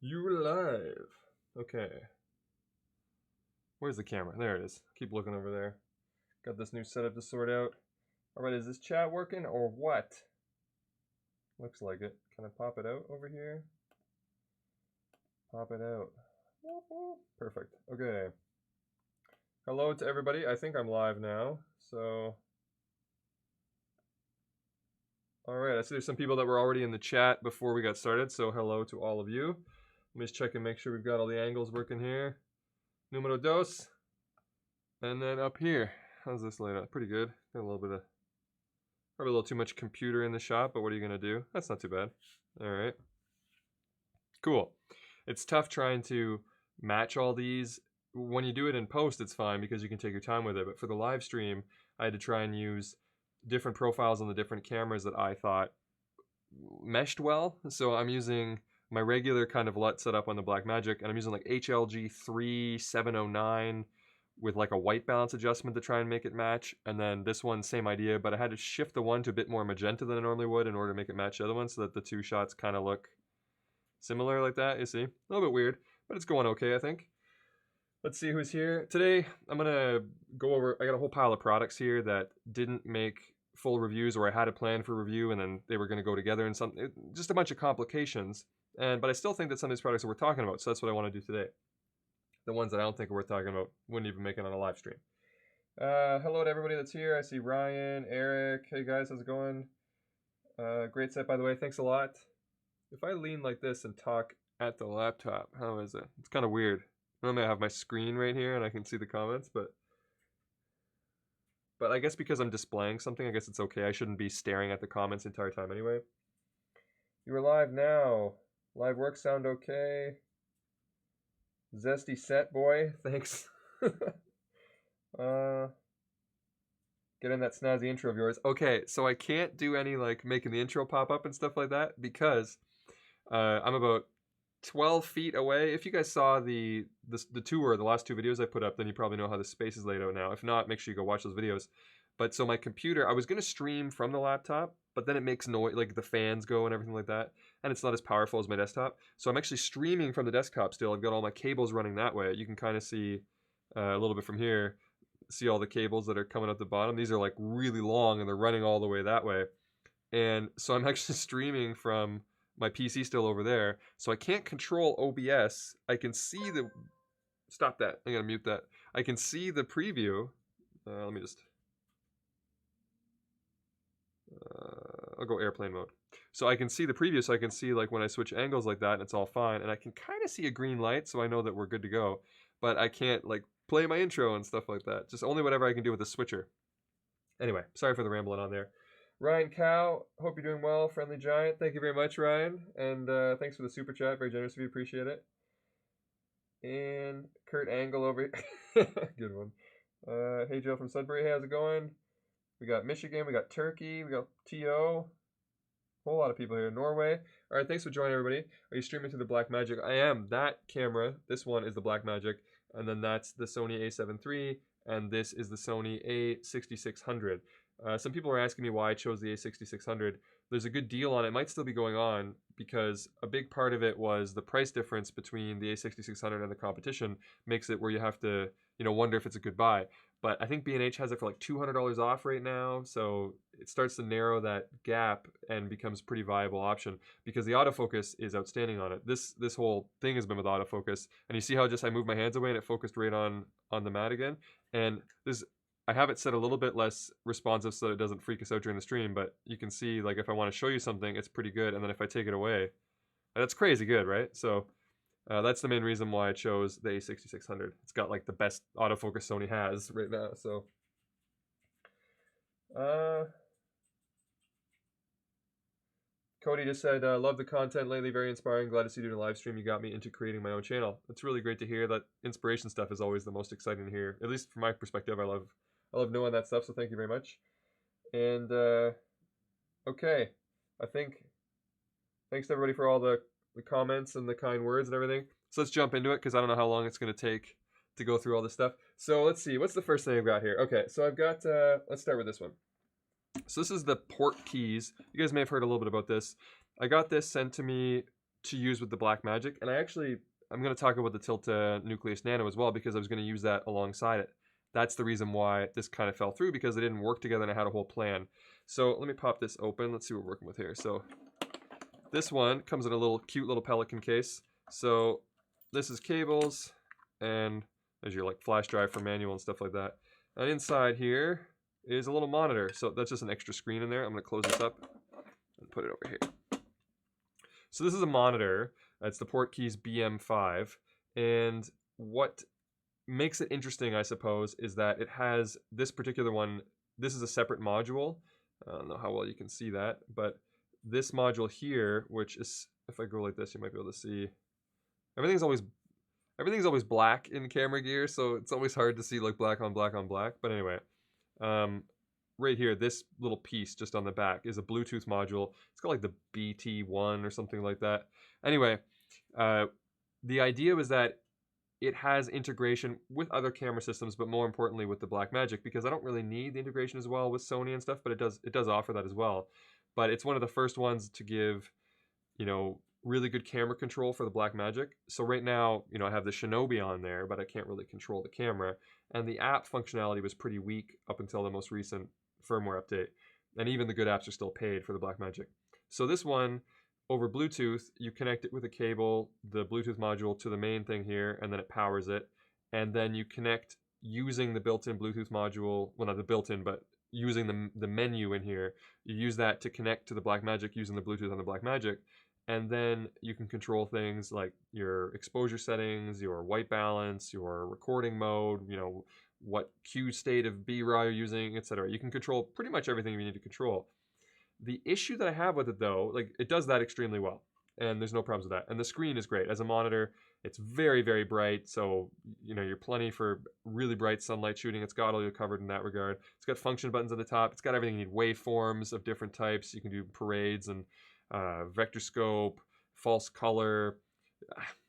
You're live. Okay. Where's the camera? There it is. Keep looking over there. Got this new setup to sort out. Alright, is this chat working or what? Looks like it. Can I pop it out over here? Pop it out. Perfect. Okay. Hello to everybody. I think I'm live now. So, alright, I see there's some people that were already in the chat before we got started. So hello to all of you. Let me just check and make sure we've got all the angles working here. Numero dos. And then up here. How's this laid out? Pretty good. Got a little bit of, probably a little too much computer in the shot, but what are you going to do? That's not too bad. All right. Cool. It's tough trying to match all these. When you do it in post, it's fine because you can take your time with it. But for the live stream, I had to try and use different profiles on the different cameras that I thought meshed well. So I'm using my regular kind of LUT setup on the Blackmagic, and I'm using like HLG 3709 with like a white balance adjustment to try and make it match. And then this one, same idea, but I had to shift the one to a bit more magenta than I normally would in order to make it match the other one so that the two shots kind of look similar like that, you see? A little bit weird, but it's going okay, I think. Let's see who's here. Today, I'm gonna go over, I got a whole pile of products here that didn't make full reviews, or I had a plan for review and then they were gonna go together and something, just a bunch of complications. But I still think that some of these products are worth talking about, so that's what I want to do today. The ones that I don't think are worth talking about wouldn't even make it on a live stream. Hello to everybody that's here. I see Ryan, Eric. Hey guys, how's it going? Great set, by the way. Thanks a lot. If I lean like this and talk at the laptop, how is it? It's kind of weird. Normally I have my screen right here and I can see the comments, but I guess because I'm displaying something, I guess it's okay. I shouldn't be staring at the comments the entire time anyway. You are live now. Live work sound okay? Zesty set, boy. Thanks. Get in that snazzy intro of yours. Okay, so I can't do any like making the intro pop up and stuff like that because I'm about 12 feet away. If you guys saw the tour, the last two videos I put up, then you probably know how the space is laid out now. If not, make sure you go watch those videos. But so my computer, I was going to stream from the laptop, but then it makes noise, like the fans go and everything like that, and it's not as powerful as my desktop. So I'm actually streaming from the desktop still. I've got all my cables running that way. You can kind of see a little bit from here, see all the cables that are coming up the bottom. These are like really long and they're running all the way that way. And so I'm actually streaming from my PC still over there. So I can't control OBS. I can see the, stop that. I'm going to mute that. I can see the preview. Let me just, I'll go airplane mode. So I can see the preview, so I can see like when I switch angles like that and it's all fine. And I can kind of see a green light, so I know that we're good to go. But I can't like play my intro and stuff like that. Just only whatever I can do with the switcher. Anyway, sorry for the rambling on there. Ryan Cow, hope you're doing well, Friendly Giant. Thank you very much, Ryan. And thanks for the super chat. Very generous of you. Appreciate it. And Kurt Angle over here. Good one. Hey, Joe from Sudbury. Hey, how's it going? We got Michigan. We got Turkey. We got TO. Whole lot of people here. Norway. All right, thanks for joining, everybody. Are you streaming to the Blackmagic? I am. That camera, this one is the Blackmagic. And then that's the Sony a7 III. And this is the Sony a6600. Some people are asking me why I chose the a6600. There's a good deal on it. It might still be going on because a big part of it was the price difference between the a6600 and the competition makes it where you have to, wonder if it's a good buy. But I think B&H has it for like $200 off right now, so it starts to narrow that gap and becomes a pretty viable option because the autofocus is outstanding on it. This whole thing has been with autofocus, and you see how just I moved my hands away and it focused right on the mat again. And I have it set a little bit less responsive so that it doesn't freak us out during the stream, but you can see like if I want to show you something, it's pretty good, and then if I take it away, that's crazy good, right? So that's the main reason why I chose the a6600. It's got like the best autofocus Sony has right now. So, Cody just said, love the content lately, very inspiring. Glad to see you doing a live stream. You got me into creating my own channel. It's really great to hear. That inspiration stuff is always the most exciting to hear. At least from my perspective, I love knowing that stuff. So thank you very much. And okay, I think thanks to everybody for all the comments and the kind words and everything. So let's jump into it because I don't know how long it's going to take to go through all this stuff. So let's see. What's the first thing I've got here? Okay, so I've got, let's start with this one. So this is the Portkeys. You guys may have heard a little bit about this. I got this sent to me to use with the Blackmagic. And I'm going to talk about the Tilta Nucleus Nano as well, because I was going to use that alongside it. That's the reason why this kind of fell through, because it didn't work together and I had a whole plan. So let me pop this open. Let's see what we're working with here. So this one comes in a little cute little Pelican case. So this is cables, and there's your like flash drive for manual and stuff like that. And inside here is a little monitor. So that's just an extra screen in there. I'm going to close this up and put it over here. So this is a monitor. It's the Portkeys BM5. And what makes it interesting, I suppose, is that it has this particular one. This is a separate module. I don't know how well you can see that, but this module here, which is, if I go like this, you might be able to see, everything's always black in camera gear, so it's always hard to see like black on black on black. But anyway, right here, this little piece just on the back is a Bluetooth module. It's called like the BT1 or something like that. Anyway, the idea was that it has integration with other camera systems, but more importantly with the Blackmagic, because I don't really need the integration as well with Sony and stuff, but it does offer that as well. But it's one of the first ones to give, you know, really good camera control for the Blackmagic. So right now, you know, I have the Shinobi on there, but I can't really control the camera. And the app functionality was pretty weak up until the most recent firmware update. And even the good apps are still paid for the Blackmagic. So this one, over Bluetooth, you connect it with a cable, the Bluetooth module, to the main thing here, and then it powers it. And then you connect using the built-in Bluetooth module, well, not the built-in, but using the menu in here. You use that to connect to the Blackmagic using the Bluetooth on the Blackmagic. And then you can control things like your exposure settings, your white balance, your recording mode, you know, what cue state of B-RAW you're using, etc. You can control pretty much everything you need to control. The issue that I have with it, though, like, it does that extremely well, and there's no problems with that. And the screen is great. As a monitor, it's very, very bright, so, you know, you're plenty for really bright sunlight shooting. It's got all you covered in that regard. It's got function buttons at the top. It's got everything you need, waveforms of different types. You can do parades and vector scope, false color.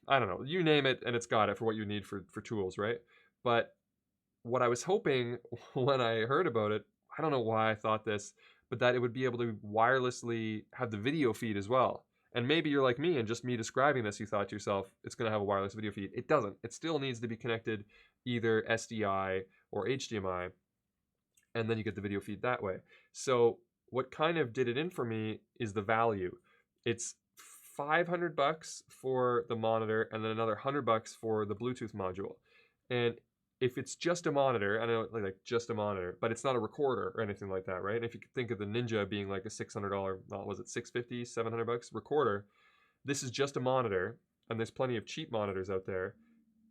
I don't know. You name it, and it's got it for what you need for tools, right? But what I was hoping when I heard about it, I don't know why I thought this, but that it would be able to wirelessly have the video feed as well. And maybe you're like me, and just me describing this, you thought to yourself, it's going to have a wireless video feed. It doesn't. It still needs to be connected either SDI or HDMI, and then you get the video feed that way. So what kind of did it in for me is the value. It's $500 for the monitor, and then another $100 for the Bluetooth module. And if it's just a monitor, I know like just a monitor, but it's not a recorder or anything like that, right? And if you could think of the Ninja being like a $600, was it $650, $700 recorder, this is just a monitor, and there's plenty of cheap monitors out there.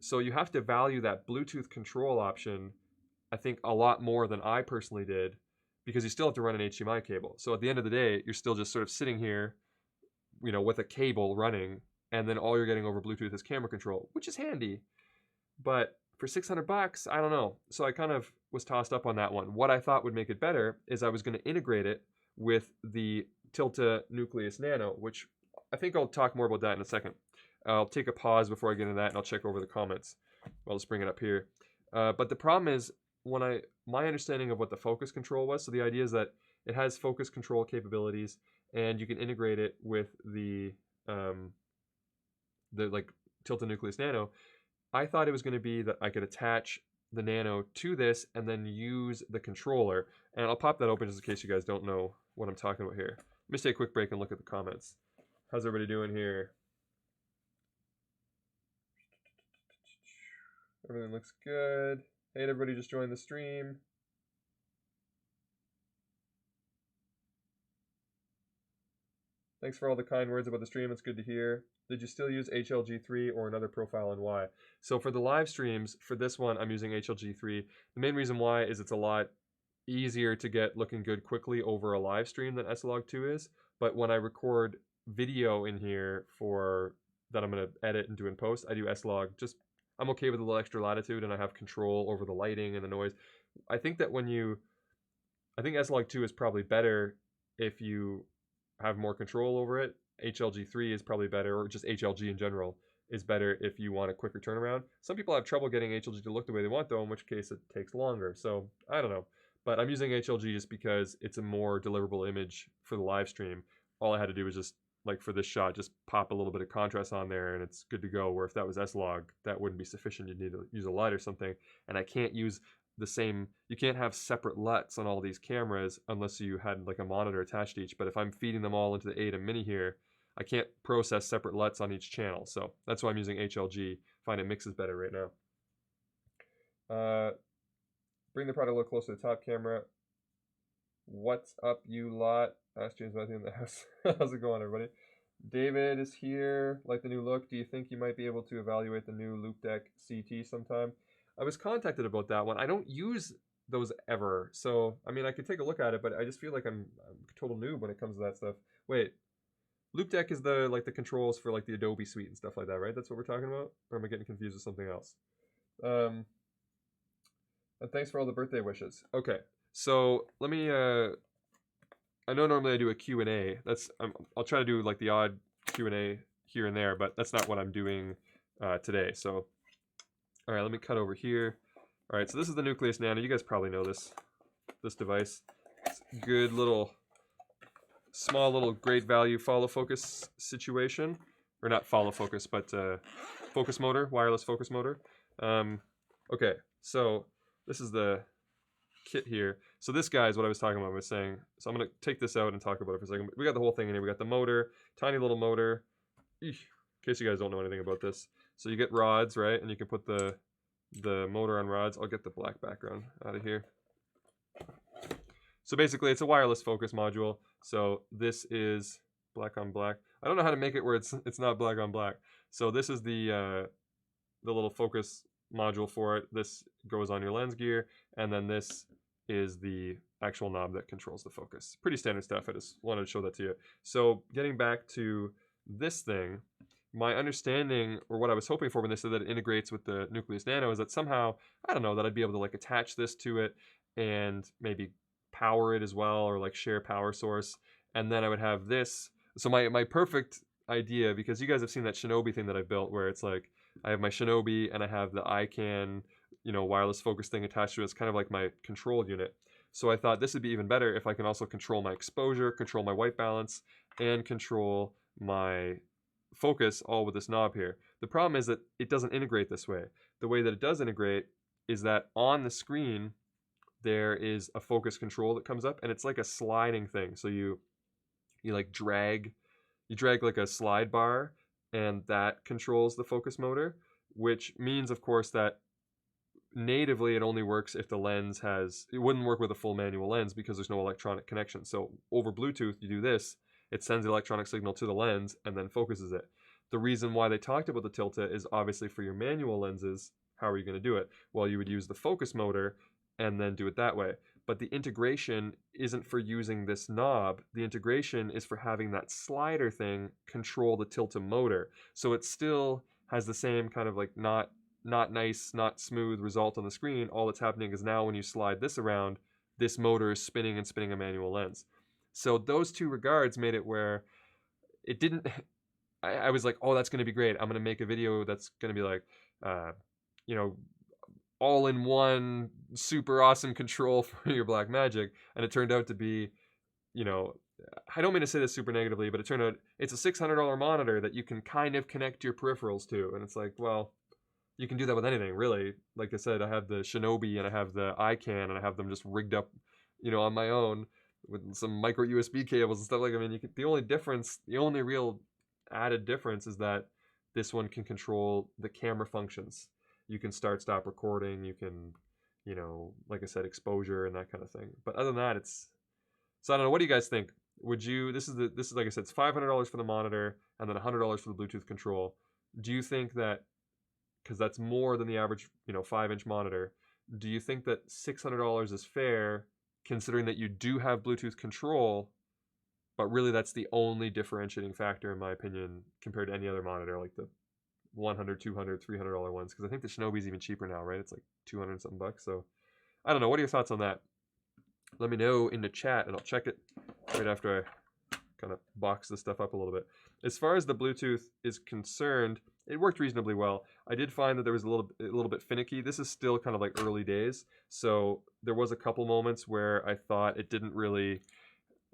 So you have to value that Bluetooth control option, I think, a lot more than I personally did, because you still have to run an HDMI cable. So at the end of the day, you're still just sort of sitting here, you know, with a cable running, and then all you're getting over Bluetooth is camera control, which is handy. But for $600, I don't know. So I kind of was tossed up on that one. What I thought would make it better is I was going to integrate it with the Tilta Nucleus Nano, which I think I'll talk more about that in a second. I'll take a pause before I get into that, and I'll check over the comments. I'll just bring it up here. But the problem is, my understanding of what the focus control was, so the idea is that it has focus control capabilities, and you can integrate it with the like Tilta Nucleus Nano. I thought it was going to be that I could attach the Nano to this and then use the controller. And I'll pop that open just in case you guys don't know what I'm talking about here. Let me just take a quick break and look at the comments. How's everybody doing here? Everything looks good. Hey, everybody just joined the stream. Thanks for all the kind words about the stream. It's good to hear. Did you still use HLG3 or another profile, and why? So for the live streams, for this one, I'm using HLG3. The main reason why is it's a lot easier to get looking good quickly over a live stream than S-Log2 is. But when I record video in here for that I'm going to edit and do in post, I do S-Log. Just, I'm okay with a little extra latitude, and I have control over the lighting and the noise. I think that I think S-Log2 is probably better if you have more control over it. HLG3 is probably better, or just HLG in general is better if you want a quicker turnaround. Some people have trouble getting HLG to look the way they want, though, in which case it takes longer. So I don't know. But I'm using HLG just because it's a more deliverable image for the live stream. All I had to do was just like for this shot, just pop a little bit of contrast on there and it's good to go. Where if that was S-Log, that wouldn't be sufficient. You'd need to use a light or something. And I can't use the same, you can't have separate LUTs on all these cameras unless you had like a monitor attached to each. But if I'm feeding them all into the ATEM Mini here, I can't process separate LUTs on each channel. So that's why I'm using HLG. Find it mixes better right now. Bring the product a little closer to the top camera. What's up, you lot? Ask James Matthew in the house. How's it going, everybody? David is here. Like the new look. Do you think you might be able to evaluate the new Loop Deck CT sometime? I was contacted about that one. I don't use those ever. So, I mean, I could take a look at it, but I just feel like I'm a total noob when it comes to that stuff. Wait. Loop Deck is the like the controls for like the Adobe suite and stuff like that, right? That's what we're talking about? Or am I getting confused with something else? And thanks for all the birthday wishes. Okay. So let me, I know normally I do a Q&A. I'll try to do like the odd Q&A here and there, but that's not what I'm doing today. So, all right, let me cut over here. All right, so this is the Nucleus Nano. You guys probably know this device. It's a good little, small little great value follow focus situation. Or not follow focus, but focus motor, wireless focus motor. Okay, so this is the kit here. So this guy is what I was talking about. I was saying, so I'm going to take this out and talk about it for a second. We got the whole thing in here. We got the motor, tiny little motor. Eesh, in case you guys don't know anything about this. So you get rods, right? And you can put the motor on rods. I'll get the black background out of here. So basically it's a wireless focus module. So this is black on black. I don't know how to make it where it's not black on black. So this is the little focus module for it. This goes on your lens gear, and then this is the actual knob that controls the focus. Pretty standard stuff. I just wanted to show that to you. So getting back to this thing, my understanding, or what I was hoping for when they said that it integrates with the Nucleus Nano, is that somehow, I don't know, that I'd be able to like attach this to it and maybe power it as well, or like share power source, and then I would have this. So my perfect idea, because you guys have seen that Shinobi thing that I built where it's like I have my Shinobi and I have the ICANN, you know, wireless focus thing attached to it. It's kind of like my control unit. So I thought this would be even better if I can also control my exposure, control my white balance, and control my focus all with this knob here. The problem is that it doesn't integrate this way. The way that it does integrate is that on the screen there is a focus control that comes up, and it's like a sliding thing. So you like drag like a slide bar, and that controls the focus motor, which means, of course, that natively it only works if the lens has, it wouldn't work with a full manual lens because there's no electronic connection. So over Bluetooth, you do this, it sends the electronic signal to the lens and then focuses it. The reason why they talked about the Tilta is obviously for your manual lenses. How are you going to do it? Well, you would use the focus motor and then do it that way. But the integration isn't for using this knob. The integration is for having that slider thing control the Tilta motor. So it still has the same kind of like not nice, not smooth result on the screen. All that's happening is now when you slide this around, this motor is spinning and spinning a manual lens. So those two regards made it where it didn't, I was like, oh, that's going to be great. I'm going to make a video that's going to be like, you know, all-in-one super awesome control for your Blackmagic. And it turned out to be, you know, I don't mean to say this super negatively, but it turned out it's a $600 monitor that you can kind of connect your peripherals to. And it's like, well, you can do that with anything, really. Like I said, I have the Shinobi and I have the ICANN and I have them just rigged up, you know, on my own with some micro USB cables and stuff like that. I mean, the only difference, the only real added difference is that this one can control the camera functions. You can start, stop recording. You can, you know, like I said, exposure and that kind of thing. But other than that, it's, so I don't know. What do you guys think? Would you, this is like I said, it's $500 for the monitor and then $100 for the Bluetooth control. Do you think that, because that's more than the average, you know, 5-inch monitor, do you think that $600 is fair, considering that you do have Bluetooth control, but really that's the only differentiating factor, in my opinion, compared to any other monitor, like the $100, $200, $300 ones? Because I think the Shinobi is even cheaper now, right? It's like 200 something bucks. So I don't know. What are your thoughts on that? Let me know in the chat, and I'll check it right after I kind of box this stuff up a little bit. As far as the Bluetooth is concerned, it worked reasonably well. I did find that there was a little bit finicky. This is still kind of like early days, so there was a couple moments where I thought it didn't really,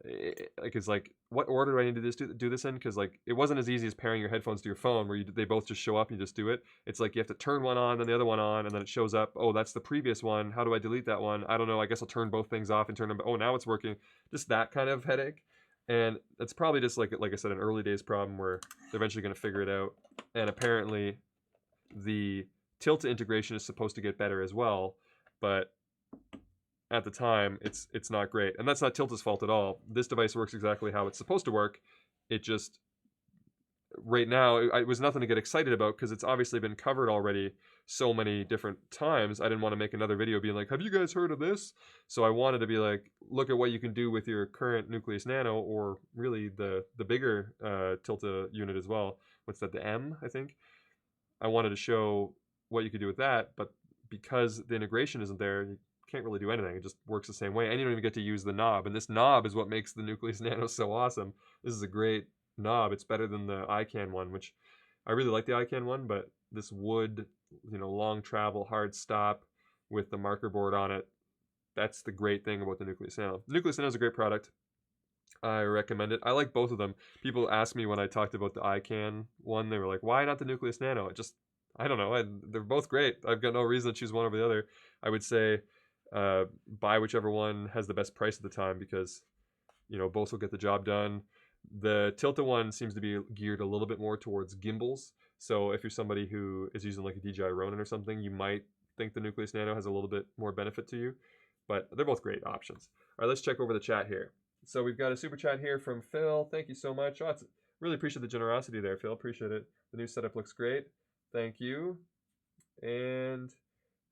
like it's like, what order do I need to do this in? Because like it wasn't as easy as pairing your headphones to your phone where they both just show up and you just do it. It's like you have to turn one on, then the other one on, and then it shows up. Oh, that's the previous one. How do I delete that one? I don't know. I guess I'll turn both things off and turn them. Oh, now it's working. Just that kind of headache. And it's probably just like I said, an early days problem where they're eventually going to figure it out. And apparently, the Tilta integration is supposed to get better as well, but at the time it's not great. And that's not Tilta's fault at all. This device works exactly how it's supposed to work. It just, right now, it was nothing to get excited about because it's obviously been covered already so many different times. I didn't want to make another video being like, have you guys heard of this? So I wanted to be like, look at what you can do with your current Nucleus Nano, or really the bigger Tilta unit as well. What's that, the M, I think? I wanted to show what you could do with that, but because the integration isn't there, you can't really do anything. It just works the same way, and you don't even get to use the knob. And this knob is what makes the Nucleus Nano so awesome. This is a great knob. It's better than the iCan one, which I really like the iCan one, but this wood, long travel, hard stop with the marker board on it, that's the great thing about the Nucleus Nano. The Nucleus Nano is a great product. I recommend it. I like both of them. People ask me when I talked about the iCan one, they were like, why not the Nucleus Nano? I don't know. They're both great. I've got no reason to choose one over the other. I would say buy whichever one has the best price at the time, because both will get the job done. The Tilta one seems to be geared a little bit more towards gimbals. So if you're somebody who is using like a DJI Ronin or something, you might think the Nucleus Nano has a little bit more benefit to you. But they're both great options. All right, let's check over the chat here. So we've got a super chat here from Phil. Thank you so much. Oh, really appreciate the generosity there, Phil. Appreciate it. The new setup looks great. Thank you. And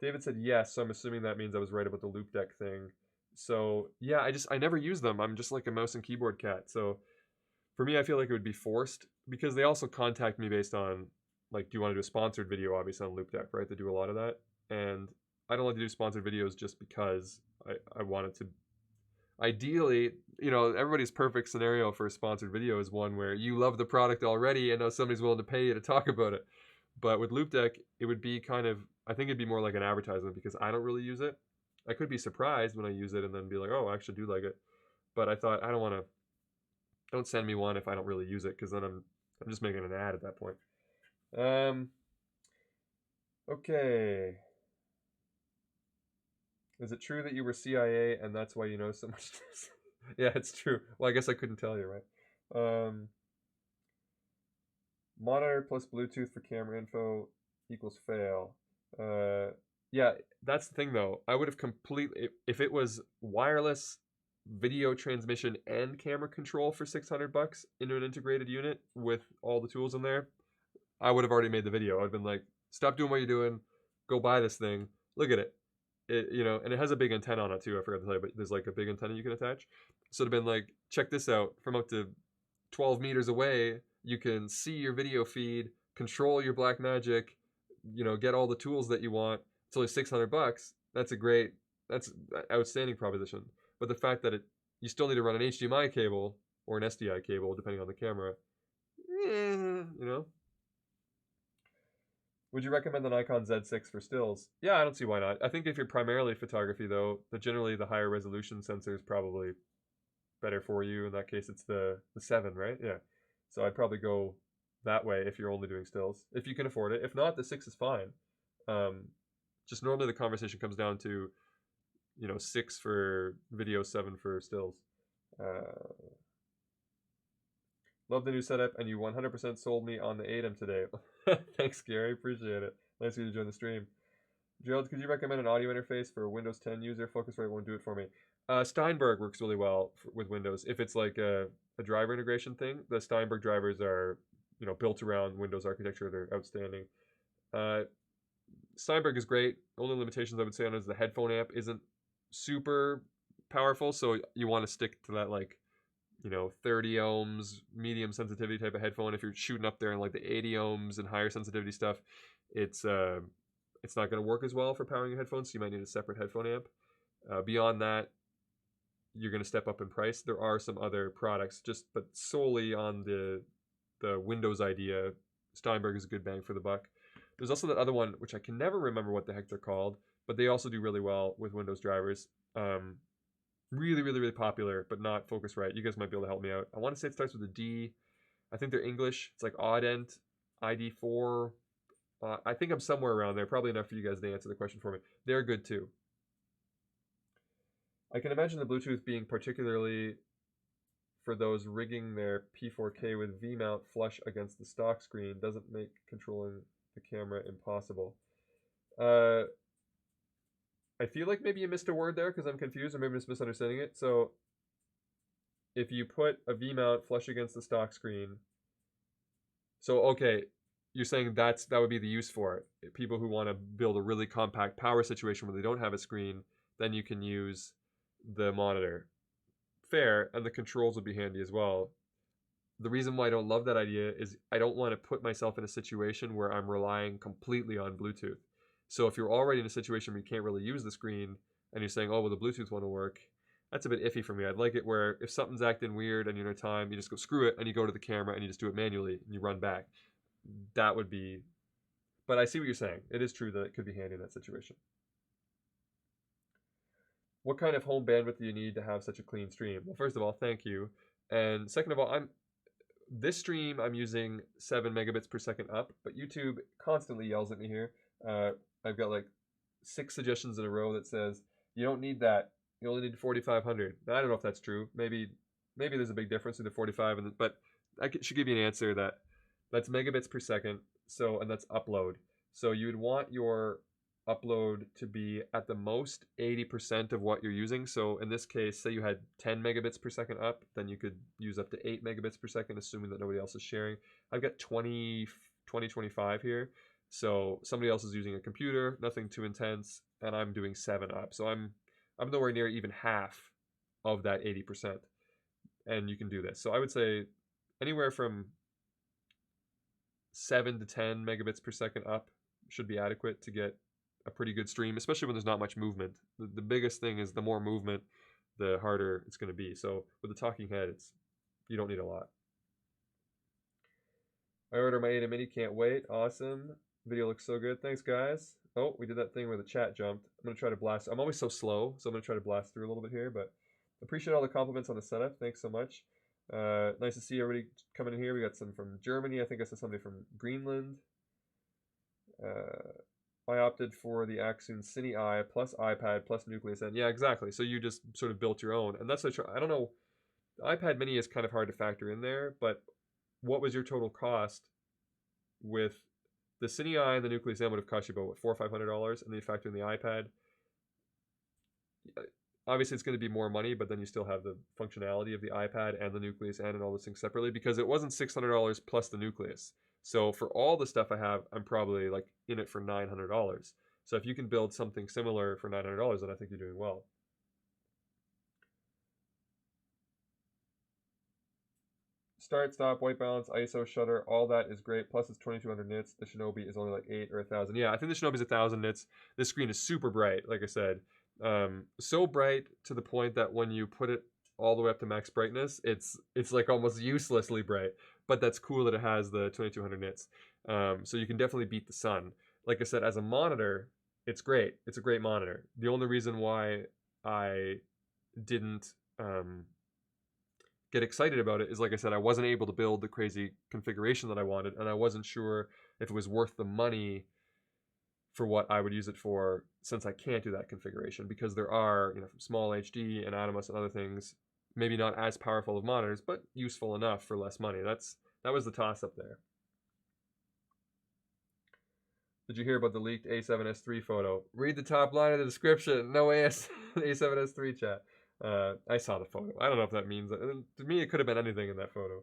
David said yes, so I'm assuming that means I was right about the loop deck thing. So yeah, I never use them. I'm just like a mouse and keyboard cat. So for me, I feel like it would be forced, because they also contact me based on, like, do you want to do a sponsored video, obviously, on loop deck, right? They do a lot of that. And I don't like to do sponsored videos just because I want it to, ideally, everybody's perfect scenario for a sponsored video is one where you love the product already and know somebody's willing to pay you to talk about it. But with loop deck, it would be kind of, I think it'd be more like an advertisement, because I don't really use it. I could be surprised when I use it and then be like, oh, I actually do like it. But I thought, don't send me one if I don't really use it, because then I'm just making an ad at that point. Okay. Is it true that you were CIA and that's why you know so much? Yeah, it's true. Well, I guess I couldn't tell you, right? Monitor plus Bluetooth for camera info equals fail. Yeah, that's the thing though. I would have completely, if it was wireless video transmission and camera control for $600 into an integrated unit with all the tools in there, I would have already made the video. I'd been like, stop doing what you're doing, go buy this thing, look at it. And it has a big antenna on it too. I forgot to tell you, but there's like a big antenna you can attach. So it'd been like, check this out. From up to 12 meters away, you can see your video feed, control your Blackmagic, get all the tools that you want. It's only $600. That's an outstanding proposition. But the fact that you still need to run an HDMI cable or an SDI cable, depending on the camera, Would you recommend the Nikon Z6 for stills? Yeah, I don't see why not. I think if you're primarily photography, though, generally the higher resolution sensor is probably better for you. In that case, it's the 7, right? Yeah. So I'd probably go that way if you're only doing stills, if you can afford it. If not, the 6 is fine. Just normally the conversation comes down to, 6 for video, 7 for stills. Love the new setup, and you 100% sold me on the ADEM today. Thanks, Gary. Appreciate it. Nice of you to join the stream. Gerald, could you recommend an audio interface for a Windows 10 user? Focusrite won't do it for me. Steinberg works really well with Windows. If it's like a driver integration thing, the Steinberg drivers are, built around Windows architecture. They're outstanding. Steinberg is great. Only limitations I would say on it is the headphone amp isn't super powerful, so you want to stick to that, like, 30 ohms, medium sensitivity type of headphone. If you're shooting up there in like the 80 ohms and higher sensitivity stuff, it's not going to work as well for powering your headphones, so you might need a separate headphone amp. Beyond that, you're going to step up in price. There are some other products, but solely on the Windows idea, Steinberg is a good bang for the buck. There's also that other one, which I can never remember what the heck they're called, but they also do really well with Windows drivers. Really, really, really popular, but not Focusrite. You guys might be able to help me out. I want to say it starts with a D. I think they're English. It's like Audent, ID4. I think I'm somewhere around there. Probably enough for you guys to answer the question for me. They're good too. I can imagine the Bluetooth being particularly for those rigging their P4K with V-mount flush against the stock screen. Doesn't make controlling the camera impossible. I feel like maybe you missed a word there because I'm confused, or maybe I'm just misunderstanding it. So if you put a V-mount flush against the stock screen, so okay, you're saying that would be the use for it. People who want to build a really compact power situation where they don't have a screen, then you can use the monitor. Fair, and the controls would be handy as well. The reason why I don't love that idea is I don't want to put myself in a situation where I'm relying completely on Bluetooth. So if you're already in a situation where you can't really use the screen and you're saying, oh, well, the Bluetooth one will work, that's a bit iffy for me. I'd like it where if something's acting weird and you're in time, you just go screw it and you go to the camera and you just do it manually and you run back. That would be, but I see what you're saying. It is true that it could be handy in that situation. What kind of home bandwidth do you need to have such a clean stream? Well, first of all, thank you. And second of all, this stream I'm using 7 megabits per second up, but YouTube constantly yells at me here. I've got like 6 suggestions in a row that says you don't need that. You only need 4,500. I don't know if that's true. Maybe there's a big difference in the 45 and but I should give you an answer that's megabits per second. So and that's upload. So you would want your upload to be at the most 80% of what you're using. So in this case, say you had 10 megabits per second up, then you could use up to 8 megabits per second, assuming that nobody else is sharing. I've got 25 here. So somebody else is using a computer, nothing too intense, and I'm doing 7 up. So I'm nowhere near even half of that 80%. And you can do this. So I would say anywhere from 7 to 10 megabits per second up should be adequate to get a pretty good stream, especially when there's not much movement. The biggest thing is the more movement, the harder it's going to be. So with the talking head, you don't need a lot. I ordered my Ada Mini, can't wait. Awesome. Video looks so good. Thanks, guys. Oh, we did that thing where the chat jumped. I'm going to try to blast. I'm always so slow, so I'm going to try to blast through a little bit here, but appreciate all the compliments on the setup. Thanks so much. Nice to see everybody coming in here. We got some from Germany. I think I saw somebody from Greenland. I opted for the Axon Cine Eye plus iPad plus Nucleus N. Yeah, exactly. So you just sort of built your own. And that's I don't know. The iPad Mini is kind of hard to factor in there, but what was your total cost with the Cine Eye and the Nucleus N would have cost you about, what, $400 or $500, and then you factor in the iPad. Obviously, it's going to be more money, but then you still have the functionality of the iPad and the Nucleus N and all those things separately, because it wasn't $600 plus the Nucleus. So for all the stuff I have, I'm probably like in it for $900. So if you can build something similar for $900, then I think you're doing well. Start, stop, white balance, ISO, shutter, all that is great. Plus it's 2200 nits. The Shinobi is only like 8 or 1,000. Yeah, I think the Shinobi is 1,000 nits. This screen is super bright, like I said. So bright to the point that when you put it all the way up to max brightness, it's like almost uselessly bright. But that's cool that it has the 2200 nits. So you can definitely beat the sun. Like I said, as a monitor, it's great. It's a great monitor. The only reason why I didn't get excited about it is, like I said, I wasn't able to build the crazy configuration that I wanted, and I wasn't sure if it was worth the money for what I would use it for, since I can't do that configuration, because there are, from Small HD and Atomos and other things, maybe not as powerful of monitors, but useful enough for less money. That was the toss-up there. Did you hear about the leaked A7S3 photo? Read the top line of the description. No A7S3 chat. I saw the photo. I don't know if that means... To me, it could have been anything in that photo.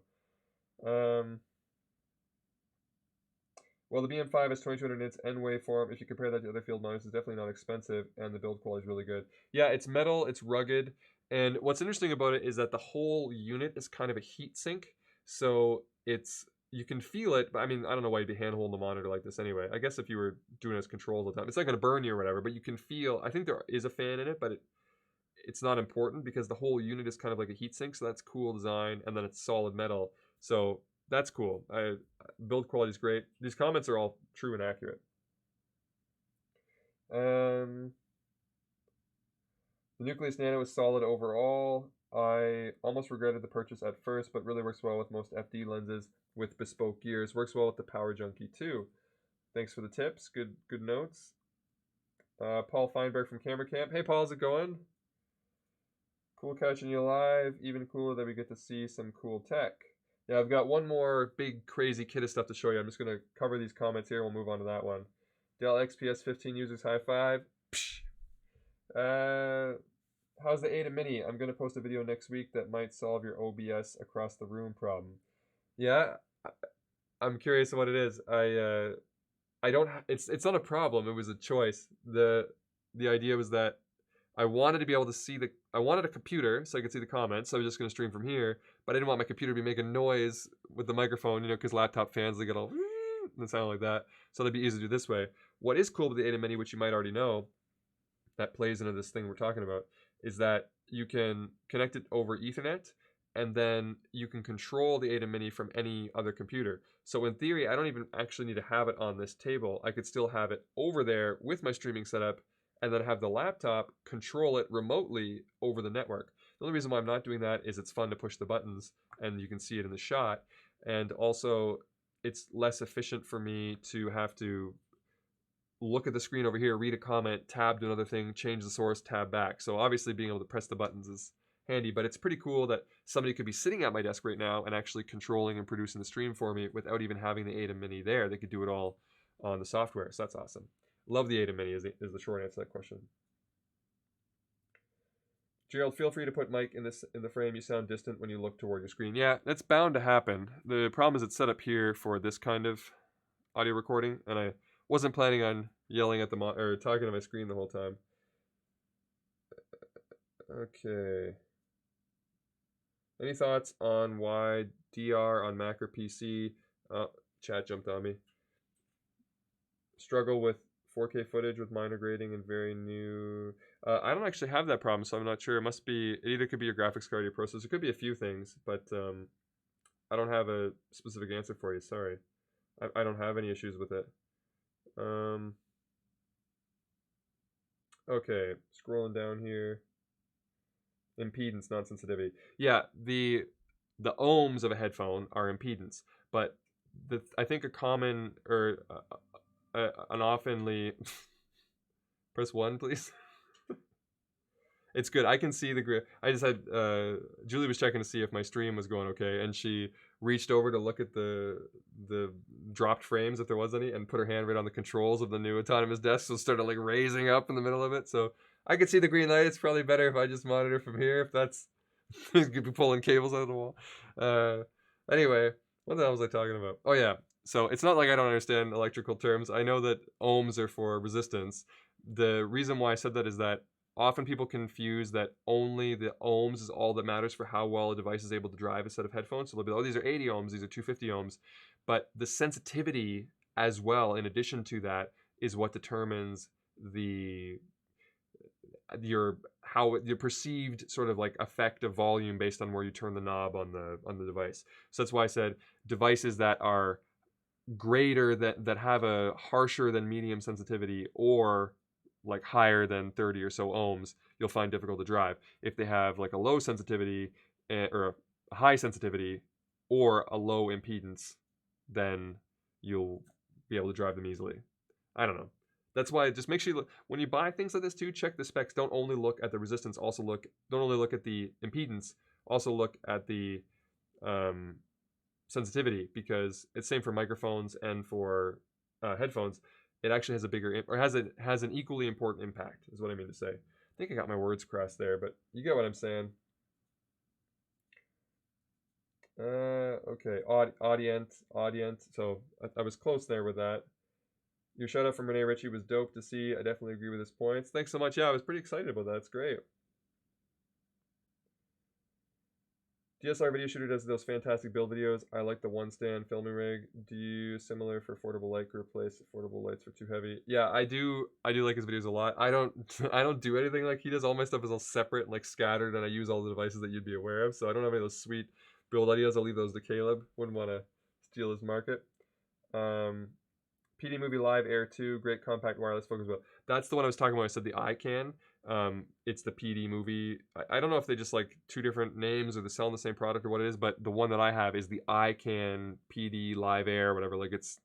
Well, the BM5 has 2200 nits N waveform. If you compare that to other field monitors, it's definitely not expensive, and the build quality is really good. Yeah, it's metal, it's rugged, and what's interesting about it is that the whole unit is kind of a heat sink, so you can feel it, but I mean, I don't know why you'd be hand-holding the monitor like this anyway. I guess if you were doing it as controls all the time, it's not going to burn you or whatever, but you can feel, I think there is a fan in it, but it's not important because the whole unit is kind of like a heat sink, so that's cool design, and then it's solid metal, so that's cool. Build quality is great. These comments are all true and accurate. The The Nucleus Nano is solid overall. I almost regretted the purchase at first, but really works well with most FD lenses with bespoke gears. Works well with the Power Junkie too. Thanks for the tips. Good notes. Paul Feinberg from Camera Camp. Hey Paul, how's it going? Cool catching you live. Even cooler that we get to see some cool tech. Yeah, I've got one more big crazy kit of stuff to show you. I'm just going to cover these comments here. We'll move on to that one. Dell XPS 15 users high five. How's the Ada Mini? I'm going to post a video next week that might solve your OBS across the room problem. Yeah, I'm curious what it is. I don't. It's not a problem. It was a choice. The idea was that I wanted to be able to see I wanted a computer so I could see the comments. So I was just going to stream from here, but I didn't want my computer to be making noise with the microphone, you know, because laptop fans, they get all and sound like that. So it'd be easy to do this way. What is cool with the Ada Mini, which you might already know, that plays into this thing we're talking about, is that you can connect it over Ethernet, and then you can control the Ada Mini from any other computer. So in theory, I don't even actually need to have it on this table. I could still have it over there with my streaming setup, and then have the laptop control it remotely over the network. The only reason why I'm not doing that is it's fun to push the buttons, and you can see it in the shot. And also, it's less efficient for me to have to look at the screen over here, read a comment, tab to another thing, change the source, tab back. So obviously being able to press the buttons is handy, but it's pretty cool that somebody could be sitting at my desk right now and actually controlling and producing the stream for me without even having the Ada Mini there. They could do it all on the software, so that's awesome. Love the Ada Mini is the short answer to that question. Gerald, feel free to put mic in the frame. You sound distant when you look toward your screen. Yeah, that's bound to happen. The problem is it's set up here for this kind of audio recording, and I wasn't planning on yelling at the or talking to my screen the whole time. Okay. Any thoughts on why DR on Mac or PC? Chat jumped on me. Struggle with 4K footage with minor grading and very new. I don't actually have that problem, so I'm not sure. It must be. It either could be your graphics card or your processor. It could be a few things, but I don't have a specific answer for you. Sorry, I don't have any issues with it. Okay, scrolling down here. Impedance, not sensitivity. Yeah, the ohms of a headphone are impedance, but I think a common or an oftenly press 1, please. It's good. I can see the grip. I just had Julie was checking to see if my stream was going okay, and she reached over to look at the dropped frames if there was any, and put her hand right on the controls of the new autonomous desk, so it started like raising up in the middle of it. So I could see the green light. It's probably better if I just monitor from here. If that's could be pulling cables out of the wall. Anyway, what the hell was I talking about? Oh yeah. So it's not like I don't understand electrical terms. I know that ohms are for resistance. The reason why I said that is that often people confuse that only the ohms is all that matters for how well a device is able to drive a set of headphones. So they'll be like, oh, these are 80 ohms, these are 250 ohms. But the sensitivity as well, in addition to that, is what determines your perceived sort of like effect of volume based on where you turn the knob on the device. So that's why I said devices that are greater that have a harsher than medium sensitivity or like higher than 30 or so ohms, you'll find difficult to drive. If they have like a low sensitivity or a high sensitivity or a low impedance, then you'll be able to drive them easily. I don't know. That's why just make sure you look, when you buy things like this too, check the specs. Don't only look at the resistance, don't only look at the impedance, also look at the sensitivity, because it's same for microphones and for headphones. It actually has a bigger or has an equally important impact, is what I mean to say. I think I got my words crossed there, but you get what I'm saying. Okay, audient. So I was close there with that. Your shout out from Renee Ritchie was dope to see. I definitely agree with his points. Thanks so much. Yeah, I was pretty excited about that. It's great. DSLR video shooter does those fantastic build videos. I like the one stand filming rig. Do you similar for affordable light group replace affordable lights for too heavy? Yeah, I do like his videos a lot. I don't do anything like he does. All my stuff is all separate and like scattered, and I use all the devices that you'd be aware of. So I don't have any of those sweet build ideas. I'll leave those to Caleb. Wouldn't want to steal his market. PD Movie Live Air 2, great compact wireless focus. That's the one I was talking about. I said the iCan. It's the PD movie. I don't know if they just like two different names or they're selling the same product or what it is, but the one that I have is the iCan PD Live Air, whatever. Like it's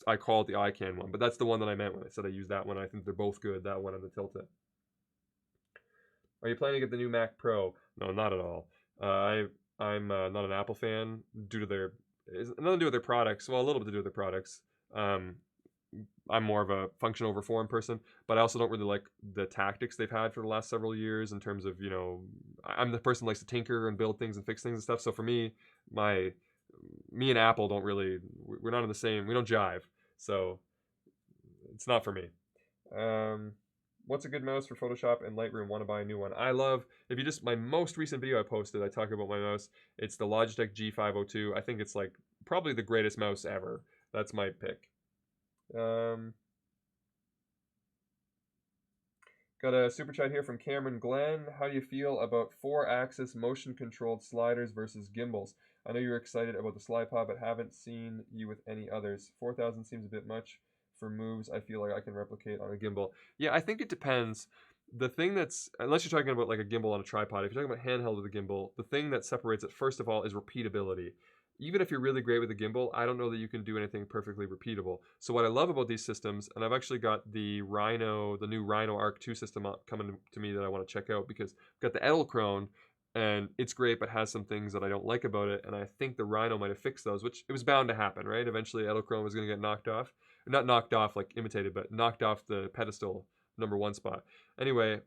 I call it the iCan one, but that's the one that I meant when I said I use that one. I think they're both good, that one and the Tilta. Are you planning to get the new Mac Pro? No, not at all. I'm not an Apple fan due to their it's nothing to do with their products. Well, a little bit to do with their products. Um, I'm more of a function over form person, but I also don't really like the tactics they've had for the last several years in terms of, you know, I'm the person who likes to tinker and build things and fix things and stuff. So for me, me and Apple don't really, we're not in the same, we don't jive. So it's not for me. What's a good mouse for Photoshop and Lightroom? Want to buy a new one? I love, if you just, my most recent video I posted, I talk about my mouse. It's the Logitech G502. I think it's like probably the greatest mouse ever. That's my pick. Got a super chat here from Cameron Glenn. How do you feel about 4-axis motion controlled sliders versus gimbals? I know you're excited about the slide pod, but haven't seen you with any others. 4,000 seems a bit much for moves I feel like I can replicate on a gimbal. Yeah, I think it depends. The thing that's, unless you're talking about like a gimbal on a tripod, if you're talking about handheld with a gimbal, the thing that separates it first of all is repeatability. Even if you're really great with a gimbal, I don't know that you can do anything perfectly repeatable. So what I love about these systems, and I've actually got the new Rhino Arc 2 system coming to me that I want to check out, because I've got the Edelkrone, and it's great, but has some things that I don't like about it, and I think the Rhino might have fixed those, which it was bound to happen, right? Eventually Edelkrone was going to get knocked off. Not knocked off, like imitated, but knocked off the pedestal #1 spot. Anyway,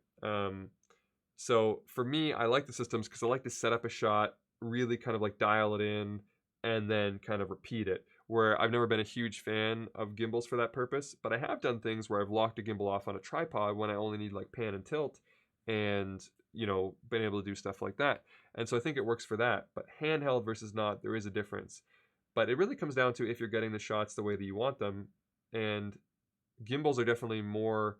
so for me, I like the systems because I like to set up a shot, really kind of like dial it in, and then kind of repeat it, where I've never been a huge fan of gimbals for that purpose, but I have done things where I've locked a gimbal off on a tripod when I only need like pan and tilt, and, you know, been able to do stuff like that. And so I think it works for that, but handheld versus not, there is a difference. But it really comes down to if you're getting the shots the way that you want them, and gimbals are definitely more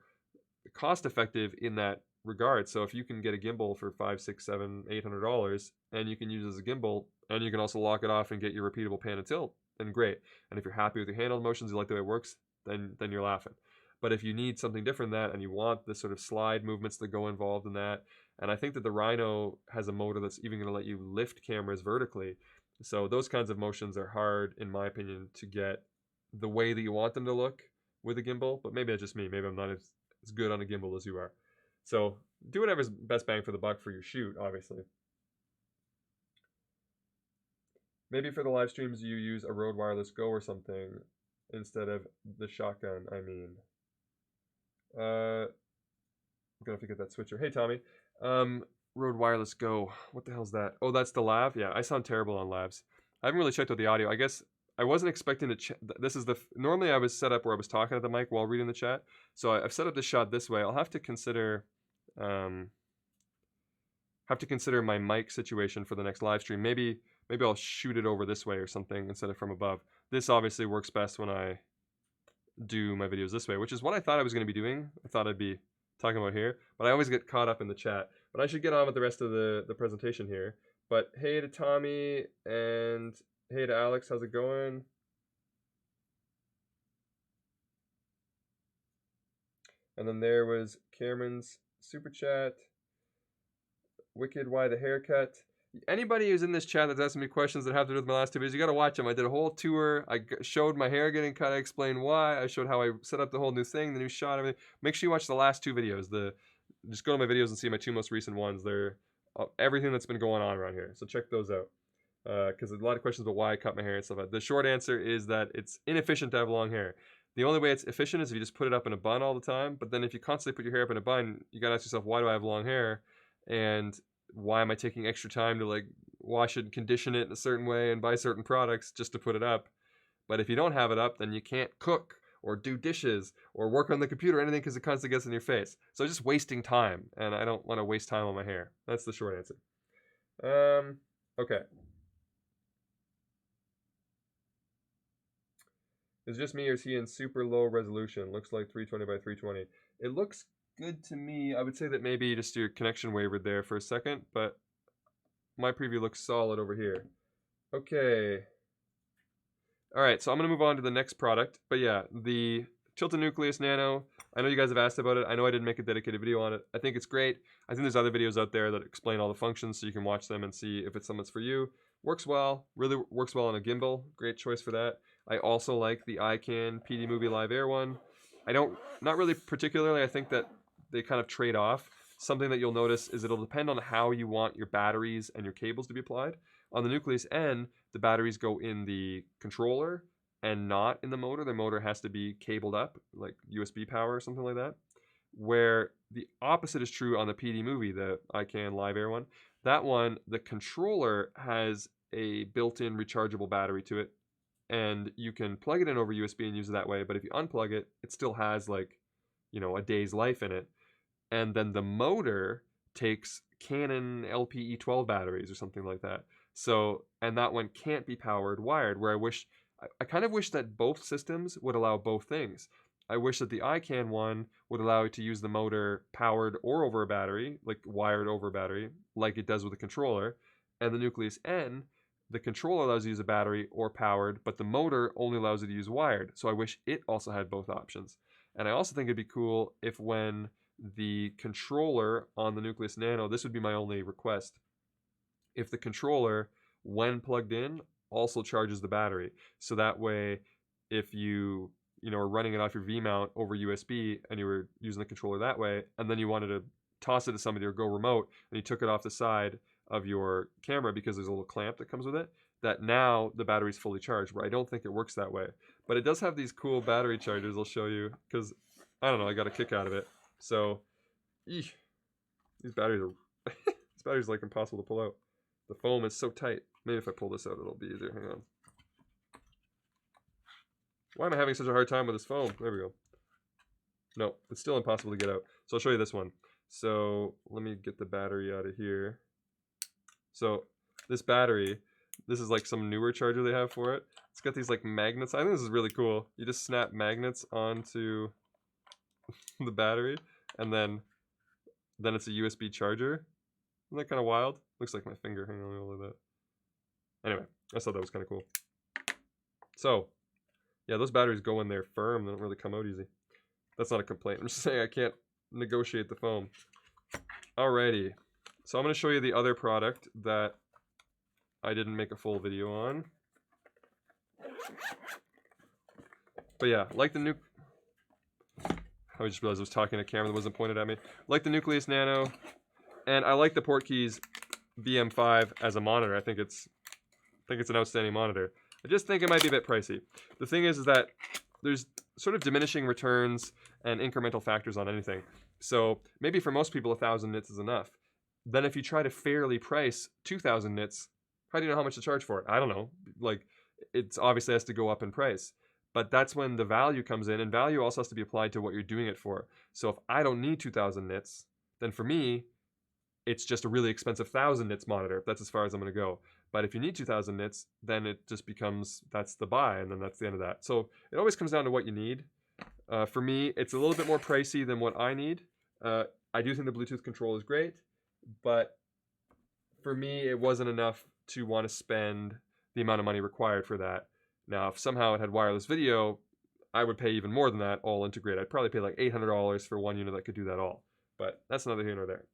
cost effective in that regard. So if you can get a gimbal for $500, $600, $700, $800, and you can use it as a gimbal, and you can also lock it off and get your repeatable pan and tilt, then great. And if you're happy with your handheld motions, you like the way it works, then you're laughing. But if you need something different than that, and you want the sort of slide movements that go involved in that, and I think that the Rhino has a motor that's even going to let you lift cameras vertically. So those kinds of motions are hard, in my opinion, to get the way that you want them to look with a gimbal. But maybe that's just me. Maybe I'm not as good on a gimbal as you are. So do whatever's best bang for the buck for your shoot, obviously. Maybe for the live streams you use a Rode Wireless Go or something instead of the shotgun, I mean. I'm gonna have to get that switcher. Hey Tommy. Rode Wireless Go. What the hell's that? Oh, that's the lav? Yeah, I sound terrible on lavs. I haven't really checked out the audio. I guess I wasn't expecting to this is normally I was set up where I was talking at the mic while reading the chat. So I've set up this shot this way. I'll have to consider my mic situation for the next live stream. Maybe I'll shoot it over this way or something instead of from above. This obviously works best when I do my videos this way, which is what I thought I was going to be doing. I thought I'd be talking about here, but I always get caught up in the chat. But I should get on with the rest of the presentation here. But hey to Tommy and hey to Alex, how's it going? And then there was Cameron's super chat. Wicked, why the haircut? Anybody who's in this chat that's asking me questions that have to do with my last two videos, you got to watch them. I did a whole tour. I showed my hair getting cut. I explained why. I showed how I set up the whole new thing, the new shot, everything. Make sure you watch the last two videos. Just go to my videos and see my two most recent ones. They're everything that's been going on around here. So check those out. Because there's a lot of questions about why I cut my hair and stuff like that. The short answer is that it's inefficient to have long hair. The only way it's efficient is if you just put it up in a bun all the time. But then if you constantly put your hair up in a bun, you got to ask yourself, why do I have long hair? And why am I taking extra time to like wash it and condition it in a certain way and buy certain products just to put it up? But if you don't have it up, then you can't cook or do dishes or work on the computer or anything because it constantly gets in your face. So it's just wasting time, and I don't want to waste time on my hair. That's the short answer. Okay. Is it just me or is he in super low resolution? Looks like 320 by 320. It looks good to me. I would say that maybe just your connection wavered there for a second, but my preview looks solid over here. Okay. All right, so I'm going to move on to the next product. But yeah, the Tilta Nucleus Nano. I know you guys have asked about it. I know I didn't make a dedicated video on it. I think it's great. I think there's other videos out there that explain all the functions so you can watch them and see if it's something that's for you. Works well. Really works well on a gimbal. Great choice for that. I also like the iCan PD Movie Live Air one. Not really particularly. I think that they kind of trade off. Something that you'll notice is it'll depend on how you want your batteries and your cables to be applied. On the Nucleus N, the batteries go in the controller and not in the motor. The motor has to be cabled up, like USB power or something like that. Where the opposite is true on the PD Movie, the iCan Live Air one. That one, the controller has a built-in rechargeable battery to it, and you can plug it in over USB and use it that way. But if you unplug it, it still has like, a day's life in it. And then the motor takes Canon LPE12 batteries or something like that. So, and that one can't be powered wired, where I kind of wish that both systems would allow both things. I wish that the iCan one would allow you to use the motor powered or over a battery, like wired over a battery, like it does with the controller. And the Nucleus N, the controller allows you to use a battery or powered, but the motor only allows you to use wired. So I wish it also had both options. And I also think it'd be cool if when the controller on the Nucleus Nano, this would be my only request, if the controller, when plugged in, also charges the battery. So that way, if you are running it off your V-mount over USB and you were using the controller that way, and then you wanted to toss it to somebody or go remote, and you took it off the side of your camera because there's a little clamp that comes with it, that now the battery's fully charged, where I don't think it works that way. But it does have these cool battery chargers I'll show you, because, I don't know, I got a kick out of it. So, these batteries are, this battery's like impossible to pull out. The foam is so tight. Maybe if I pull this out, it'll be easier. Hang on. Why am I having such a hard time with this foam? There we go. No, it's still impossible to get out. So I'll show you this one. So let me get the battery out of here. So this battery, this is like some newer charger they have for it. It's got these like magnets. I think this is really cool. You just snap magnets onto the battery, and then it's a USB charger. Isn't that kind of wild? Looks like my finger. Hang on, look at that. Anyway, I thought that was kind of cool. So, yeah, those batteries go in there firm. They don't really come out easy. That's not a complaint. I'm just saying I can't negotiate the foam. Alrighty. So I'm going to show you the other product that I didn't make a full video on. But yeah, like the I just realized I was talking to a camera that wasn't pointed at me. Like the Nucleus Nano, and I like the Portkeys BM5 as a monitor. I think it's an outstanding monitor. I just think it might be a bit pricey. The thing is that there's sort of diminishing returns and incremental factors on anything. So maybe for most people 1,000 nits is enough. Then if you try to fairly price 2,000 nits, how do you know how much to charge for it? I don't know. Like, it's obviously has to go up in price. But that's when the value comes in, and value also has to be applied to what you're doing it for. So if I don't need 2,000 nits, then for me, it's just a really expensive 1,000 nits monitor. That's as far as I'm going to go. But if you need 2,000 nits, then it just becomes, that's the buy, and then that's the end of that. So it always comes down to what you need. For me, it's a little bit more pricey than what I need. I do think the Bluetooth control is great, but for me, it wasn't enough to want to spend the amount of money required for that. Now, if somehow it had wireless video, I would pay even more than that, all integrated. I'd probably pay like $800 for one unit that could do that all. But that's neither here nor there.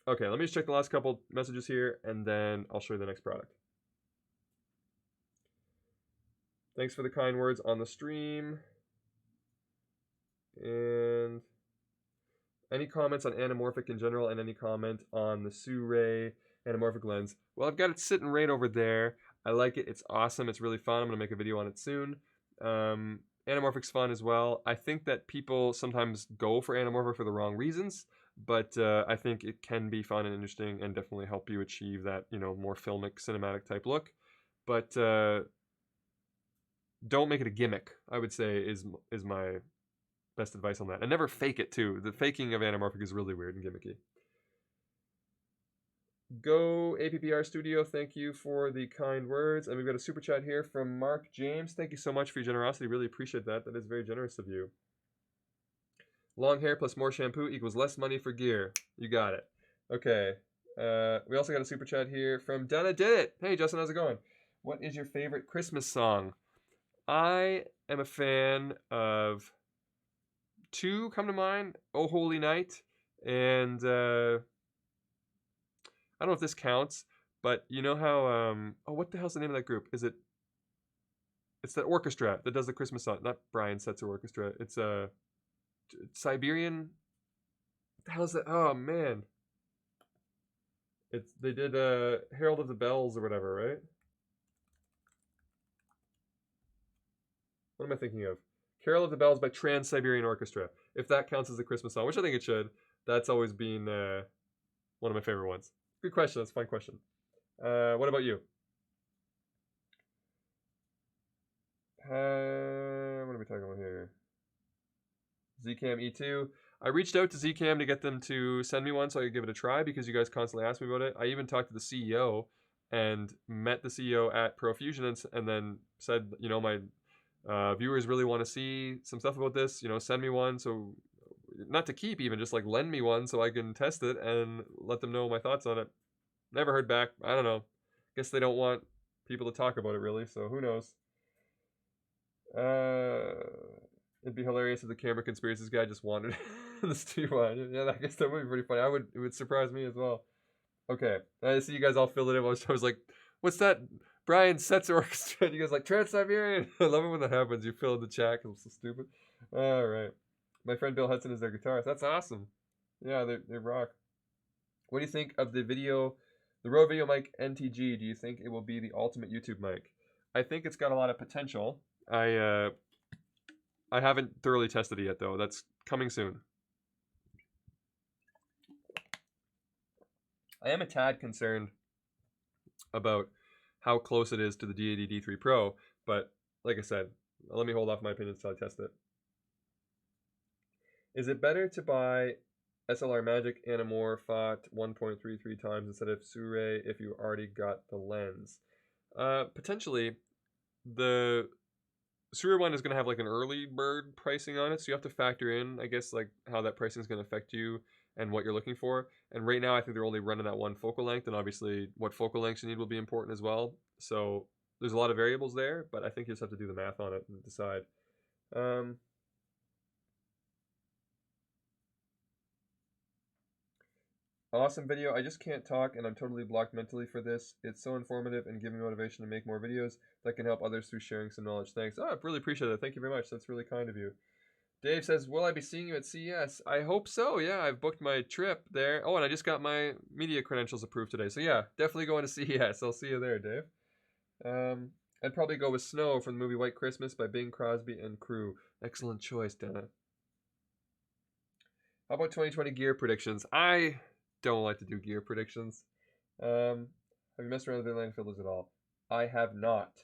Okay, let me just check the last couple messages here, and then I'll show you the next product. Thanks for the kind words on the stream. And any comments on anamorphic in general, and any comment on the Sue-Ray anamorphic lens? Well, I've got it sitting right over there. I like it. It's awesome. It's really fun. I'm going to make a video on it soon. Anamorphic's fun as well. I think that people sometimes go for anamorphic for the wrong reasons, but I think it can be fun and interesting and definitely help you achieve that, more filmic, cinematic type look. But don't make it a gimmick, I would say, is my best advice on that. And never fake it, too. The faking of anamorphic is really weird and gimmicky. Go APPR Studio, thank you for the kind words. And we've got a super chat here from Mark James. Thank you so much for your generosity. Really appreciate that. That is very generous of you. Long hair plus more shampoo equals less money for gear. You got it. Okay. We also got a super chat here from Donna Did It. Hey, Justin, how's it going? What is your favorite Christmas song? I am a fan of two come to mind. Oh Holy Night, and I don't know if this counts, but you know how oh, what the hell's the name of that group? Is it? It's that orchestra that does the Christmas song. Not Brian Setzer Orchestra. It's Siberian. What the hell's that? Oh man. They did Herald of the Bells or whatever, right? What am I thinking of? Carol of the Bells by Trans-Siberian Orchestra. If that counts as a Christmas song, which I think it should, that's always been one of my favorite ones. Good question. That's a fine question. What about you? What are we talking about here? Zcam E2. I reached out to Zcam to get them to send me one so I could give it a try because you guys constantly ask me about it. I even talked to the CEO and met the CEO at Profusion and then said, you know, my viewers really want to see some stuff about this. You know, send me one. So not to keep even, just like lend me one so I can test it and let them know my thoughts on it. Never heard back. I don't know. Guess they don't want people to talk about it really, so who knows. It'd be hilarious if the camera conspiracies guy just wandered in the studio. Yeah, I guess that would be pretty funny. It would surprise me as well. Okay, I see you guys all filled it in. I was like, what's that? Brian Setzer Orchestra. You guys like Trans-Siberian. I love it when that happens. You fill in the chat because I'm so stupid. All right. My friend Bill Hudson is their guitarist. That's awesome. Yeah, they rock. What do you think of the Rode Video Mic NTG? Do you think it will be the ultimate YouTube mic? I think it's got a lot of potential. I haven't thoroughly tested it yet, though. That's coming soon. I am a tad concerned about how close it is to the D80 D3 Pro, but like I said, let me hold off my opinions until I test it. Is it better to buy SLR Magic Anamorphic 1.33 times instead of Sure if you already got the lens? Potentially, the Sure one is going to have like an early bird pricing on it, so you have to factor in, I guess, like how that pricing is going to affect you and what you're looking for. And right now, I think they're only running that one focal length, and obviously what focal lengths you need will be important as well. So there's a lot of variables there, but I think you just have to do the math on it and decide. Awesome video. I just can't talk and I'm totally blocked mentally for this. It's so informative and giving me motivation to make more videos that can help others through sharing some knowledge. Thanks. Oh, I really appreciate it. Thank you very much. That's really kind of you. Dave says, will I be seeing you at CES? I hope so. Yeah, I've booked my trip there. Oh, and I just got my media credentials approved today. So yeah, definitely going to CES. I'll see you there, Dave. I'd probably go with Snow from the movie White Christmas by Bing Crosby and crew. Excellent choice, Dana. How about 2020 gear predictions? I don't like to do gear predictions. Have you messed around with inline filters at all? I have not.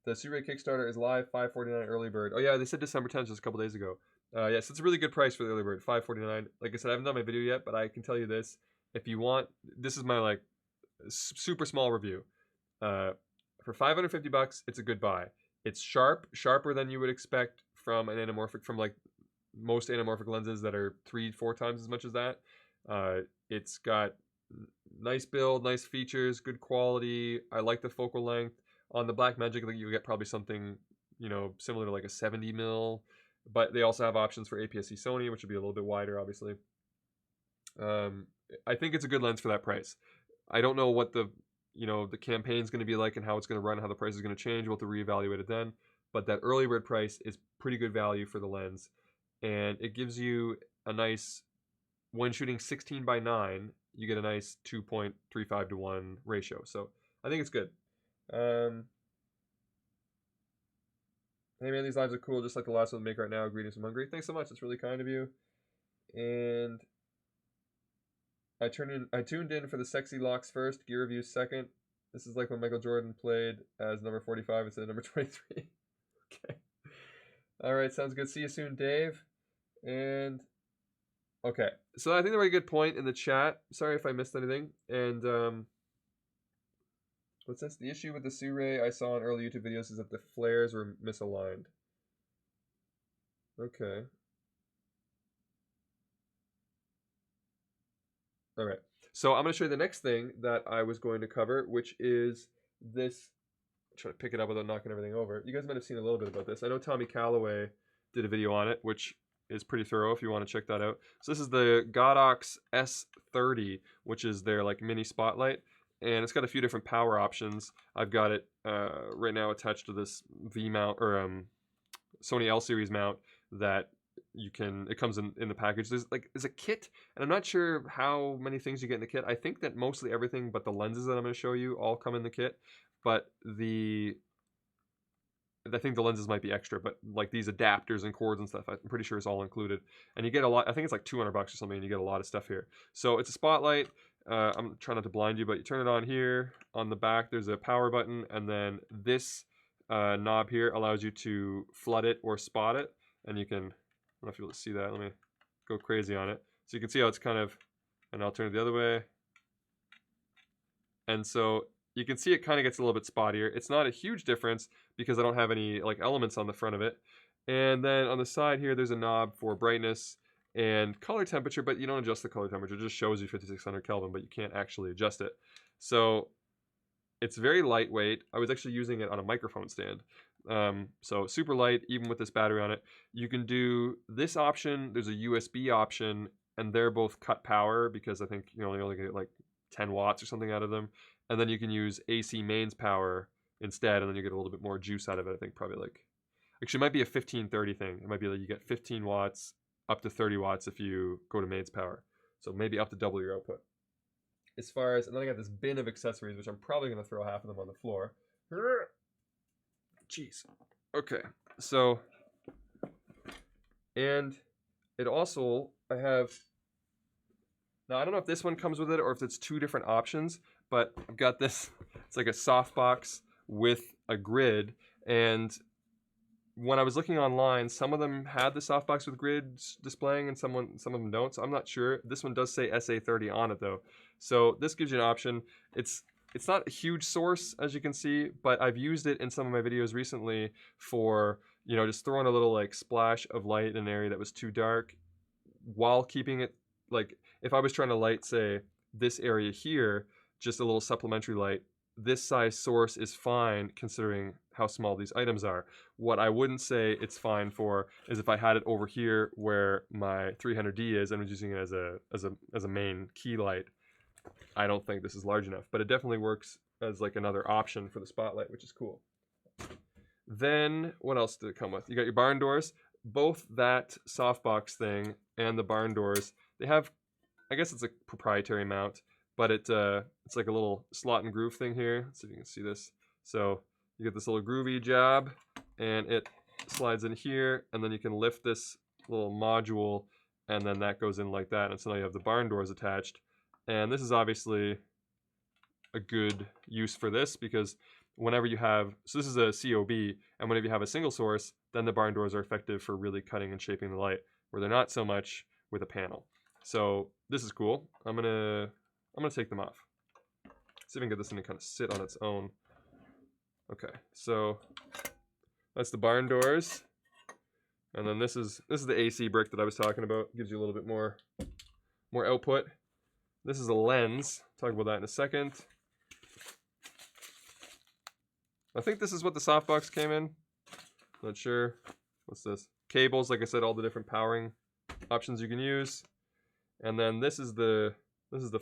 The Sure Kickstarter is live, $5.49 early bird. Oh yeah, they said December 10th just a couple days ago. Yes, it's a really good price for the early bird, $5.49. Like I said, I haven't done my video yet, but I can tell you this: if you want, this is my like super small review. For $550, it's a good buy. It's sharper than you would expect from an anamorphic, from like most anamorphic lenses that are 3-4 times as much as that. It's got nice build, nice features, good quality. I like the focal length. On the Blackmagic, you get probably something, you know, similar to like a 70 mil, but they also have options for APS-C Sony, which would be a little bit wider, obviously. I think it's a good lens for that price. I don't know what the campaign's going to be like and how it's going to run, how the price is going to change. We'll have to reevaluate it then. But that early bird price is pretty good value for the lens, and it gives you a nice, when shooting 16:9, you get a nice 2.35 to 1 ratio. So I think it's good. Hey man, these lives are cool, just like the last one we make right now. Greetings from Hungary. Thanks so much. That's really kind of you. And I tuned in for the sexy locks first, gear reviews second. This is like when Michael Jordan played as number 45 instead of number 23. Okay. All right, sounds good. See you soon, Dave. And okay, so I think there was a good point in the chat. Sorry if I missed anything. And what's this? The issue with the Sure I saw in early YouTube videos is that the flares were misaligned. Okay. All right. So I'm going to show you the next thing that I was going to cover, which is this. I'm trying to pick it up without knocking everything over. You guys might have seen a little bit about this. I know Tommy Calloway did a video on it, which is pretty thorough if you want to check that out. So this is the Godox S30, which is their like mini spotlight, and it's got a few different power options. I've got it right now attached to this V mount or Sony L series mount that you can. It comes in the package. There's a kit, and I'm not sure how many things you get in the kit. I think that mostly everything but the lenses that I'm going to show you all come in the kit, but I think the lenses might be extra, but like these adapters and cords and stuff, I'm pretty sure it's all included. And you get a lot, I think it's like $200 or something, and you get a lot of stuff here. So it's a spotlight. I'm trying not to blind you, but you turn it on here. On the back, there's a power button, and then this knob here allows you to flood it or spot it. And you can, I don't know if you'll be able to see that. Let me go crazy on it. So you can see how it's kind of, and I'll turn it the other way. And so you can see it kind of gets a little bit spottier. It's not a huge difference because I don't have any like elements on the front of it. And then on the side here, there's a knob for brightness and color temperature, but you don't adjust the color temperature. It just shows you 5600 Kelvin, but you can't actually adjust it. So it's very lightweight. I was actually using it on a microphone stand. So super light, even with this battery on it. You can do this option. There's a USB option, and they're both cut power because I think you only get like 10 watts or something out of them. And then you can use AC mains power instead, and then you get a little bit more juice out of it. I think probably like, actually it might be a 15-30 thing. It might be like you get 15 watts up to 30 watts if you go to mains power. So maybe up to double your output. As far as, and then I got this bin of accessories, which I'm probably going to throw half of them on the floor. Jeez. Okay, so, and it also, I have, now I don't know if this one comes with it or if it's two different options, but I've got this, it's like a softbox with a grid, and when I was looking online, some of them had the softbox with grids displaying and some of them don't, so I'm not sure. This one does say SA30 on it though. So this gives you an option. It's not a huge source, as you can see, but I've used it in some of my videos recently for, you know, just throwing a little like splash of light in an area that was too dark while keeping it, like if I was trying to light, say, this area here, just a little supplementary light, this size source is fine considering how small these items are. What I wouldn't say it's fine for is if I had it over here where my 300D is and was using it as a main key light. I don't think this is large enough, but it definitely works as like another option for the spotlight, which is cool. Then what else did it come with? You got your barn doors. Both that softbox thing and the barn doors, they have, I guess it's a proprietary mount, but it's like a little slot and groove thing here. Let's see if you can see this. So you get this little groovy job, and it slides in here, and then you can lift this little module, and then that goes in like that, and so now you have the barn doors attached. And this is obviously a good use for this because whenever you have, so this is a COB, and whenever you have a single source, then the barn doors are effective for really cutting and shaping the light, where they're not so much with a panel. So this is cool. I'm gonna take them off. See if I can get this thing to kind of sit on its own. Okay, so that's the barn doors, and then this is the AC brick that I was talking about. Gives you a little bit more output. This is a lens. Talk about that in a second. I think this is what the softbox came in. Not sure. What's this? Cables, like I said, all the different powering options you can use. And then this is the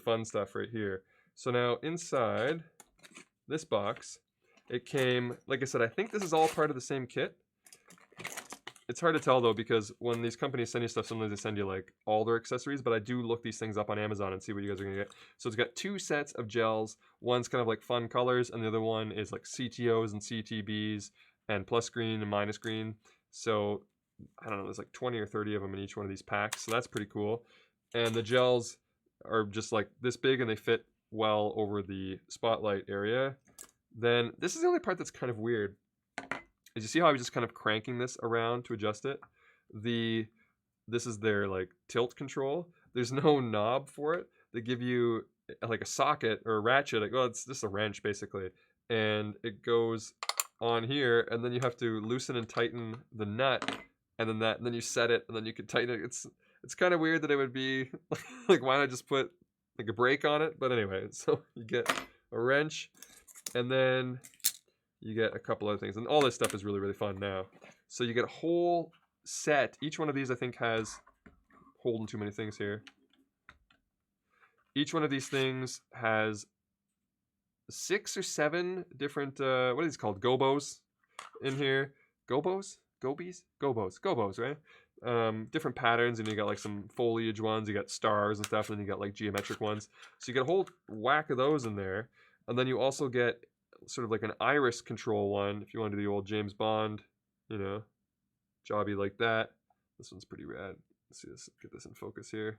fun stuff right here. So now inside this box, it came, like I said, I think this is all part of the same kit. It's hard to tell though, because when these companies send you stuff, sometimes they send you like all their accessories, but I do look these things up on Amazon and see what you guys are gonna get. So it's got two sets of gels. One's kind of like fun colors, and the other one is like CTOs and CTBs and plus green and minus green. So I don't know, there's like 20 or 30 of them in each one of these packs, so that's pretty cool. And the gels are just like this big, and they fit well over the spotlight area. Then this is the only part that's kind of weird. Is you see how I was just kind of cranking this around to adjust it? This is their like tilt control. There's no knob for it. They give you like a socket or a ratchet. Like, well, it's just a wrench basically, and it goes on here, and then you have to loosen and tighten the nut, and then you set it, and then you can tighten it. It's kind of weird that it would be like, why not just put like a brake on it? But anyway, so you get a wrench, and then you get a couple other things, and all this stuff is really, really fun now. So you get a whole set, each one of these I think has, holding too many things here. Each one of these things has 6 or 7 different, what are these called? Gobos in here. Gobos? Gobies? Gobos, right? Different patterns, and you got like some foliage ones, you got stars and stuff, and then you got like geometric ones. So you get a whole whack of those in there. And then you also get sort of like an iris control one, if you want to do the old James Bond, you know, jobby like that. This one's pretty rad. Let's see this, get this in focus here.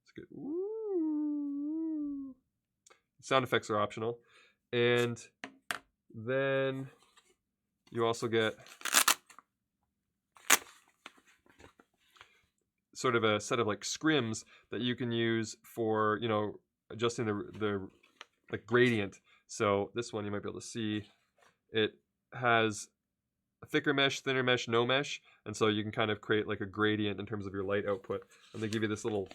Let's get, ooh. Sound effects are optional. And then you also get sort of a set of like scrims that you can use for, you know, adjusting the like gradient. So this one you might be able to see, it has a thicker mesh, thinner mesh, no mesh, and so you can kind of create like a gradient in terms of your light output. And they give you this little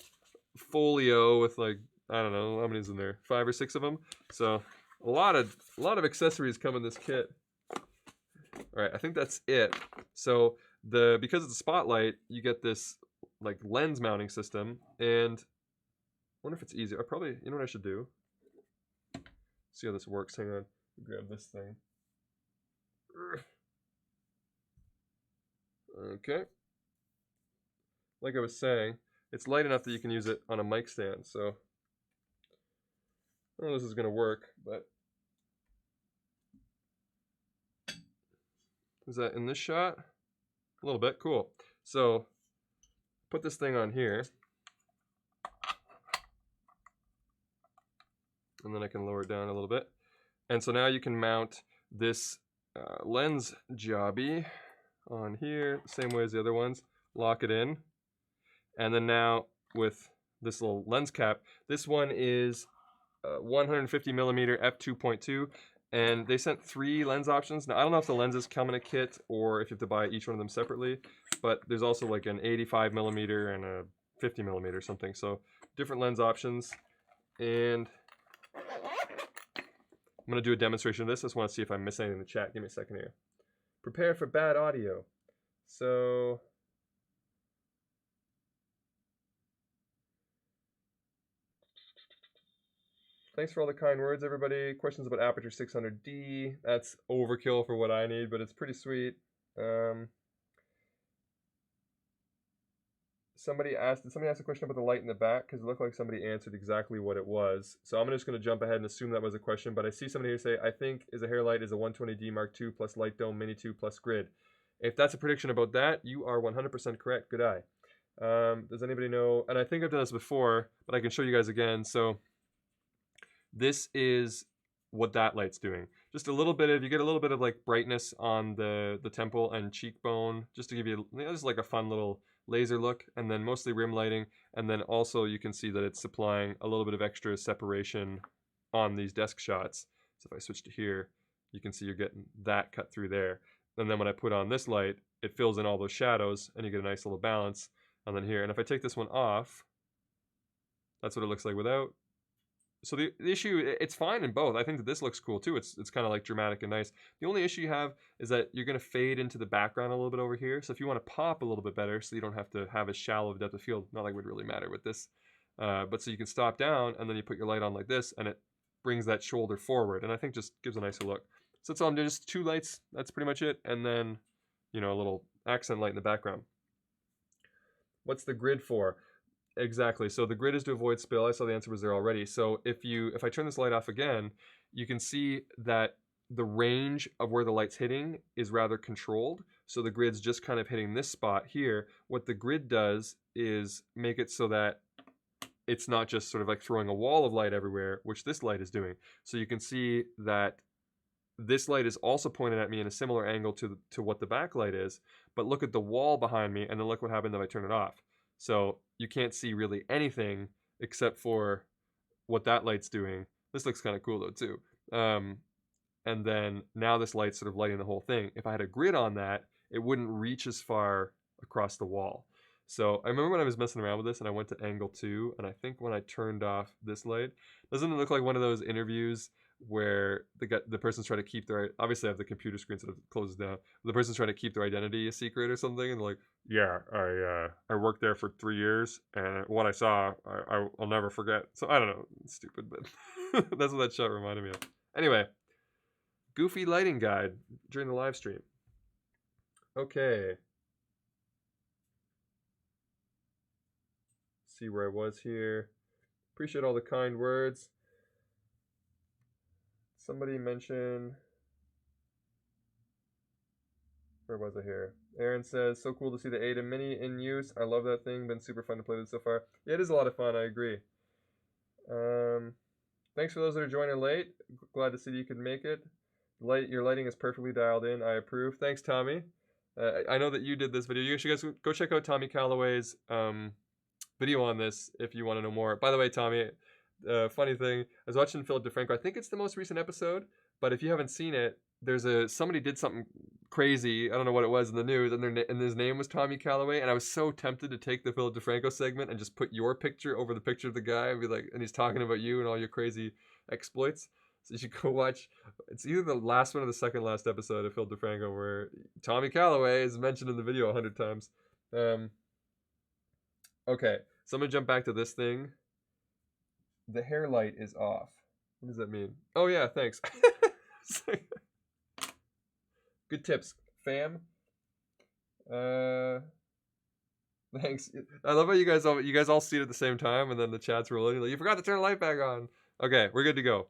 folio with like, I don't know, how many is in there? 5 or 6 of them. So a lot of accessories come in this kit. All right, I think that's it. So because it's a spotlight, you get this like lens mounting system, and I wonder if it's easier. I probably, you know what I should do? See how this works. Hang on, grab this thing. Okay. Like I was saying, it's light enough that you can use it on a mic stand. So I don't know if this is gonna work, but is that in this shot? A little bit, cool. So put this thing on here, and then I can lower it down a little bit. And so now you can mount this lens jobby on here, same way as the other ones. Lock it in. And then now with this little lens cap, this one is 150 millimeter f2.2, and they sent 3 lens options. Now I don't know if the lenses come in a kit or if you have to buy each one of them separately, but there's also like an 85 millimeter and a 50 millimeter or something. So different lens options. And I'm gonna do a demonstration of this. I just want to see if I miss anything in the chat. Give me a second here. Prepare for bad audio. So thanks for all the kind words, everybody. Questions about Aperture 600D. That's overkill for what I need, but it's pretty sweet. Somebody asked a question about the light in the back, because it looked like somebody answered exactly what it was. So I'm just going to jump ahead and assume that was a question, but I see somebody here say, I think is a hair light is a 120D Mark II plus light dome Mini 2 plus grid. If that's a prediction about that, you are 100% correct. Good eye. Does anybody know? And I think I've done this before, but I can show you guys again. So this is what that light's doing. Just a little bit of, you get a little bit of like brightness on the temple and cheekbone, just to give you, just like a fun little laser look, and then mostly rim lighting. And then also you can see that it's supplying a little bit of extra separation on these desk shots. So if I switch to here, you can see you're getting that cut through there. And then when I put on this light, it fills in all those shadows and you get a nice little balance. And then here, and if I take this one off, that's what it looks like without. So the issue, it's fine in both. I think that this looks cool too. It's kind of like dramatic and nice. The only issue you have is that you're going to fade into the background a little bit over here. So if you want to pop a little bit better, so you don't have to have as shallow of depth of field, not like it would really matter with this. But so you can stop down and then you put your light on like this, and it brings that shoulder forward, and I think just gives a nicer look. So that's all I'm doing, just 2 lights. That's pretty much it. And then, you know, a little accent light in the background. What's the grid for? Exactly. So the grid is to avoid spill. I saw the answer was there already. So if I turn this light off again, you can see that the range of where the light's hitting is rather controlled. So the grid's just kind of hitting this spot here. What the grid does is make it so that it's not just sort of like throwing a wall of light everywhere, which this light is doing. So you can see that this light is also pointed at me in a similar angle to what the backlight is, but look at the wall behind me, and then look what happened if I turn it off. So you can't see really anything except for what that light's doing. This looks kind of cool though too. And then now this light's sort of lighting the whole thing. If I had a grid on that, it wouldn't reach as far across the wall. So I remember when I was messing around with this and I went to angle 2, and I think when I turned off this light, doesn't it look like one of those interviews where the person's trying to keep their, obviously I have the computer screen so it closes down. The person's trying to keep their identity a secret or something, and they're like, yeah, I worked there for 3 years, and what I saw, I'll never forget. So I don't know, it's stupid, but that's what that shot reminded me of. Anyway, goofy lighting guide during the live stream. Okay. See where I was here. Appreciate all the kind words. Somebody mentioned, where was I here? Aaron says, so cool to see the Ada Mini in use. I love that thing. Been super fun to play with so far. Yeah, it is a lot of fun. I agree. Thanks for those that are joining late. Glad to see that you could make it. Your lighting is perfectly dialed in. I approve. Thanks, Tommy. I know that you did this video. You guys go check out Tommy Calloway's video on this if you want to know more. By the way, Tommy, funny thing, I was watching Philip DeFranco. I think it's the most recent episode, but if you haven't seen it, somebody did something crazy. I don't know what it was in the news, and his name was Tommy Calloway, and I was so tempted to take the Philip DeFranco segment and just put your picture over the picture of the guy and be like, and he's talking about you and all your crazy exploits. So you should go watch. It's either the last one or the second last episode of Phil DeFranco where Tommy Calloway is mentioned in the video 100 times. Okay, so I'm gonna jump back to this thing. The hair light is off. What does that mean? Oh yeah, thanks. Good tips, fam. Thanks. I love how you guys all see it at the same time, and then the chat's rolling. Like, you forgot to turn the light back on. Okay, we're good to go.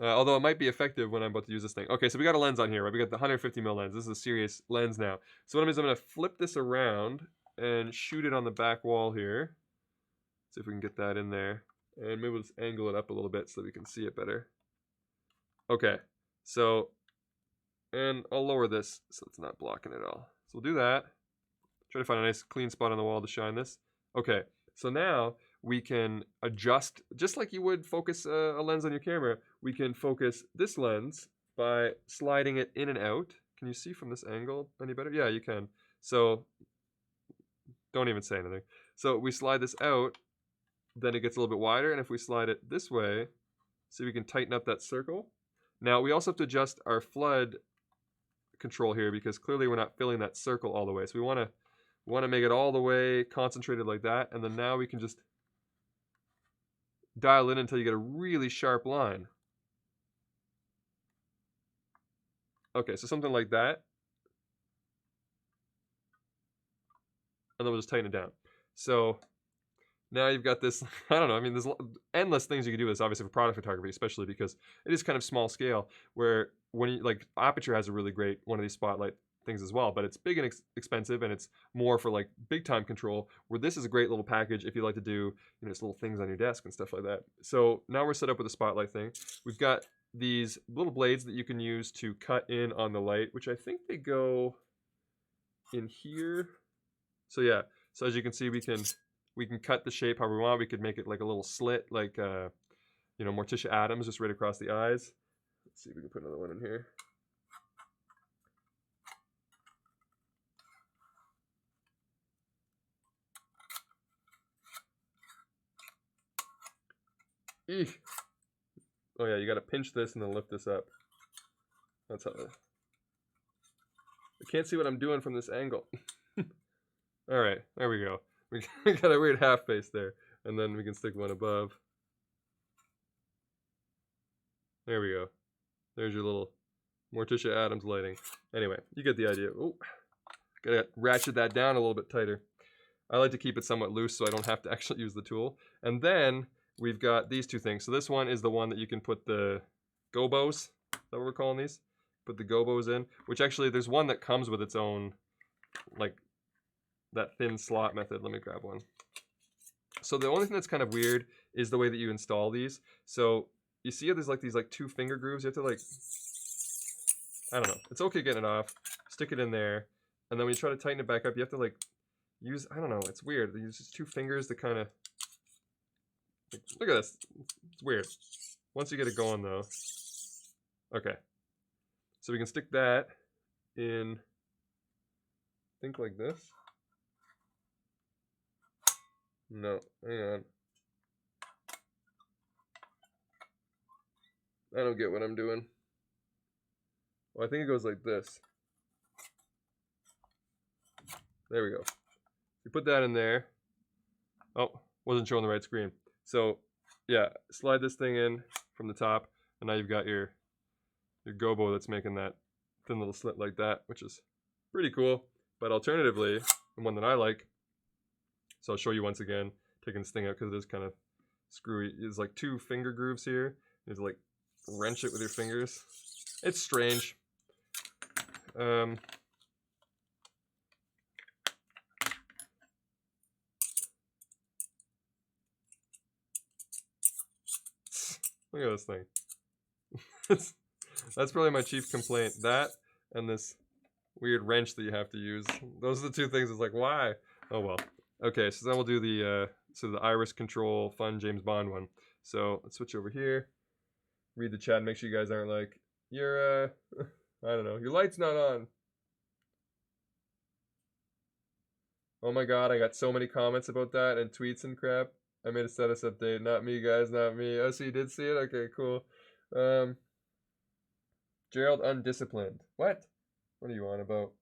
Although it might be effective when I'm about to use this thing. Okay, so we got a lens on here, right? We got the 150mm lens. This is a serious lens now. So what I'm going to flip this around and shoot it on the back wall here. See if we can get that in there. And maybe we'll just angle it up a little bit so that we can see it better. Okay, so, and I'll lower this so it's not blocking it all. So we'll do that. Try to find a nice clean spot on the wall to shine this. Okay, so now we can adjust, just like you would focus a lens on your camera, we can focus this lens by sliding it in and out. Can you see from this angle any better? Yeah, you can. So, don't even say anything. So we slide this out, then it gets a little bit wider, and if we slide it this way, see, we can tighten up that circle. Now, we also have to adjust our flood control here because clearly we're not filling that circle all the way. So we want to make it all the way concentrated like that, and then now we can just dial in until you get a really sharp line. Okay, so something like that. And then we'll just tighten it down. So now you've got this, I don't know, I mean, there's endless things you can do with this, obviously, for product photography, especially because it is kind of small scale, where when you, like, Aperture has a really great one of these spotlight things as well, but it's big and expensive, and it's more for like big time control, where this is a great little package if you like to do, you know, just little things on your desk and stuff like that. So now we're set up with a spotlight thing. We've got these little blades that you can use to cut in on the light, which I think they go in here. So yeah, so as you can see, we can cut the shape however we want. We could make it like a little slit, like you know, Morticia Addams, just right across the eyes. Let's see if we can put another one in here. Eesh. Oh yeah, you got to pinch this and then lift this up. That's how. I can't see what I'm doing from this angle. All right, there we go. We got a weird half face there, and then we can stick one above. There we go. There's your little Morticia Addams lighting. Anyway, you get the idea. Oh, gotta ratchet that down a little bit tighter. I like to keep it somewhat loose so I don't have to actually use the tool. And then we've got these two things. So this one is the one that you can put the gobos, is that what we're calling these? Put the gobos in, which actually there's one that comes with its own, like, that thin slot method. Let me grab one. So the only thing that's kind of weird is the way that you install these. So you see how there's like these like 2 finger grooves? You have to like, I don't know. It's okay getting it off. Stick it in there. And then when you try to tighten it back up, you have to like use, I don't know, it's weird. You use just 2 fingers to kind of, like, look at this. It's weird. Once you get it going though. Okay. So we can stick that in, think like this. No, hang on. I don't get what I'm doing. Well, I think it goes like this. There we go. You put that in there. Oh, wasn't showing the right screen. So, yeah, slide this thing in from the top, and now you've got your gobo that's making that thin little slit like that, which is pretty cool. But alternatively, the one that I like, so I'll show you once again, taking this thing out because it is kind of screwy. There's like 2 finger grooves here. You have to like wrench it with your fingers. It's strange. Look at this thing. That's probably my chief complaint. That and this weird wrench that you have to use. Those are the 2 things. It's like, why? Oh well. Okay, so then we'll do the iris control fun James Bond one. So let's switch over here. Read the chat and make sure you guys aren't like, your I don't know, your light's not on. Oh my god, I got so many comments about that and tweets and crap. I made a status update. Not me, guys, not me. Oh, so you did see it? Okay, cool. Gerald undisciplined. What? What are you on about?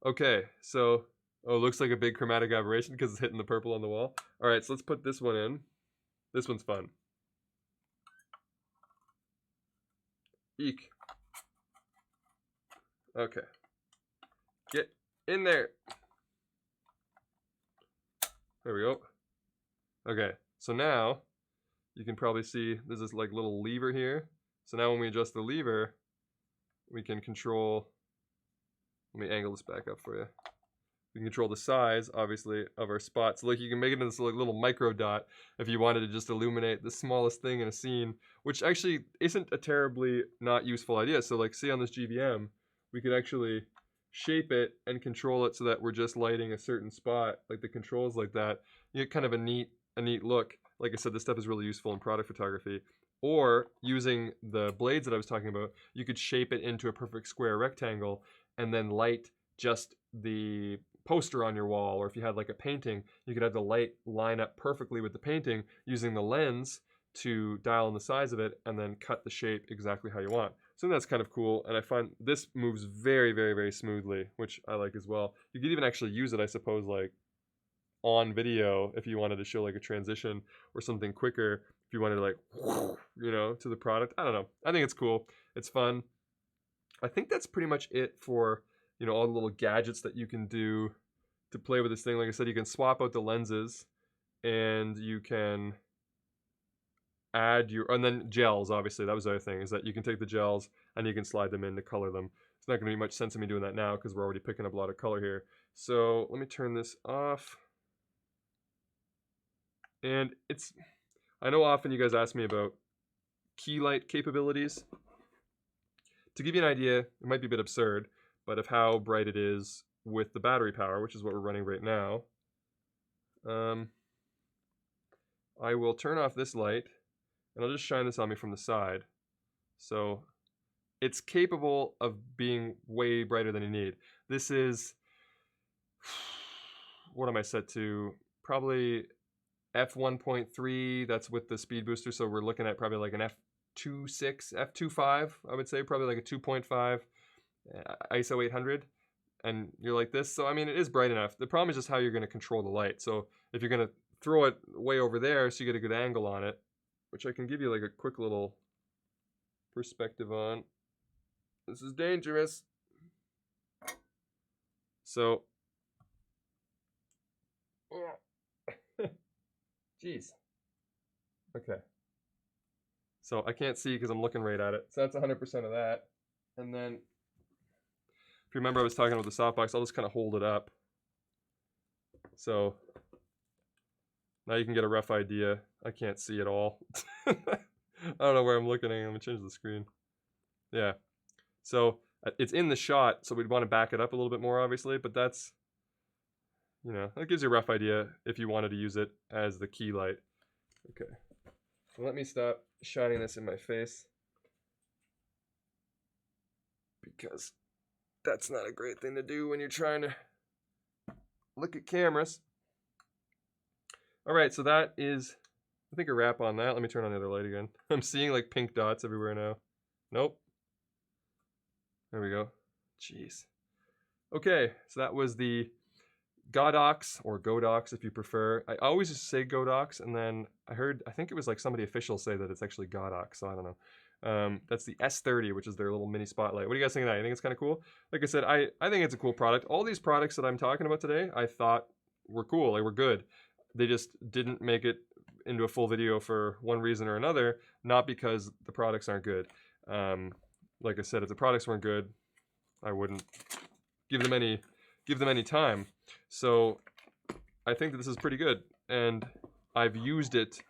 Okay, so, oh, it looks like a big chromatic aberration because it's hitting the purple on the wall. All right, so let's put this one in. This one's fun. Eek. Okay. Get in there. There we go. Okay, so now you can probably see there's this like little lever here. So now when we adjust the lever, we can control, let me angle this back up for you. We can control the size, obviously, of our spot. So like you can make it into this like little micro dot if you wanted to just illuminate the smallest thing in a scene, which actually isn't a terribly not useful idea. So like see on this GVM, we could actually shape it and control it so that we're just lighting a certain spot, like the controls like that. You get kind of a neat look. Like I said, this stuff is really useful in product photography. Or using the blades that I was talking about, you could shape it into a perfect square rectangle and then light just the poster on your wall. Or if you had like a painting, you could have the light line up perfectly with the painting using the lens to dial in the size of it and then cut the shape exactly how you want. So that's kind of cool, and I find this moves very, very, very smoothly, which I like as well. You could even actually use it, I suppose, like on video if you wanted to show like a transition or something quicker, if you wanted to like, you know, to the product. I don't know. I think it's cool. It's fun. I think that's pretty much it for, you know, all the little gadgets that you can do to play with this thing. Like I said, you can swap out the lenses and you can add your, and then gels, obviously. That was the other thing, is that you can take the gels and you can slide them in to color them. It's not going to be much sense of me doing that now because we're already picking up a lot of color here. So let me turn this off. And it's, I know often you guys ask me about key light capabilities. To give you an idea, it might be a bit absurd, but of how bright it is with the battery power, which is what we're running right now. I will turn off this light and I'll just shine this on me from the side. So it's capable of being way brighter than you need. This is, what am I set to? Probably f1.3, that's with the speed booster, so we're looking at probably like an f2.6, f2.5, I would say, probably like a 2.5 ISO 800, and you're like this. So I mean, it is bright enough. The problem is just how you're going to control the light. So if you're going to throw it way over there so you get a good angle on it, which I can give you like a quick little perspective on. This is dangerous. So, jeez. Okay. So I can't see because I'm looking right at it. So that's 100% of that. And then, if you remember I was talking about the softbox, I'll just kind of hold it up. So, now you can get a rough idea. I can't see at all. I don't know where I'm looking at. I'm going to change the screen. Yeah. So, it's in the shot, so we'd want to back it up a little bit more, obviously. But that's, you know, that gives you a rough idea if you wanted to use it as the key light. Okay. So let me stop shining this in my face, because that's not a great thing to do when you're trying to look at cameras. All right, so that is I think a wrap on that. Let me turn on the other light again. I'm seeing like pink dots everywhere now. Nope. There we go. Jeez. Okay, so that was the Godox, or Godox if you prefer. I always just say Godox, and then I think it was like somebody official say that it's actually Godox, so I don't know. That's the S30, which is their little mini spotlight. What do you guys think of that? You think it's kind of cool? Like I said, I think it's a cool product. All these products that I'm talking about today, I thought were cool, they were good. They just didn't make it into a full video for one reason or another, not because the products aren't good. Like I said, if the products weren't good, I wouldn't give them any time. So I think that this is pretty good, and I've used it.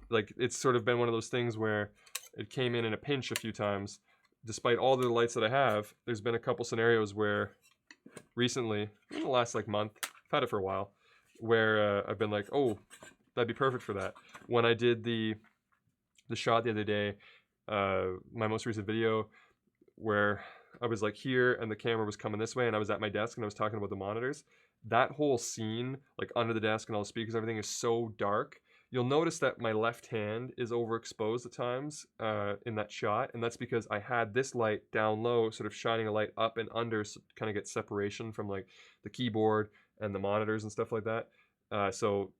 Like, it's sort of been one of those things where it came in a pinch a few times. Despite all the lights that I have, there's been a couple scenarios where recently, in the last like month, I've had it for a while, where I've been like, oh, that'd be perfect for that. When I did the shot the other day, my most recent video, where I was like here and the camera was coming this way and I was at my desk and I was talking about the monitors. That whole scene, like under the desk and all the speakers, everything is so dark. You'll notice that my left hand is overexposed at times in that shot, and that's because I had this light down low, sort of shining a light up and under, so kind of get separation from like the keyboard and the monitors and stuff like that. So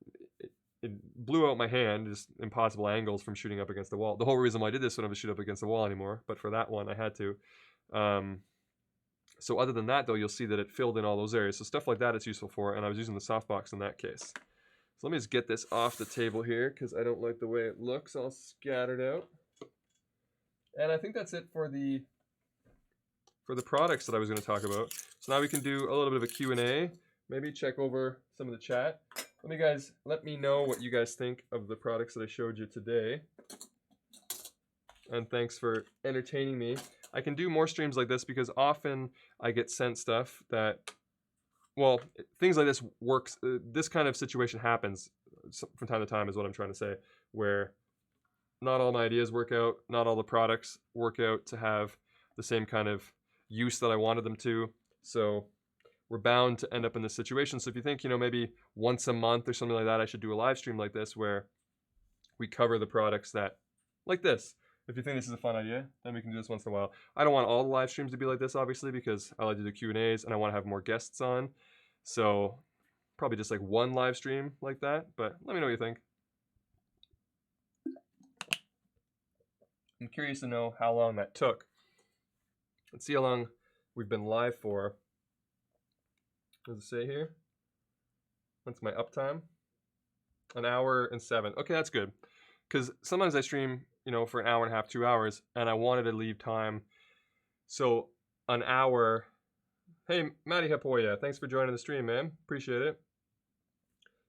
it blew out my hand, just impossible angles from shooting up against the wall. The whole reason why I did this, I don't have to shoot up against the wall anymore, but for that one I had to. So other than that though, you'll see that it filled in all those areas. So stuff like that it's useful for, and I was using the softbox in that case. So let me just get this off the table here, because I don't like the way it looks all scattered out. And I think that's it for the products that I was going to talk about. So now we can do a little bit of a Q&A, maybe check over some of the chat. Let me know what you guys think of the products that I showed you today. And thanks for entertaining me. I can do more streams like this because often I get sent stuff that, well, things like this works. This kind of situation happens from time to time is what I'm trying to say, where not all my ideas work out, not all the products work out to have the same kind of use that I wanted them to. So we're bound to end up in this situation. So if you think, maybe once a month or something like that, I should do a live stream like this where we cover the products that, like this. If you think this is a fun idea, then we can do this once in a while. I don't want all the live streams to be like this, obviously, because I like to do Q&As and I want to have more guests on. So probably just like one live stream like that, but let me know what you think. I'm curious to know how long that took. Let's see how long we've been live for. What does it say here? What's my uptime? 1 hour and 7. Okay, that's good. Because sometimes I stream, for an hour and a half, 2 hours, and I wanted to leave time. So an hour. Hey, Matty Hapoya, thanks for joining the stream, man. Appreciate it.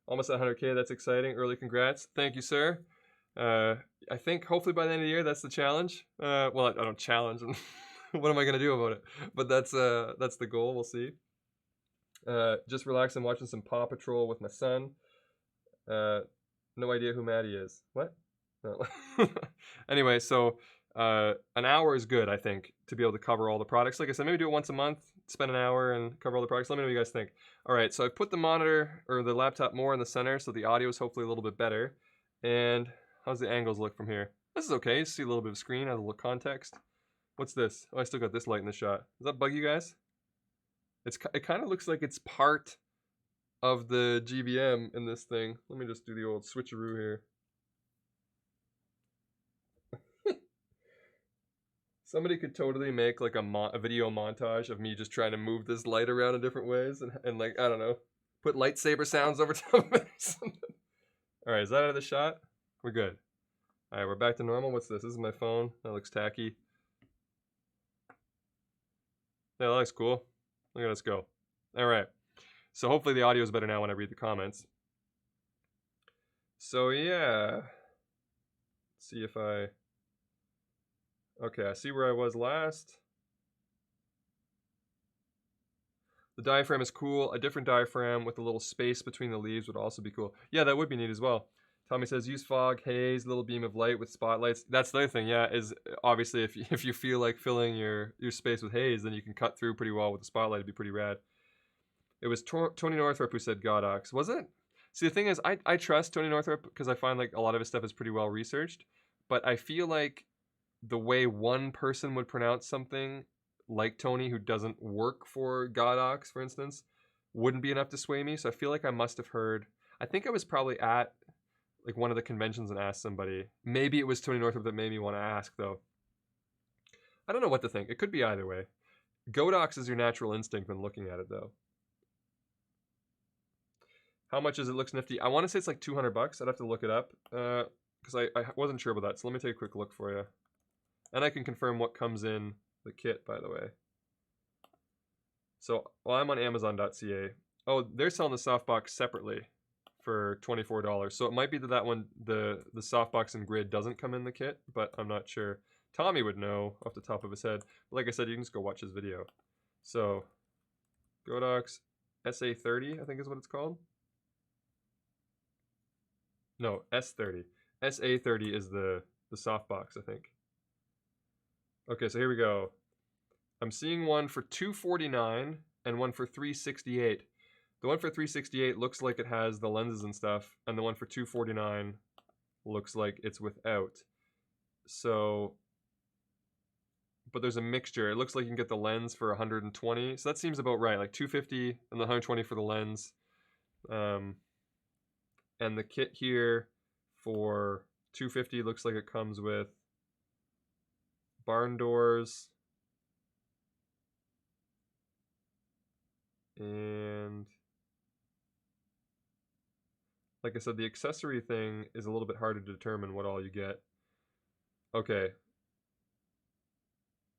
Almost at 100K, that's exciting. Early congrats. Thank you, sir. I think hopefully by the end of the year, that's the challenge. Well, I don't challenge. What am I going to do about it? But that's the goal. We'll see. Just relax and watching some Paw Patrol with my son. No idea who Maddie is. What? No. Anyway, so an hour is good, I think, to be able to cover all the products. Like I said, maybe do it once a month, spend an hour and cover all the products. Let me know what you guys think. All right, so I've put the monitor or the laptop more in the center, so the audio is hopefully a little bit better. And how's the angles look from here? This is okay. You see a little bit of screen, has a little context. What's this? Oh, I still got this light in the shot. Does that bug you guys? It kind of looks like it's part of the GBM in this thing. Let me just do the old switcheroo here. Somebody could totally make like a video montage of me just trying to move this light around in different ways and like, I don't know, put lightsaber sounds over top of it or something. All right, is that out of the shot? We're good. All right, we're back to normal. What's this? This is my phone. That looks tacky. Yeah, that looks cool. Look at us go. All right. So hopefully the audio is better now when I read the comments. So yeah. Let's see if I... Okay, I see where I was last. The diaphragm is cool. A different diaphragm with a little space between the leaves would also be cool. Yeah, that would be neat as well. Tommy says, use fog, haze, little beam of light with spotlights. That's the other thing, yeah, is obviously if you feel like filling your space with haze, then you can cut through pretty well with the spotlight. It'd be pretty rad. It was Tony Northrup who said Godox. Was it? See, the thing is, I trust Tony Northrup because I find like a lot of his stuff is pretty well researched, but I feel like the way one person would pronounce something, like Tony, who doesn't work for Godox, for instance, wouldn't be enough to sway me. So I feel like I must have heard. I think I was probably at like one of the conventions and asked somebody. Maybe it was Tony Northrup that made me want to ask, though. I don't know what to think. It could be either way. Godox is your natural instinct when looking at it, though. How much is it? Looks nifty. I want to say it's like 200 bucks. I'd have to look it up because I wasn't sure about that. So let me take a quick look for you. And I can confirm what comes in the kit, by the way. So, well, I'm on Amazon.ca. Oh, they're selling the softbox separately for $24. So it might be that one, the softbox and grid doesn't come in the kit, but I'm not sure. Tommy would know off the top of his head. But like I said, you can just go watch his video. So, Godox SA30, I think is what it's called. No, S30. SA30 is the softbox, I think. Okay, so here we go. I'm seeing one for $249 and one for $368. The one for $368 looks like it has the lenses and stuff, and the one for $249 looks like it's without. So, but there's a mixture. It looks like you can get the lens for $120. So that seems about right, like $250 and the $120 for the lens. And the kit here for $250 looks like it comes with barn doors and like I said, the accessory thing is a little bit harder to determine what all you get. Okay.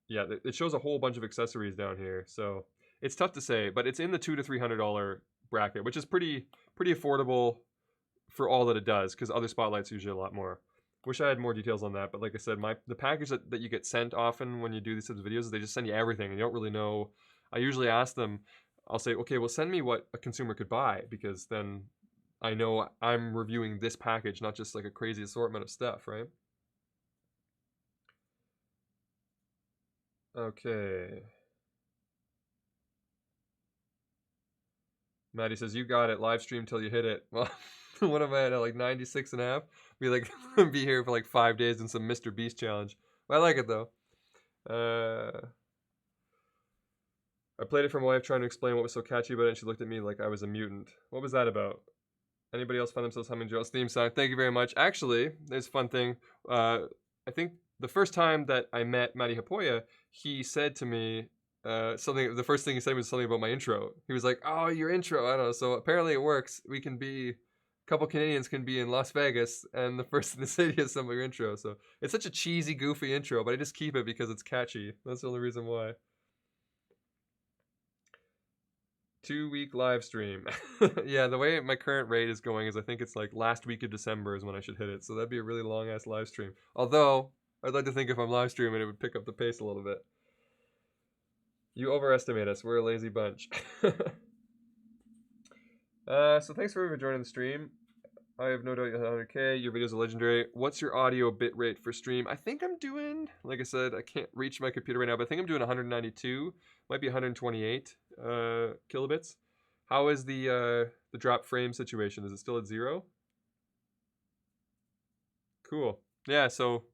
Yeah, it shows a whole bunch of accessories down here, so it's tough to say, but it's in the $200 to $300 bracket, which is pretty affordable for all that it does, because other spotlights are usually a lot more. Wish I had more details on that, but like I said, the package that you get sent often when you do these types of videos is they just send you everything, and you don't really know. I usually ask them, I'll say, okay, well, send me what a consumer could buy, because then I know I'm reviewing this package, not just like a crazy assortment of stuff, right? Okay. Maddie says, you got it. Live stream till you hit it. Well, what am I at? Like 96 and a half? Be like, be here for like 5 days in some Mr. Beast challenge. Well, I like it though. I played it for my wife trying to explain what was so catchy about it, and she looked at me like I was a mutant. What was that about? Anybody else find themselves humming Joel's theme song? Thank you very much. Actually, there's a fun thing. I think the first time that I met Matty Hapoya, he said to me something. The first thing he said was something about my intro. He was like, "Oh, your intro." I don't know. So apparently it works. We can be a couple Canadians can be in Las Vegas, and the first thing to say to you is some of your intro. So it's such a cheesy, goofy intro, but I just keep it because it's catchy. That's the only reason why. 2-week live stream. Yeah, the way my current rate is going is I think it's like last week of December is when I should hit it. So that'd be a really long ass live stream. Although I'd like to think if I'm live streaming, it would pick up the pace a little bit. You overestimate us. We're a lazy bunch. So thanks for joining the stream. I have no doubt you'll hit 100K. Your videos are legendary. What's your audio bit rate for stream? I think I'm doing, like I said, I can't reach my computer right now, but I think I'm doing 192. Might be 128 kilobits. How is the drop frame situation? Is it still at 0? Cool. Yeah, so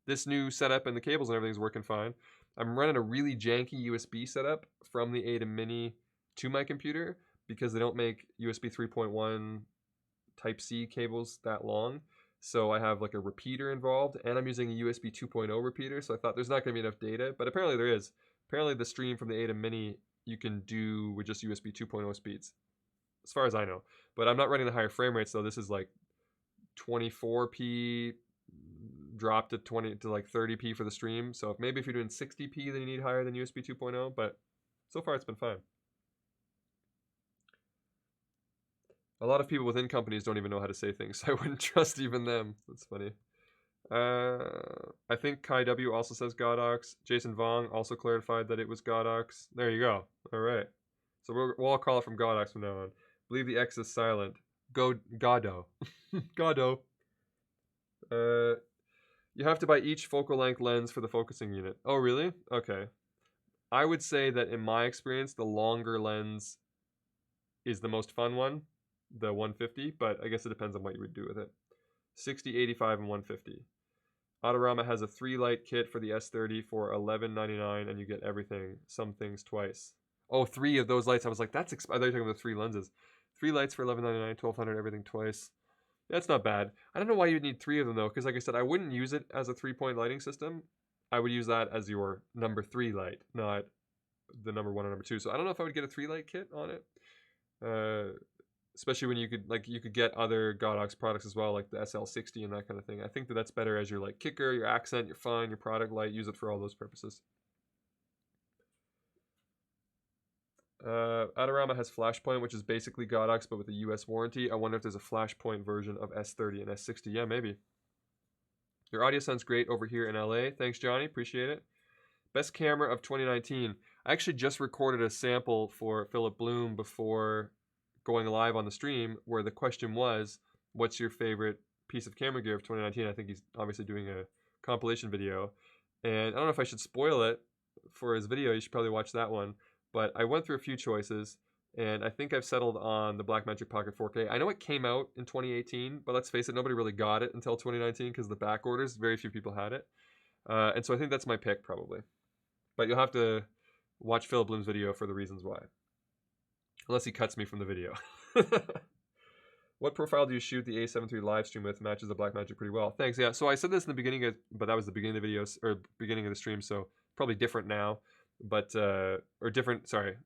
this new setup and the cables and everything's working fine. I'm running a really janky USB setup from the ATEM Mini to my computer because they don't make USB 3.1 Type-C cables that long. So I have like a repeater involved, and I'm using a USB 2.0 repeater, so I thought there's not going to be enough data, but apparently there is. Apparently the stream from the ATEM Mini you can do with just USB 2.0 speeds, as far as I know. But I'm not running the higher frame rates, so this is like 24p dropped to 20 to like 30p for the stream. So maybe if you're doing 60p, then you need higher than USB 2.0, but so far it's been fine. A lot of people within companies don't even know how to say things, so I wouldn't trust even them. That's funny. I think Kai W also says Godox. Jason Vong also clarified that it was Godox. There you go. All right. So we'll all call it from Godox from now on. Believe the X is silent. Godo. Godo. You have to buy each focal length lens for the focusing unit. Oh, really? Okay. I would say that in my experience, the longer lens is the most fun one. the 150, but I guess it depends on what you would do with it. 60, 85, and 150. Autorama has a 3-light kit for the S30 for $11.99, and you get everything, some things twice. Oh, 3 of those lights. I was like, that's I thought you were talking about 3 lenses. 3 lights for $11.99, $1,200, everything twice. That's not bad. I don't know why you'd need 3 of them though, because like I said, I wouldn't use it as a 3-point lighting system. I would use that as your number 3 light, not the number 1 or number 2. So I don't know if I would get a 3-light kit on it. Especially when you could get other Godox products as well, like the SL60 and that kind of thing. I think that that's better as your like kicker, your accent, your fun, your product light. Use it for all those purposes. Adorama has Flashpoint, which is basically Godox but with a US warranty. I wonder if there's a Flashpoint version of S30 and S60. Yeah, maybe. Your audio sounds great over here in LA. Thanks, Johnny. Appreciate it. Best camera of 2019. I actually just recorded a sample for Philip Bloom before going live on the stream, where the question was, what's your favorite piece of camera gear of 2019? I think he's obviously doing a compilation video, and I don't know if I should spoil it for his video. You should probably watch that one. But I went through a few choices, and I think I've settled on the Blackmagic Pocket 4K. I know it came out in 2018, but let's face it, nobody really got it until 2019 because of the back orders. Very few people had it, and so I think that's my pick probably. But you'll have to watch Philip Bloom's video for the reasons why. Unless he cuts me from the video. What profile do you shoot the A73 live stream with? Matches the Blackmagic pretty well. Thanks. Yeah, so I said this in the beginning, but that was the beginning of the videos, or beginning of the stream, so probably different now. But, or different, sorry.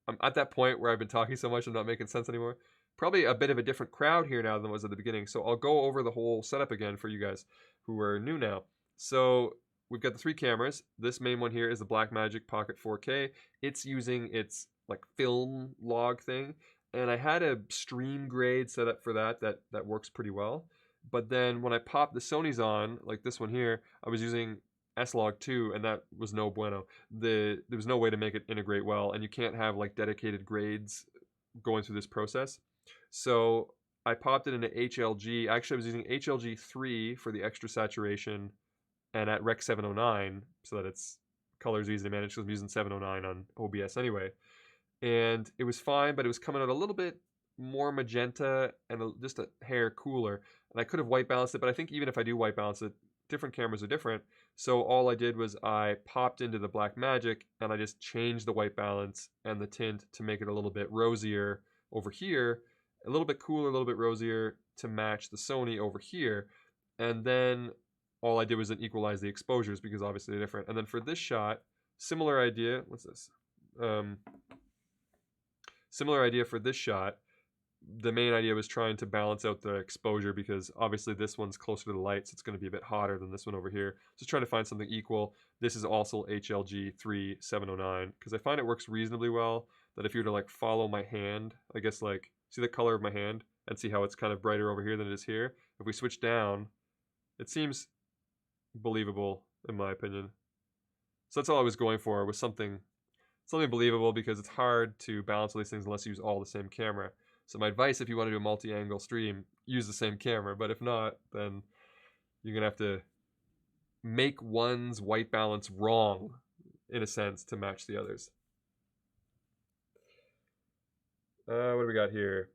I'm at that point where I've been talking so much I'm not making sense anymore. Probably a bit of a different crowd here now than was at the beginning. So I'll go over the whole setup again for you guys who are new now. So we've got the 3 cameras. This main one here is the Blackmagic Pocket 4K. It's using its like film log thing, and I had a stream grade set up for that works pretty well. But then when I popped the Sony's on, like this one here, I was using S-Log 2, and that was no bueno. There was no way to make it integrate well, and you can't have like dedicated grades going through this process. So I popped it into HLG. Actually, I was using HLG 3 for the extra saturation, and at Rec 709, so that it's colors easy to manage, because I'm using 709 on OBS anyway. And it was fine, but it was coming out a little bit more magenta and just a hair cooler. And I could have white balanced it, but I think even if I do white balance it, different cameras are different. So all I did was I popped into the Blackmagic and I just changed the white balance and the tint to make it a little bit rosier over here, a little bit cooler, a little bit rosier to match the Sony over here. And then all I did was then equalize the exposures because obviously they're different. And then for this shot, similar idea. What's this? Similar idea for this shot. The main idea was trying to balance out the exposure because obviously this one's closer to the light, so it's going to be a bit hotter than this one over here. Just trying to find something equal. This is also HLG 3709 because I find it works reasonably well. That if you were to like follow my hand, I guess like see the color of my hand and see how it's kind of brighter over here than it is here. If we switch down, it seems believable in my opinion. So that's all I was going for, was something believable, because it's hard to balance all these things unless you use all the same camera. So my advice, if you want to do a multi-angle stream, use the same camera. But if not, then you're going to have to make one's white balance wrong, in a sense, to match the others. What do we got here?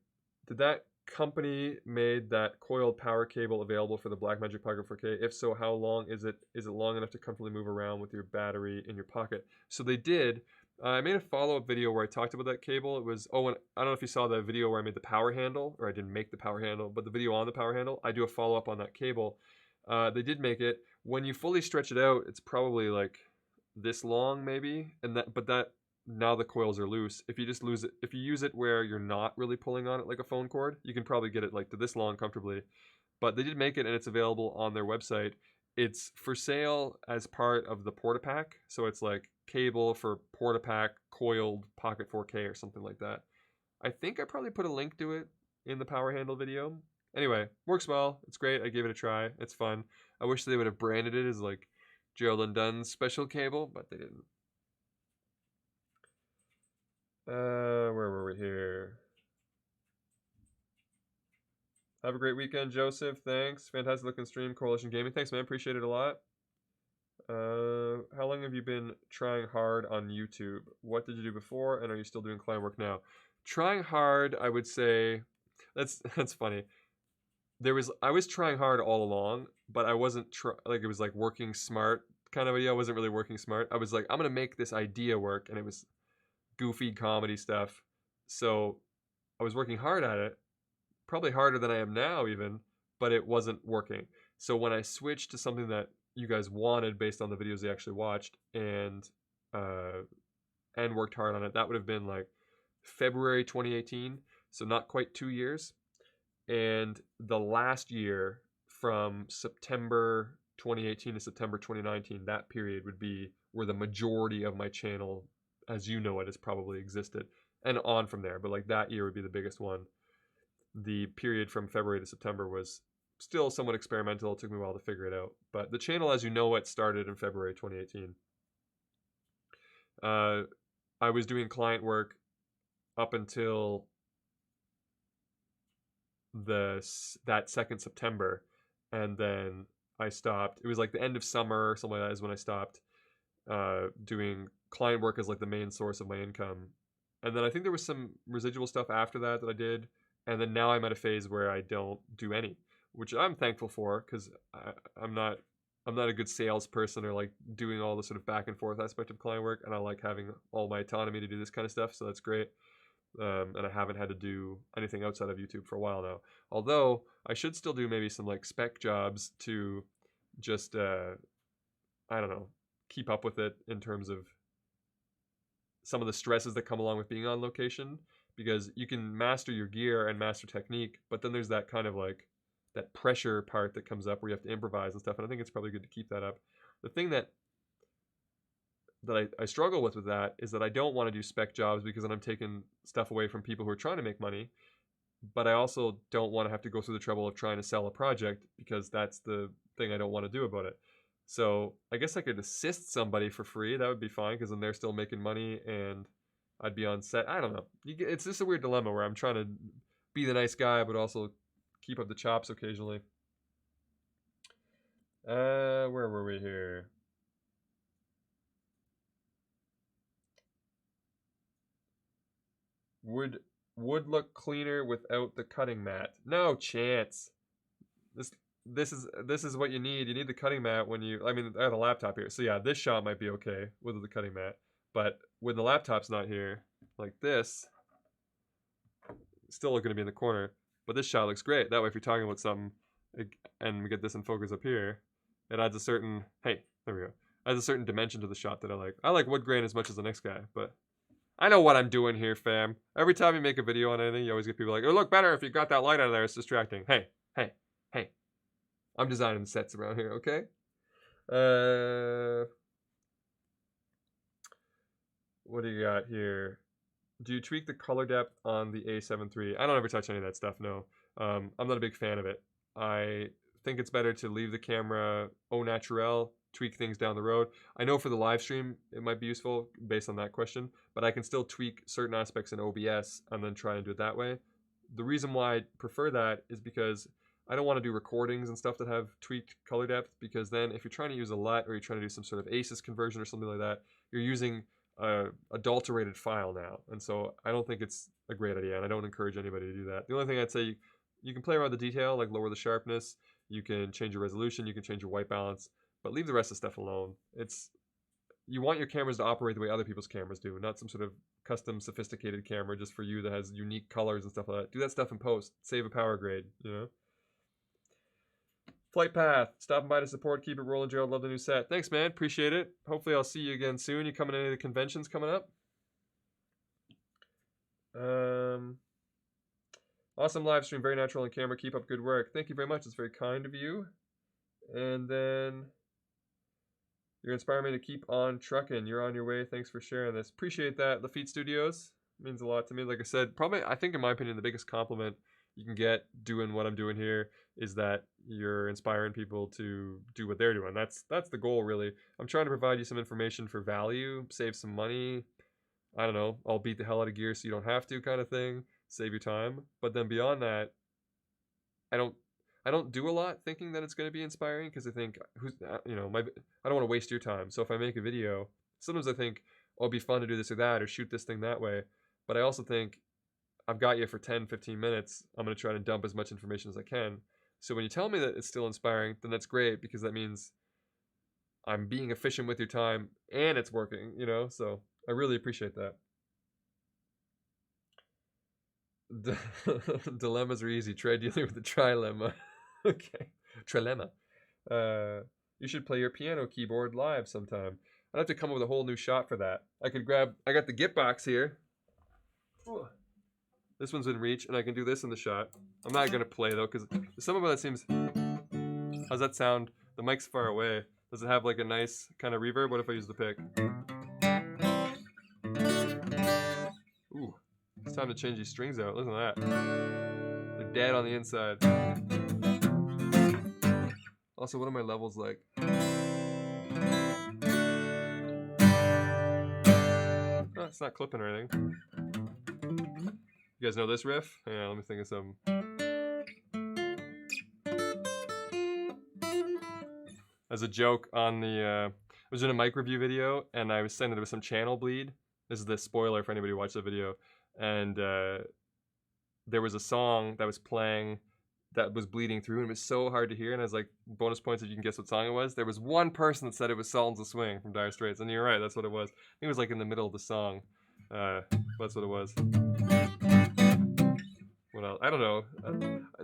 Did that company made that coiled power cable available for the Blackmagic Pocket 4K? If so, how long is it? Is it long enough to comfortably move around with your battery in your pocket? So they did. I made a follow-up video where I talked about that cable. It was, and I don't know if you saw the video where I made the power handle, or I didn't make the power handle, but the video on the power handle, I do a follow-up on that cable. They did make it. When you fully stretch it out, it's probably like this long maybe, but now the coils are loose. If you just lose it, if you use it where you're not really pulling on it like a phone cord, you can probably get it like to this long comfortably. But they did make it, and it's available on their website. It's for sale as part of the Portapack, so it's like cable for Portapack coiled Pocket 4K or something like that. I think I probably put a link to it in the power handle video. Anyway, works well. It's great. I gave it a try. It's fun. I wish they would have branded it as like Gerald and Dunn's special cable, but they didn't. Where were we here? Have a great weekend, Joseph. Thanks. Fantastic looking stream, Coalition Gaming. Thanks, man. Appreciate it a lot. How long have you been trying hard on YouTube? What did you do before, and are you still doing client work now? Trying hard, I would say, That's funny. I was trying hard all along, but I wasn't like it was like working smart kind of idea. I wasn't really working smart. I was like, I'm gonna make this idea work, and it was goofy comedy stuff. So I was working hard at it, probably harder than I am now even, but it wasn't working. So when I switched to something that you guys wanted based on the videos they actually watched uh, and worked hard on it, that would have been like February 2018, so not quite 2 years. And the last year from September 2018 to September 2019, that period would be where the majority of my channel, as you know it, has probably existed, and on from there. But like that year would be the biggest one. The period from February to September was still somewhat experimental. It took me a while to figure it out. But the channel, as you know it, started in February 2018. I was doing client work up until that second September, and then I stopped. It was like the end of summer or something like that is when I stopped doing client work as like the main source of my income. And then I think there was some residual stuff after that I did, and then now I'm at a phase where I don't do any, which I'm thankful for, because I'm not a good salesperson or like doing all the sort of back and forth aspect of client work, and I like having all my autonomy to do this kind of stuff, so that's great. And I haven't had to do anything outside of YouTube for a while now. Although I should still do maybe some like spec jobs to just I don't know, keep up with it in terms of some of the stresses that come along with being on location, because you can master your gear and master technique, but then there's that kind of like that pressure part that comes up where you have to improvise and stuff, and I think it's probably good to keep that up. The thing that I struggle with that is that I don't want to do spec jobs, because then I'm taking stuff away from people who are trying to make money, but I also don't want to have to go through the trouble of trying to sell a project, because that's the thing I don't want to do about it. So I guess I could assist somebody for free. That would be fine, because then they're still making money and I'd be on set. I don't know. It's just a weird dilemma where I'm trying to be the nice guy, but also keep up the chops occasionally. Where were we here? Would look cleaner without the cutting mat? No chance. This is what you need. You need the cutting mat when you. I mean, I have a laptop here, so yeah, this shot might be okay with the cutting mat. But when the laptop's not here, like this, it's still going to be in the corner. But this shot looks great. That way, if you're talking about something, and we get this in focus up here, it adds a certain. Hey, there we go. Adds a certain dimension to the shot that I like. I like wood grain as much as the next guy, but I know what I'm doing here, fam. Every time you make a video on anything, you always get people like, "It'll look better if you got that light out of there. It's distracting." Hey, hey, hey. I'm designing sets around here, okay? What do you got here? Do you tweak the color depth on the A7 III? I don't ever touch any of that stuff, no. I'm not a big fan of it. I think it's better to leave the camera au naturel, tweak things down the road. I know for the live stream it might be useful based on that question, but I can still tweak certain aspects in OBS and then try and do it that way. The reason why I prefer that is because I don't want to do recordings and stuff that have tweaked color depth, because then if you're trying to use a LUT or you're trying to do some sort of ACES conversion or something like that, you're using adulterated file now, and so I don't think it's a great idea, and I don't encourage anybody to do that. The only thing I'd say, you can play around with the detail, like lower the sharpness, you can change your resolution, you can change your white balance, but leave the rest of the stuff alone. You want your cameras to operate the way other people's cameras do, not some sort of custom sophisticated camera just for you that has unique colors and stuff like that. Do that stuff in post. Save a power grade, you know? Flight Path, stopping by to support. Keep it rolling, Gerald. Love the new set. Thanks, man. Appreciate it. Hopefully I'll see you again soon. You coming to any of the conventions coming up? Awesome live stream. Very natural on camera. Keep up good work. Thank you very much. It's very kind of you. And then you're inspiring me to keep on trucking. You're on your way. Thanks for sharing this. Appreciate that. Lafitte Studios means a lot to me. Like I said, probably, I think in my opinion, the biggest compliment you can get doing what I'm doing here is that you're inspiring people to do what they're doing. That's the goal, really. I'm trying to provide you some information for value, save some money. I don't know, I'll beat the hell out of gear so you don't have to, kind of thing. Save your time. But then beyond that, I don't do a lot thinking that it's going to be inspiring, because I think I don't want to waste your time. So if I make a video, sometimes I think, oh, it'd be fun to do this or that, or shoot this thing that way. But I also think I've got you for 10, 15 minutes. I'm going to try to dump as much information as I can. So when you tell me that it's still inspiring, then that's great, because that means I'm being efficient with your time and it's working, you know? So I really appreciate that. Dilemmas are easy. Try dealing with the trilemma. Okay. Trilemma. You should play your piano keyboard live sometime. I'd have to come up with a whole new shot for that. I got the Git box here. This one's in reach, and I can do this in the shot. I'm not going to play, though, because some of that seems... How's that sound? The mic's far away. Does it have, like, a nice kind of reverb? What if I use the pick? Ooh. It's time to change these strings out. Listen to that. They're dead on the inside. Also, what are my levels like? Oh, it's not clipping or anything. You guys know this riff? Yeah, let me think of some. As a joke on the, I was in a mic review video, and I was saying that there was some channel bleed. This is the spoiler for anybody who watched the video. And there was a song that was playing that was bleeding through, and it was so hard to hear, and I was like, bonus points if you can guess what song it was. There was one person that said it was Sultans of Swing from Dire Straits, and you're right, that's what it was. I think it was like in the middle of the song. That's what it was. What else? I don't know.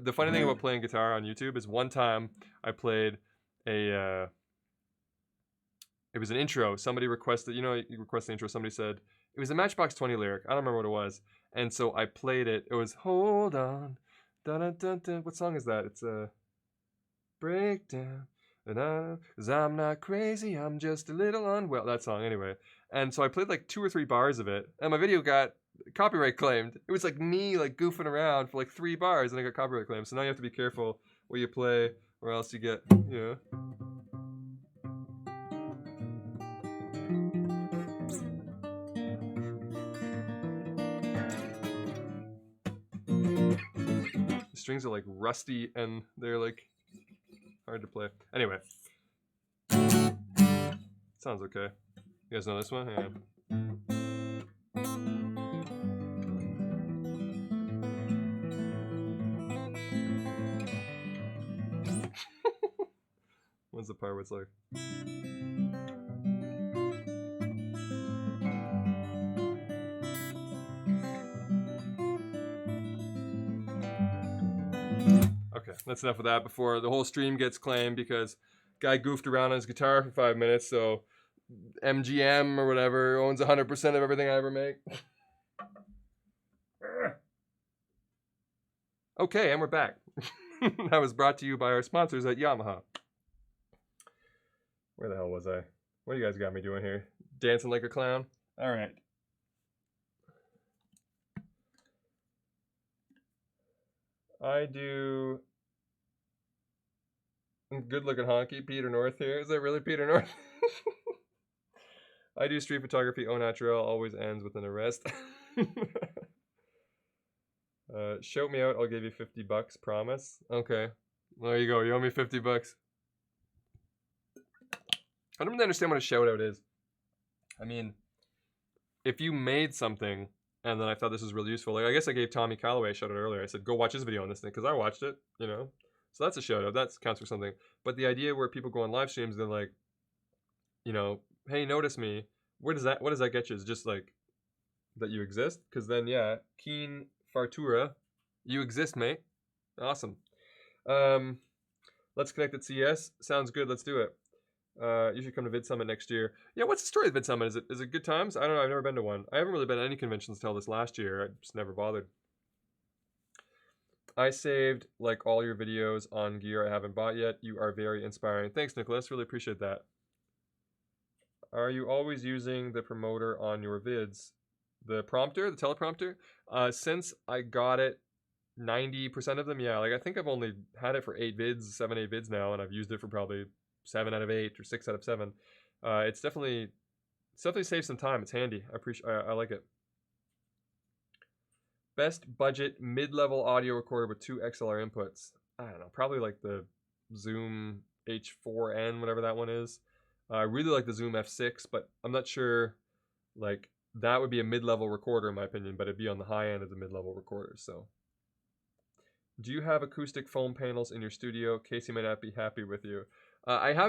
The funny thing about playing guitar on YouTube is one time I played a... it was an intro. Somebody requested, you know, you request the intro, somebody said, it was a Matchbox 20 lyric. I don't remember what it was. And so I played it. It was, hold on. Dun, dun, dun, dun. What song is that? It's a breakdown. Cause I'm not crazy, I'm just a little unwell. That song, anyway. And so I played like 2 or 3 bars of it, and my video got copyright claimed. It was like me like goofing around for like 3 bars, and I got copyright claimed. So now you have to be careful what you play, or else you get, you know. The strings are like rusty, and they're like hard to play. Anyway. Sounds okay. You guys know this one? Yeah. When's the part where it's like... Okay, that's enough of that before the whole stream gets claimed, because guy goofed around on his guitar for 5 minutes, so MGM or whatever owns 100% of everything I ever make. Okay, and we're back. That was brought to you by our sponsors at Yamaha. Where the hell was I? What do you guys got me doing here? Dancing like a clown? All right. I do... Good looking honky, Peter North here. Is that really Peter North? I do street photography au naturel, always ends with an arrest. Shout me out, I'll give you $50, promise. Okay. There you go, you owe me $50. I don't really understand what a shout out is. I mean, if you made something and then I thought this was really useful, like I guess I gave Tommy Calloway a shout out earlier. I said, go watch his video on this thing, because I watched it, you know? So that's a shout out, that counts for something. But the idea where people go on live streams, they're like, you know, hey, notice me. What does that get you? Is it just like that you exist? Because then, yeah, Keen Fartura, you exist, mate. Awesome. Let's connect at CES. Sounds good. Let's do it. You should come to Vid Summit next year. Yeah, what's the story of Vid Summit? Is it good times? I don't know. I've never been to one. I haven't really been to any conventions until this last year. I just never bothered. I saved like all your videos on gear I haven't bought yet. You are very inspiring. Thanks, Nicholas. Really appreciate that. Are you always using the promoter on your vids? The prompter, the teleprompter? Since I got it, 90% of them, yeah. Like I think I've only had it for 8 vids, 7, 8 vids now, and I've used it for probably 7 out of 8 or 6 out of 7. It's definitely saves some time. It's handy. I like it. Best budget mid-level audio recorder with 2 XLR inputs. I don't know, probably like the Zoom H4n, whatever that one is. I really like the Zoom F6, but I'm not sure like that would be a mid-level recorder in my opinion, but it'd be on the high end of the mid-level recorders. So, do you have acoustic foam panels in your studio? Casey might not be happy with you. I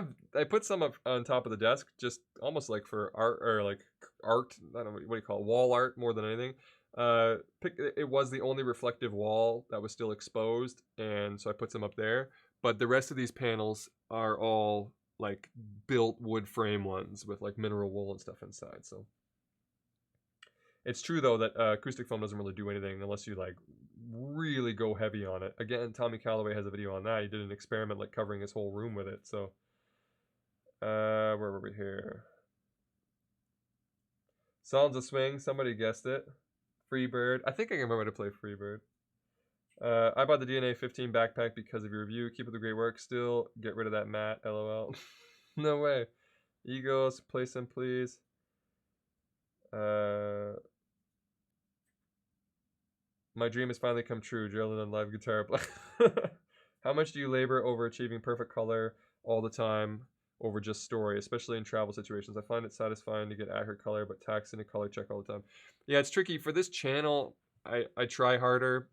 put some up on top of the desk, just almost like for art or like art. I don't know what do you call it, wall art more than anything. It was the only reflective wall that was still exposed, and so I put some up there. But the rest of these panels are all like built wood frame ones with like mineral wool and stuff inside. So it's true though that acoustic foam doesn't really do anything unless you like really go heavy on it. Again, Tommy Calloway has a video on that. He did an experiment like covering his whole room with it. So where were we here? Songs of Swing, somebody guessed it. Freebird. I think I can remember to play Freebird. I bought the DNA 15 backpack because of your review. Keep up the great work. Still, get rid of that mat. LOL. No way. Egos, play some please. My dream has finally come true. Drilling on live guitar. How much do you labor over achieving perfect color all the time over just story, especially in travel situations? I find it satisfying to get accurate color, but taxing a color check all the time. Yeah, it's tricky. For this channel, I try harder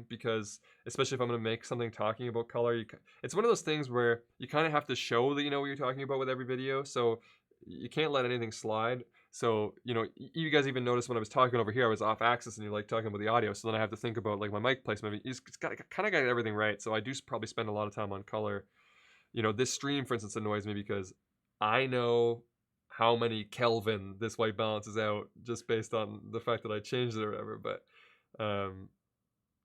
because especially if I'm going to make something talking about color, it's one of those things where you kind of have to show that you know what you're talking about with every video, so you can't let anything slide. So, you know, you guys even noticed when I was talking over here, I was off axis and you're like talking about the audio. So then I have to think about like my mic placement. It's kind of got everything right. So I do probably spend a lot of time on color. You know, this stream, for instance, annoys me because I know how many Kelvin this white balance is out just based on the fact that I changed it or whatever. But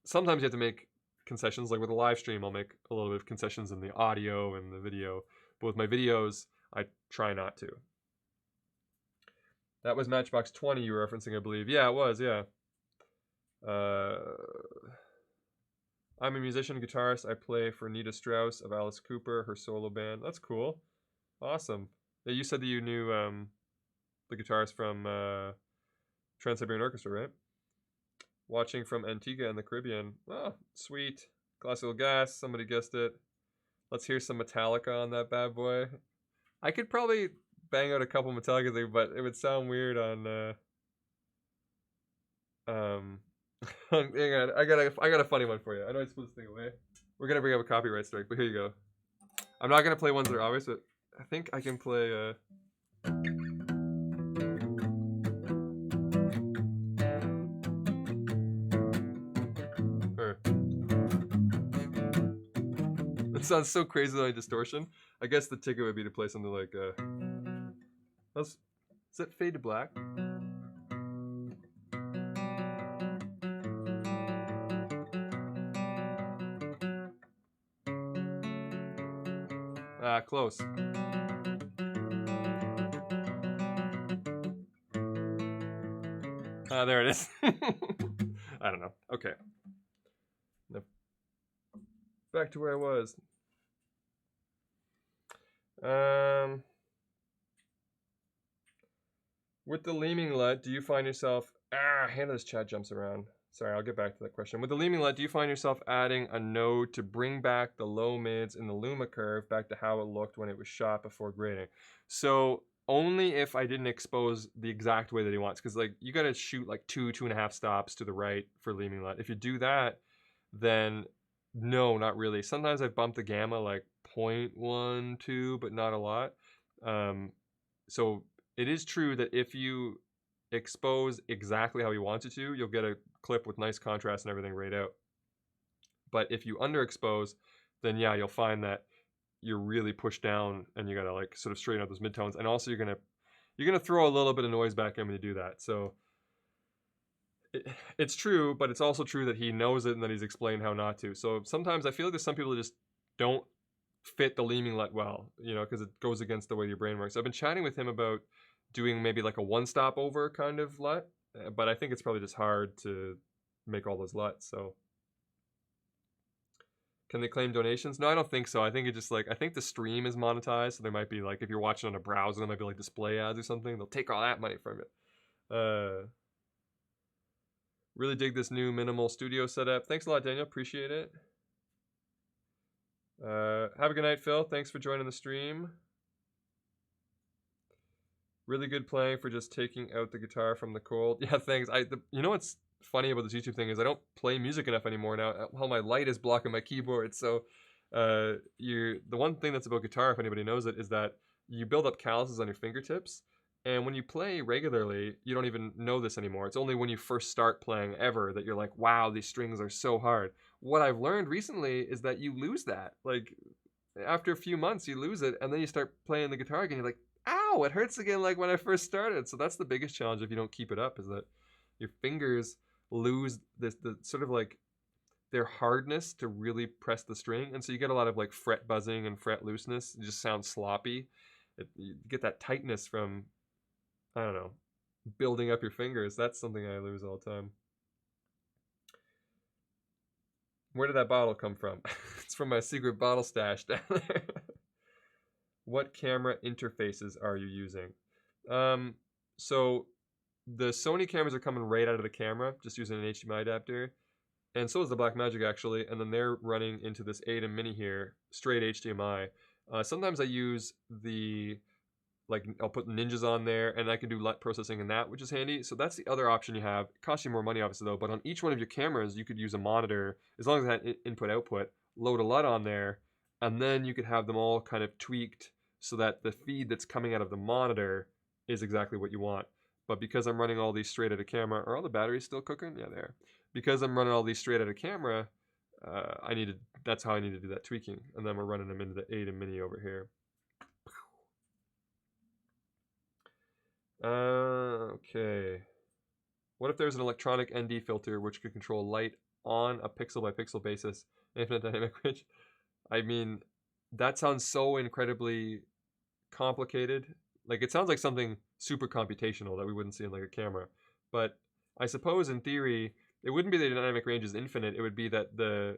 sometimes you have to make concessions. Like with a live stream, I'll make a little bit of concessions in the audio and the video. But with my videos, I try not to. That was Matchbox 20 you were referencing, I believe. Yeah, it was, yeah. I'm a musician and guitarist. I play for Nita Strauss of Alice Cooper, her solo band. That's cool. Awesome. Yeah, you said that you knew the guitarist from Trans-Siberian Orchestra, right? Watching from Antigua in the Caribbean. Oh, sweet. Classical Gas, somebody guessed it. Let's hear some Metallica on that bad boy. I could probably bang out a couple Metallica things, but it would sound weird on hang on, I got a funny one for you. I know I split this thing away. We're gonna bring up a copyright strike, but here you go. I'm not gonna play ones that are obvious, but I think I can play It sounds so crazy like distortion. I guess the ticket would be to play something like is it Fade to Black? Ah, close. Ah, there it is. I don't know. Okay. Now, back to where I was. With the Leeming LUT, do you find yourself... hand this chat jumps around. Sorry, I'll get back to that question. With the Leeming LUT, do you find yourself adding a node to bring back the low mids in the Luma curve back to how it looked when it was shot before grading? So only if I didn't expose the exact way that he wants, because like you got to shoot like 2.5 stops to the right for Leeming LUT. If you do that, then no, not really. Sometimes I've bumped the gamma like 0.12, but not a lot. So it is true that if you expose exactly how he wants it to, you'll get a clip with nice contrast and everything right out. But if you underexpose, then yeah, you'll find that you're really pushed down and you gotta like sort of straighten out those midtones. And also you're gonna throw a little bit of noise back in when you do that. So it's true, but it's also true that he knows it and that he's explained how not to. So sometimes I feel like there's some people that just don't fit the Leeming LUT well, you know, because it goes against the way your brain works. I've been chatting with him about doing maybe like a one stop over kind of LUT, but I think it's probably just hard to make all those LUTs. So can they claim donations? No, I don't think so. I think it just like, I think the stream is monetized, so there might be like, if you're watching on a browser, there might be like display ads or something. They'll take all that money from it. Really dig this new minimal studio setup. Thanks a lot, Daniel. Appreciate it. Have a good night, Phil. Thanks for joining the stream. Really good playing for just taking out the guitar from the cold. Yeah, thanks. You know what's funny about this YouTube thing is I don't play music enough anymore now. Well, my light is blocking my keyboard, so the one thing that's about guitar, if anybody knows it, is that you build up calluses on your fingertips, and when you play regularly, you don't even know this anymore. It's only when you first start playing ever that you're like, wow, these strings are so hard. What I've learned recently is that you lose that. Like, after a few months, you lose it, and then you start playing the guitar again. You're like, ow, it hurts again like when I first started. So that's the biggest challenge if you don't keep it up, is that your fingers lose the sort of like their hardness to really press the string. And so you get a lot of like fret buzzing and fret looseness. It just sounds sloppy. You get that tightness from, I don't know, building up your fingers. That's something I lose all the time. Where did that bottle come from? It's from my secret bottle stash down there. What camera interfaces are you using? So the Sony cameras are coming right out of the camera, just using an HDMI adapter. And so is the Blackmagic, actually. And then they're running into this ATEM Mini here, straight HDMI. Sometimes I use I'll put ninjas on there, and I can do LUT processing in that, which is handy. So that's the other option you have. It costs you more money, obviously, though. But on each one of your cameras, you could use a monitor, as long as it had input-output, load a LUT on there, and then you could have them all kind of tweaked so that the feed that's coming out of the monitor is exactly what you want. But because I'm running all these straight out of camera, are all the batteries still cooking? Yeah, they are. Because I'm running all these straight out of camera, that's how I need to do that tweaking. And then we're running them into the ATEM Mini over here. Okay. What if there's an electronic ND filter which could control light on a pixel by pixel basis, infinite dynamic range? I mean, that sounds so incredibly complicated. Like, it sounds like something super computational that we wouldn't see in like a camera. But I suppose in theory, it wouldn't be that the dynamic range is infinite. It would be that the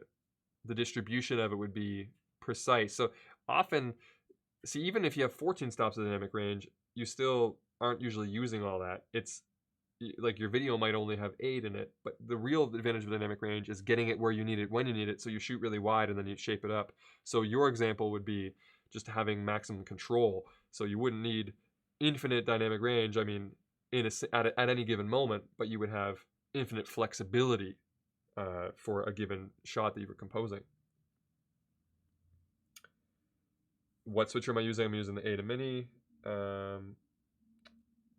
distribution of it would be precise. So often, see, even if you have 14 stops of dynamic range, you still aren't usually using all that. It's like your video might only have 8 in it, but the real advantage of dynamic range is getting it where you need it when you need it, so you shoot really wide and then you shape it up. So your example would be just having maximum control, so you wouldn't need infinite dynamic range, I mean, at any given moment, but you would have infinite flexibility for a given shot that you were composing. What switcher am I using? I'm using the ATEM Mini.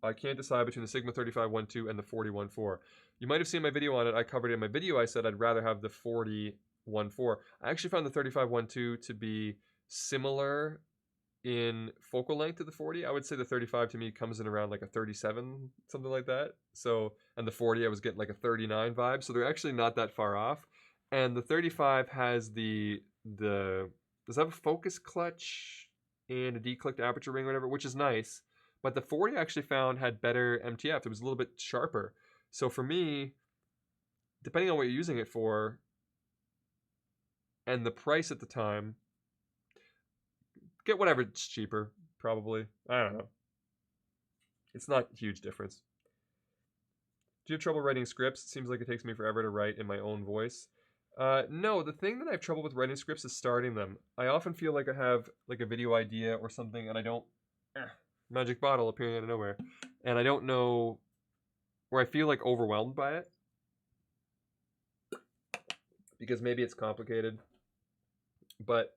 I can't decide between the Sigma 3512 and the 4014. You might have seen my video on it. I covered it in my video. I said I'd rather have the 4014. I actually found the 3512 to be similar in focal length to the 40. I would say the 35 to me comes in around like a 37, something like that. So, and the 40 I was getting like a 39 vibe. So they're actually not that far off. And the 35 has does it have a focus clutch and a declicked aperture ring or whatever, which is nice. But the 40 I actually found had better MTF. It was a little bit sharper. So for me, depending on what you're using it for and the price at the time, get whatever's cheaper, probably. I don't know. It's not a huge difference. Do you have trouble writing scripts? It seems like it takes me forever to write in my own voice. No, the thing that I have trouble with writing scripts is starting them. I often feel like I have like a video idea or something and I don't... magic bottle appearing out of nowhere. And I don't know... where I feel like overwhelmed by it. Because maybe it's complicated. But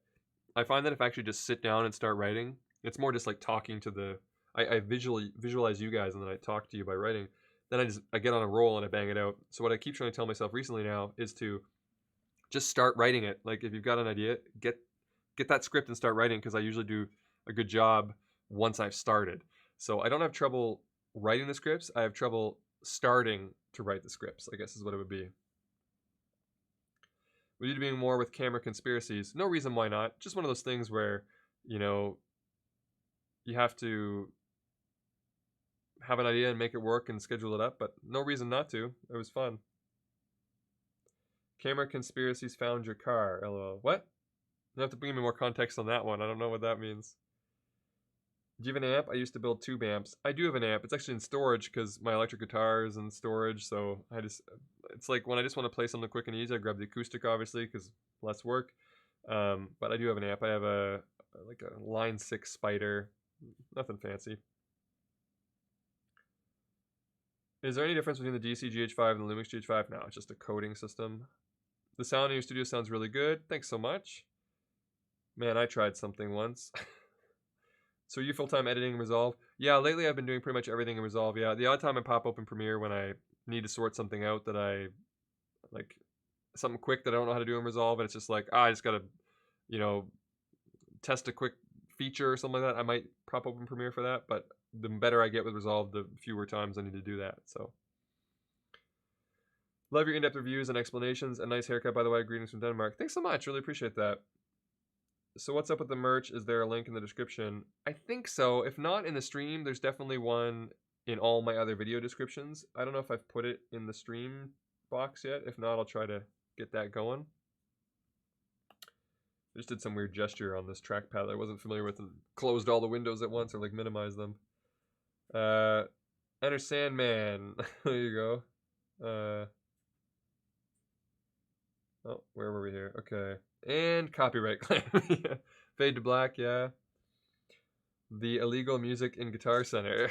I find that if I actually just sit down and start writing, it's more just like talking to the... I visualize you guys and then I talk to you by writing. Then I get on a roll and I bang it out. So what I keep trying to tell myself recently now is to just start writing it. Like if you've got an idea, get that script and start writing, because I usually do a good job once I've started. So I don't have trouble writing the scripts. I have trouble starting to write the scripts, I guess is what it would be. Would you be doing more with camera conspiracies? No reason why not. Just one of those things where, you know, you have to have an idea and make it work and schedule it up, but no reason not to. It was fun. Camera conspiracies found your car. LOL. What? You have to bring me more context on that one. I don't know what that means. Do you have an amp? I used to build tube amps. I do have an amp. It's actually in storage because my electric guitar is in storage. So it's like when I just want to play something quick and easy, I grab the acoustic, obviously, because less work. But I do have an amp. I have like a Line 6 Spider. Nothing fancy. Is there any difference between the DC GH5 and the Lumix GH5? No, it's just a coding system. The sound in your studio sounds really good. Thanks so much. Man, I tried something once. So you full-time editing in Resolve? Yeah, lately I've been doing pretty much everything in Resolve. Yeah, the odd time I pop open Premiere when I need to sort something out that I, like, something quick that I don't know how to do in Resolve, and it's just like, I just gotta, you know, test a quick feature or something like that. I might pop open Premiere for that, but the better I get with Resolve, the fewer times I need to do that, so. Love your in-depth reviews and explanations. A nice haircut, by the way. Greetings from Denmark. Thanks so much. Really appreciate that. So what's up with the merch? Is there a link in the description? I think so. If not in the stream, there's definitely one in all my other video descriptions. I don't know if I've put it in the stream box yet. If not, I'll try to get that going. I just did some weird gesture on this trackpad I wasn't familiar with and closed all the windows at once or like minimized them. Enter Sandman. There you go. Oh, where were we here? Okay. And copyright claim. Yeah. Fade to black, yeah. The illegal music in Guitar Center.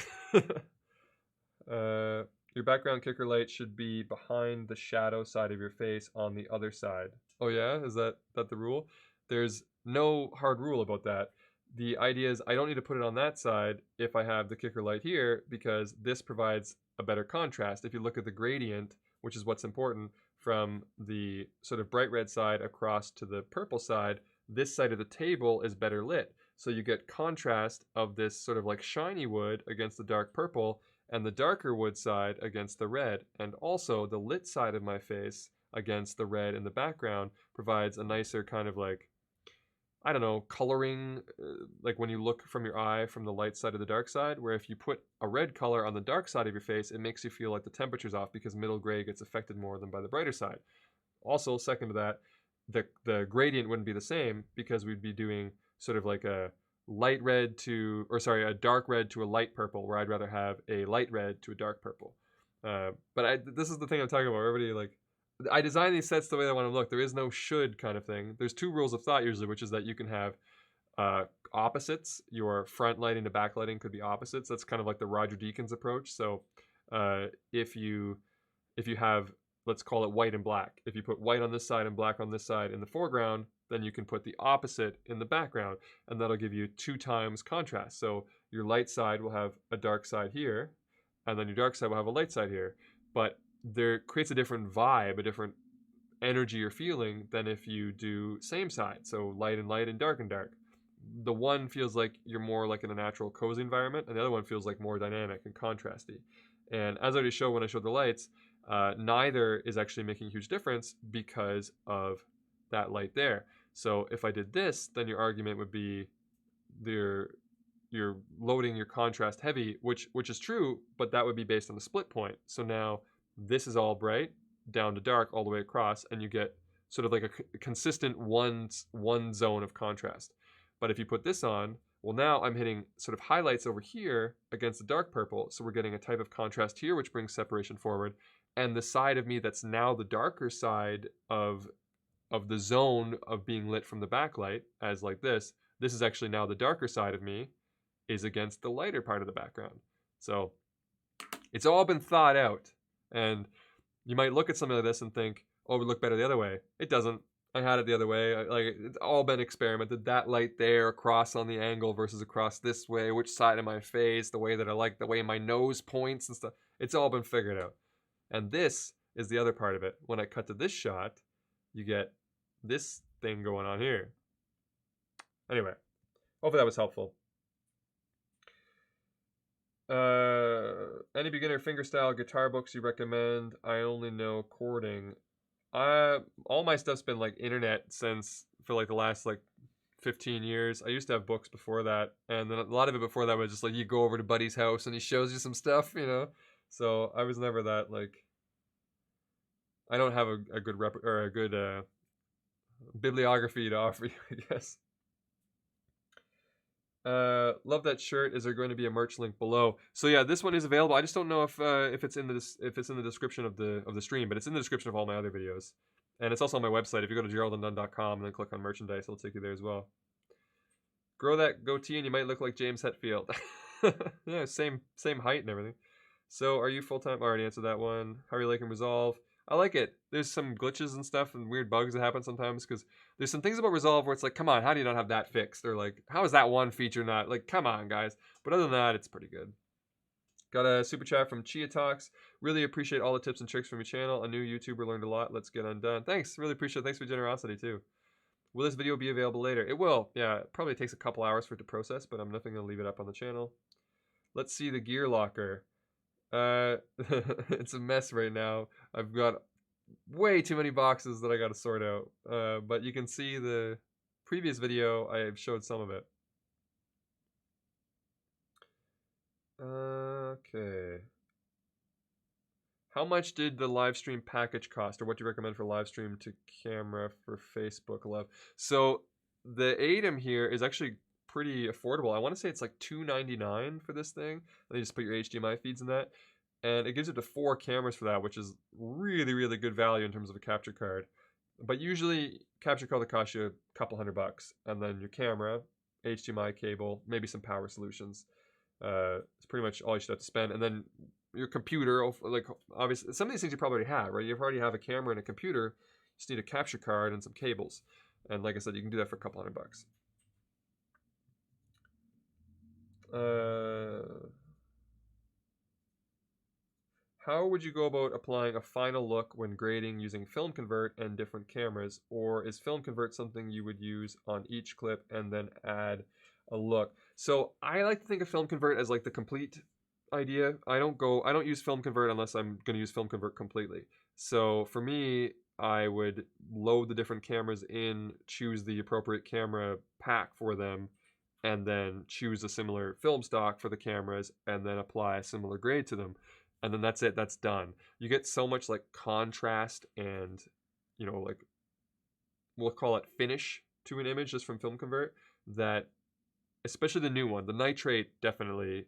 Your background kicker light should be behind the shadow side of your face on the other side. Oh yeah? Is that the rule? There's no hard rule about that. The idea is I don't need to put it on that side if I have the kicker light here because this provides a better contrast. If you look at the gradient, which is what's important, from the sort of bright red side across to the purple side, this side of the table is better lit. So you get contrast of this sort of like shiny wood against the dark purple and the darker wood side against the red. And also the lit side of my face against the red in the background provides a nicer kind of like, I don't know, coloring, like when you look from your eye from the light side to the dark side, where if you put a red color on the dark side of your face, it makes you feel like the temperature's off because middle gray gets affected more than by the brighter side. Also, second to that, the gradient wouldn't be the same because we'd be doing sort of like a light red to, or sorry, a dark red to a light purple, where I'd rather have a light red to a dark purple. But this is the thing I'm talking about. Everybody like, I design these sets the way I want to look. There is no should kind of thing. There's two rules of thought usually, which is that you can have opposites. Your front lighting to back lighting could be opposites. That's kind of like the Roger Deakins approach. So if you have, let's call it white and black. If you put white on this side and black on this side in the foreground, then you can put the opposite in the background, and that'll give you 2 times contrast. So your light side will have a dark side here, and then your dark side will have a light side here. But there creates a different vibe, a different energy or feeling than if you do same side. So light and light and dark and dark. The one feels like you're more like in a natural cozy environment, and the other one feels like more dynamic and contrasty. And as I already showed when I showed the lights, neither is actually making a huge difference because of that light there. So if I did this, then your argument would be you're loading your contrast heavy, which is true, but that would be based on the split point. So now this is all bright down to dark all the way across, and you get sort of like a consistent one zone of contrast. But if you put this on, well, now I'm hitting sort of highlights over here against the dark purple, so we're getting a type of contrast here, which brings separation forward. And the side of me that's now the darker side of the zone of being lit from the backlight, as like this is actually now the darker side of me is against the lighter part of the background. So it's all been thought out. And you might look at something like this and think, oh, it would look better the other way. It doesn't. I had it the other way. Like, it's all been experimented. That light there across on the angle versus across this way, which side of my face, the way that I like, the way my nose points and stuff. It's all been figured out. And this is the other part of it. When I cut to this shot, you get this thing going on here. Anyway, hopefully that was helpful. Any beginner fingerstyle guitar books you recommend? I only know chording. All my stuff's been like internet since for like the last like 15 years. I used to have books before that, and then a lot of it before that was just like you go over to buddy's house and he shows you some stuff, you know. So I was never that like. I don't have a good bibliography to offer you, I guess. Love that shirt. Is there going to be a merch link below? So yeah, this one is available. I just don't know if it's in the description of the stream, but it's in the description of all my other videos, and it's also on my website. If you go to geraldandunn.com and then click on merchandise, it'll take you there as well. Grow that goatee and you might look like James Hetfield. Yeah, same height and everything. So, are you full-time? I already answered that one. How are you liking Resolve? I like it. There's some glitches and stuff and weird bugs that happen sometimes because there's some things about Resolve where it's like, come on, how do you not have that fixed? Or like, how is that one feature not? Like, come on, guys. But other than that, it's pretty good. Got a super chat from Chia Talks. Really appreciate all the tips and tricks from your channel. A new YouTuber learned a lot. Let's get undone. Thanks. Really appreciate it. Thanks for your generosity, too. Will this video be available later? It will. Yeah, it probably takes a couple hours for it to process, but I'm definitely going to leave it up on the channel. Let's see the gear locker. It's a mess right now. I've got way too many boxes that I got to sort out. But you can see the previous video, I showed some of it. Okay. How much did the live stream package cost, or what do you recommend for live stream to camera for Facebook Live? So the ATEM here is actually pretty affordable. I want to say it's like $2.99 for this thing. And you just put your HDMI feeds in that. And it gives up to 4 cameras for that, which is really, really good value in terms of a capture card. But usually, capture card will cost you a couple $100, and then your camera, HDMI cable, maybe some power solutions. It's pretty much all you should have to spend. And then your computer, like obviously, some of these things you probably already have, right? You already have a camera and a computer. You just need a capture card and some cables. And like I said, you can do that for a couple $100. How would you go about applying a final look when grading using Film Convert and different cameras? Or is Film Convert something you would use on each clip and then add a look? So I like to think of Film Convert as like the complete idea. I don't use Film Convert unless I'm going to use Film Convert completely. So for me, I would load the different cameras in, choose the appropriate camera pack for them, and then choose a similar film stock for the cameras, and then apply a similar grade to them. And then that's it, that's done. You get so much like contrast and, like we'll call it finish to an image just from Film Convert, that especially the new one, the nitrate definitely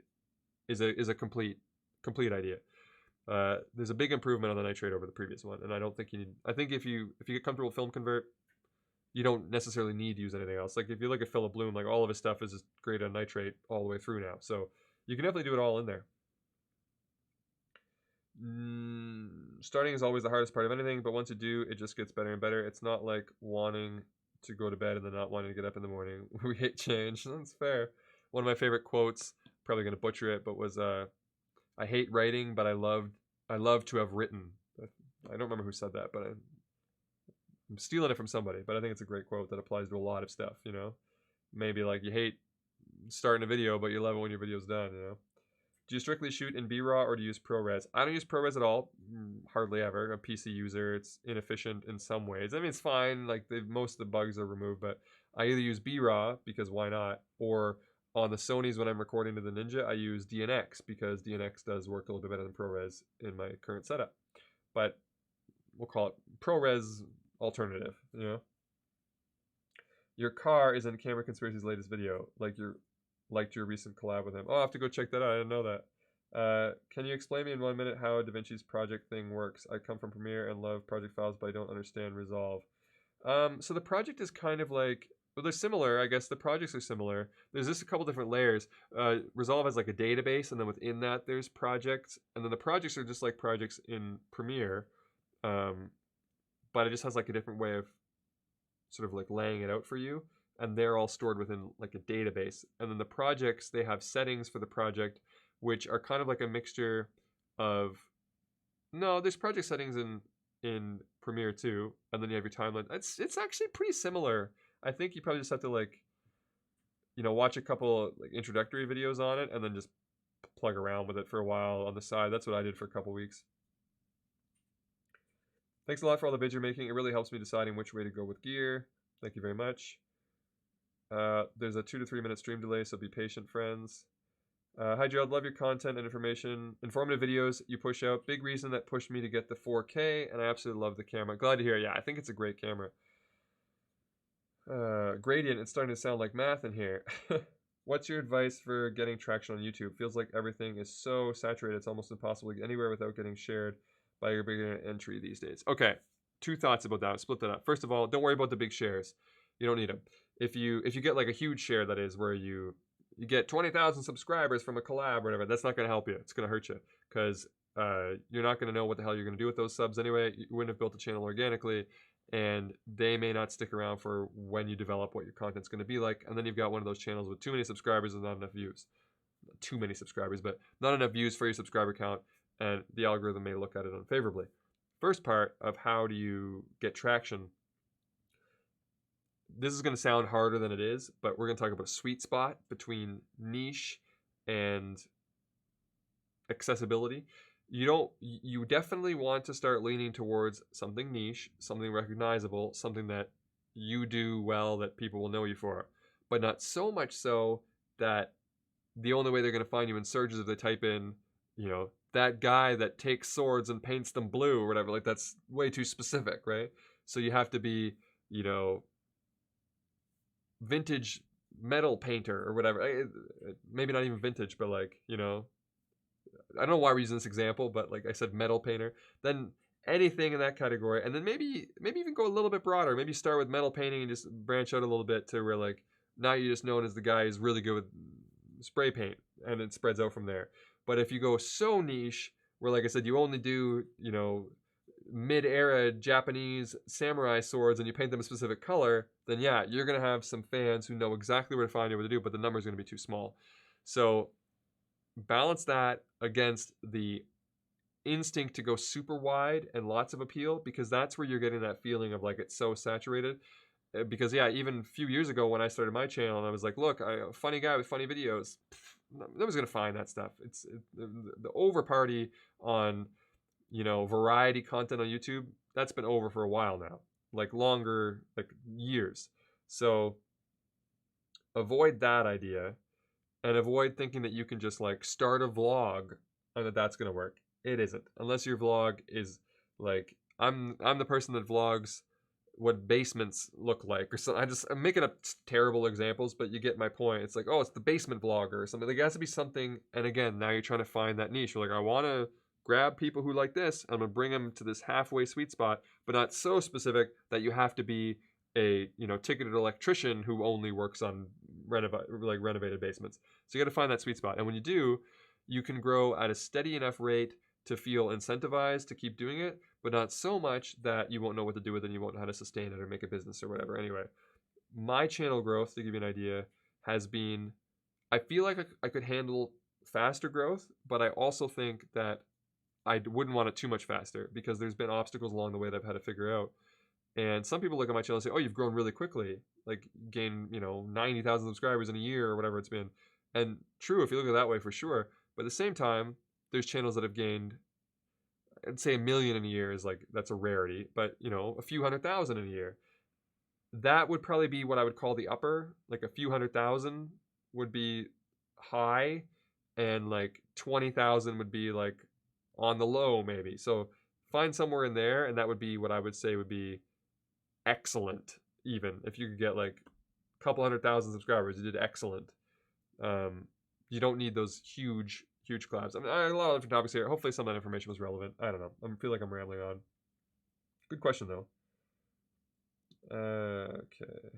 is a complete idea. There's a big improvement on the nitrate over the previous one, and I don't think you need. I think if you get comfortable with Film Convert, you don't necessarily need to use anything else. Like if you look at Philip Bloom, like all of his stuff is just great on nitrate all the way through now. So you can definitely do it all in there. Starting is always the hardest part of anything, but once you do, it just gets better and better. It's not like wanting to go to bed and then not wanting to get up in the morning. We hate change. That's fair. One of my favorite quotes, probably going to butcher it, but was I hate writing, but I love to have written. I don't remember who said that, but I'm stealing it from somebody, but I think it's a great quote that applies to a lot of stuff, Maybe like you hate starting a video, but you love it when your video's done, Do you strictly shoot in B-RAW or do you use ProRes? I don't use ProRes at all, hardly ever. I'm a PC user. It's inefficient in some ways. I mean, it's fine. Like most of the bugs are removed, but I either use B-RAW because why not, or on the Sonys when I'm recording to the Ninja, I use DNX because DNX does work a little bit better than ProRes in my current setup. But we'll call it ProRes alternative. Your car is in Camera Conspiracy's latest video, liked your recent collab with him. Oh, I'll have to go check that out. I didn't know that. Can you explain me in 1 minute how DaVinci's project thing works? I come from Premiere and love project files, but I don't understand Resolve. So the project is kind of like, well, they're similar. I guess the projects are similar. There's just a couple different layers. Resolve has like a database, and then within that there's projects, and then the projects are just like projects in Premiere, but it just has like a different way of sort of like laying it out for you, and they're all stored within like a database. And then the projects, they have settings for the project, which are kind of like a mixture of, no, there's project settings in Premiere too, and then you have your timeline. It's actually pretty similar. I think you probably just have to like, watch a couple like introductory videos on it, and then just plug around with it for a while on the side. That's what I did for a couple weeks. Thanks a lot for all the vids you're making. It really helps me deciding which way to go with gear. Thank you very much. There's a 2 to 3 minute stream delay, so be patient, friends. Hi, Gerald. Love your content and informative videos you push out. Big reason that pushed me to get the 4K, and I absolutely love the camera. Glad to hear. Yeah, I think it's a great camera. Gradient, it's starting to sound like math in here. What's your advice for getting traction on YouTube? Feels like everything is so saturated, it's almost impossible to get anywhere without getting shared by your beginner entry these days. Okay, 2 thoughts about that. Split that up. First of all, don't worry about the big shares. You don't need them. If you get like a huge share, that is, where you you get 20,000 subscribers from a collab or whatever. That's not going to help you. It's going to hurt you because you're not going to know what the hell you're going to do with those subs anyway. You wouldn't have built a channel organically, and they may not stick around for when you develop what your content's going to be like. And then you've got one of those channels with too many subscribers and not enough views. Not too many subscribers, but not enough views for your subscriber count, and the algorithm may look at it unfavorably. First part of how do you get traction. This is going to sound harder than it is, but we're going to talk about a sweet spot between niche and accessibility. You definitely want to start leaning towards something niche, something recognizable, something that you do well that people will know you for, but not so much so that the only way they're going to find you in search is if they type in, you know, that guy that takes swords and paints them blue or whatever. Like, that's way too specific, right? So you have to be, you know, vintage metal painter or whatever. Maybe not even vintage, but like, you know, I don't know why we're using this example, but like I said, metal painter. Then anything in that category, and then maybe even go a little bit broader. Maybe start with metal painting and just branch out a little bit to where like now you're just known as the guy who's really good with spray paint, and it spreads out from there. But if you go so niche, where like I said, you only do, you know, mid-era Japanese samurai swords and you paint them a specific color, then yeah, you're going to have some fans who know exactly where to find you, what to do, but the number is going to be too small. So balance that against the instinct to go super wide and lots of appeal, because that's where you're getting that feeling of like it's so saturated. Because yeah, even a few years ago when I started my channel and I was like, look, I'm a funny guy with funny videos, no one's going to find that stuff. It's the over party on, you know, variety content on YouTube, that's been over for a while now, like longer, like years. So avoid that idea, and avoid thinking that you can just like start a vlog and that that's going to work. It isn't, unless your vlog is like, I'm the person that vlogs what basements look like or something. I'm making up terrible examples, but you get my point. It's like, oh, it's the basement vlogger or something. Like, it has to be something. And again, now you're trying to find that niche. You're like, I want to grab people who like this, and I'm gonna bring them to this halfway sweet spot, but not so specific that you have to be a, you know, ticketed electrician who only works on renovated basements. So you got to find that sweet spot, and when you do, you can grow at a steady enough rate to feel incentivized to keep doing it, but not so much that you won't know what to do with it and you won't know how to sustain it or make a business or whatever. Anyway, my channel growth, to give you an idea, has been, I feel like I could handle faster growth, but I also think that I wouldn't want it too much faster because there's been obstacles along the way that I've had to figure out. And some people look at my channel and say, oh, you've grown really quickly, like gain, you know, 90,000 subscribers in a year or whatever it's been. And true, if you look at it that way, for sure. But at the same time, there's channels that have gained, I'd say 1 million in a year is like, that's a rarity, but you know, a few 100,000 in a year. That would probably be what I would call the upper, like a few 100,000 would be high, and like 20,000 would be like on the low maybe. So find somewhere in there, and that would be what I would say would be excellent. Even if you could get like a couple 100,000 subscribers, you did excellent. You don't need those huge collabs. I mean, a lot of different topics here. Hopefully some of that information was relevant. I don't know. I feel like I'm rambling on. Good question though. Okay.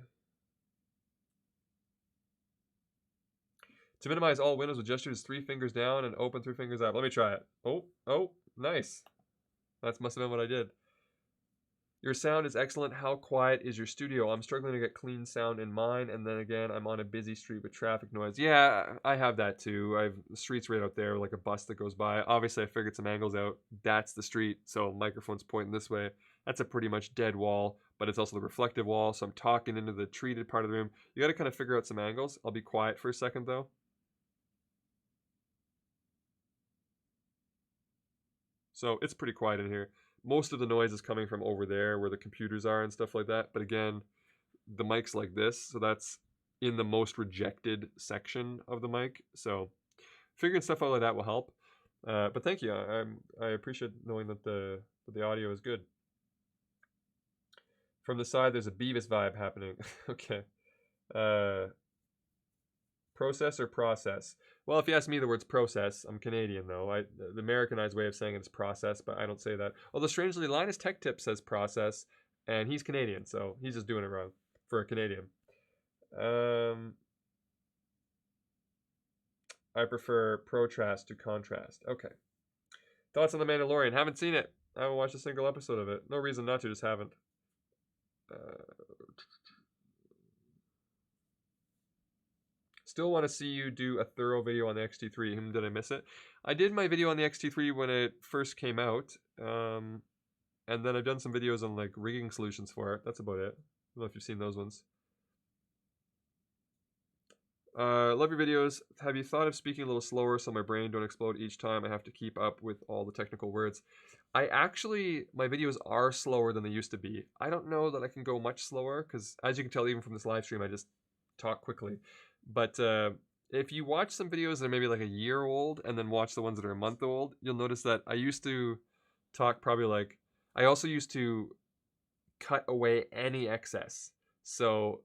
To minimize all windows with gestures, 3 fingers down and open 3 fingers up. Let me try it. Oh, nice. That must have been what I did. Your sound is excellent. How quiet is your studio? I'm struggling to get clean sound in mine, and then again, I'm on a busy street with traffic noise. Yeah, I have that too. I have the streets right out there, like a bus that goes by. Obviously, I figured some angles out. That's the street, so microphone's pointing this way. That's a pretty much dead wall, but it's also the reflective wall, so I'm talking into the treated part of the room. You got to kind of figure out some angles. I'll be quiet for a second, though. So it's pretty quiet in here. Most of the noise is coming from over there where the computers are and stuff like that. But again, the mic's like this, so that's in the most rejected section of the mic. So figuring stuff out like that will help. But thank you. I appreciate knowing that the audio is good. From the side, there's a Beavis vibe happening. Okay. Process or process? Well, if you ask me, the word's process. I'm Canadian, though. The Americanized way of saying it is process, but I don't say that. Although, strangely, Linus Tech Tip says process, and he's Canadian, so he's just doing it wrong for a Canadian. I prefer protrast to contrast. Okay. Thoughts on The Mandalorian? Haven't seen it. I haven't watched a single episode of it. No reason not to, just haven't. Still want to see you do a thorough video on the XT3. Did I miss it? I did my video on the XT3 when it first came out. And then I've done some videos on like rigging solutions for it. That's about it. I don't know if you've seen those ones. Love your videos. Have you thought of speaking a little slower so my brain don't explode each time I have to keep up with all the technical words? My videos are slower than they used to be. I don't know that I can go much slower because, as you can tell, even from this live stream, I just talk quickly. But if you watch some videos that are maybe like a year old and then watch the ones that are a month old, you'll notice that I used to talk probably like, I also used to cut away any excess. So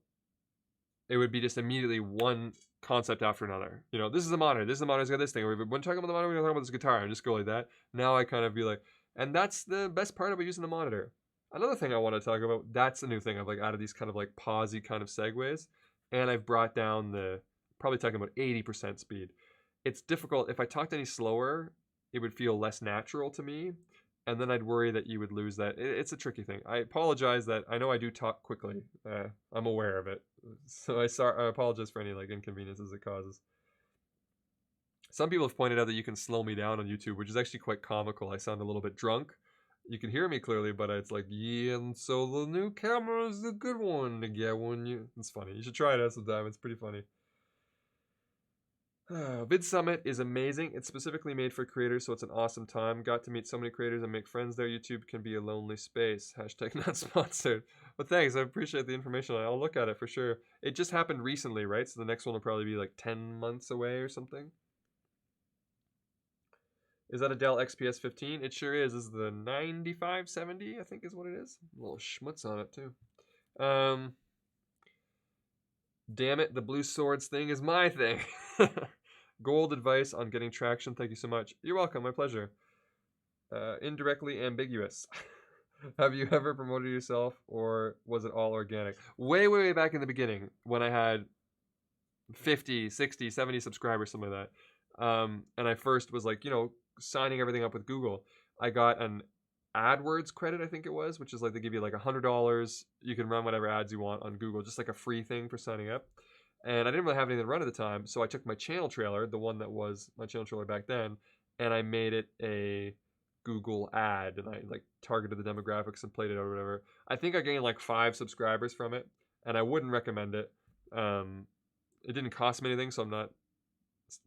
it would be just immediately one concept after another. You know, this is a monitor. This is a monitor's got this thing. Or when talking about the monitor, we're talking about this guitar, and just go like that. Now I kind of be like, and that's the best part about using the monitor. Another thing I want to talk about, that's a new thing. I've like added these kind of like pausey kind of segues, and I've brought down the, probably talking about 80% speed. It's difficult. If I talked any slower, it would feel less natural to me. And then I'd worry that you would lose that. It's a tricky thing. I apologize that I know I do talk quickly. I'm aware of it. So I apologize for any like inconveniences it causes. Some people have pointed out that you can slow me down on YouTube, which is actually quite comical. I sound a little bit drunk. You can hear me clearly, but it's like, yeah, and so the new camera is the good one to get when you... It's funny. You should try it out sometime. It's pretty funny. Vid Summit is amazing. It's specifically made for creators, so it's an awesome time. Got to meet so many creators and make friends there. YouTube can be a lonely space. Hashtag not sponsored. But thanks, I appreciate the information. I'll look at it for sure. It just happened recently, right? So the next one will probably be like 10 months away or something. Is that a Dell XPS 15? It sure is. This is the 9570, I think is what it is. A little schmutz on it too. Damn it, the blue swords thing is my thing. Gold advice on getting traction. Thank you so much. You're welcome. My pleasure. Indirectly ambiguous. Have you ever promoted yourself, or was it all organic? Way, way, way back in the beginning when I had 50, 60, 70 subscribers, something like that. And I first was like, you know, signing everything up with Google. I got an AdWords credit, I think it was, which is like they give you like $100. You can run whatever ads you want on Google, just like a free thing for signing up. And I didn't really have anything to run at the time, so I took my channel trailer, the one that was my channel trailer back then, and I made it a Google ad, and I like targeted the demographics and played it or whatever. I think I gained like 5 subscribers from it, and I wouldn't recommend it. It didn't cost me anything, so I'm not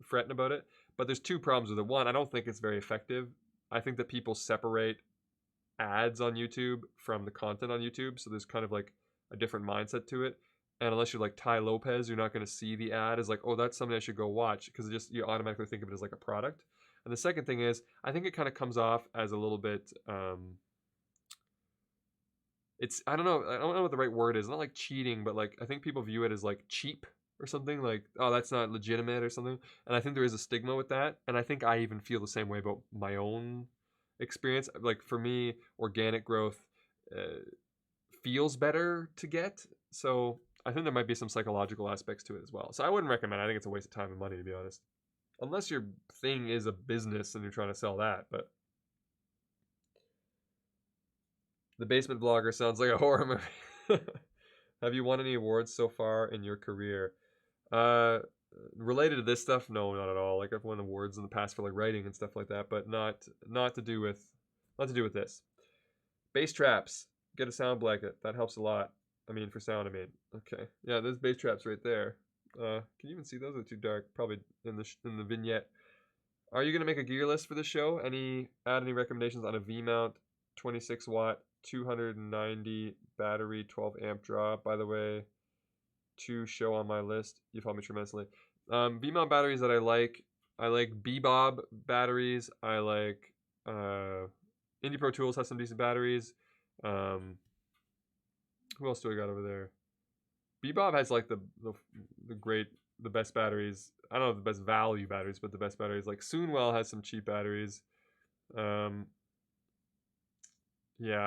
fretting about it. But there's 2 problems with it. One, I don't think it's very effective. I think that people separate ads on YouTube from the content on YouTube, so there's kind of like a different mindset to it. And unless you're like Ty Lopez, you're not going to see the ad as like, oh, that's something I should go watch, because you automatically think of it as like a product. And the second thing is, I think it kind of comes off as a little bit, I don't know what the right word is. Not like cheating, but like I think people view it as like cheap or something, like, oh, that's not legitimate or something. And I think there is a stigma with that. And I think I even feel the same way about my own experience. Like for me, organic growth feels better to get. So I think there might be some psychological aspects to it as well. So I wouldn't recommend it. I think it's a waste of time and money, to be honest. Unless your thing is a business and you're trying to sell that. But the basement vlogger sounds like a horror movie. Have you won any awards so far in your career? Related to this stuff, no, not at all. Like I've won awards in the past for like writing and stuff like that, but not to do with this. Bass traps. Get a sound blanket. That helps a lot. I mean, for sound, I mean. Okay. Yeah, there's bass traps right there. Can you even see those? They're too dark. Probably in the vignette. Are you gonna make a gear list for the show? Add any recommendations on a V-mount, 26 watt, 290 battery, 12 amp draw? By the way, to show on my list. You've helped me tremendously. V-mount batteries that I like Bebob batteries. I like Indie Pro Tools has some decent batteries. Who else do I got over there? Bebob has like the best batteries. I don't know the best value batteries, but the best batteries. Like Soonwell has some cheap batteries. Yeah,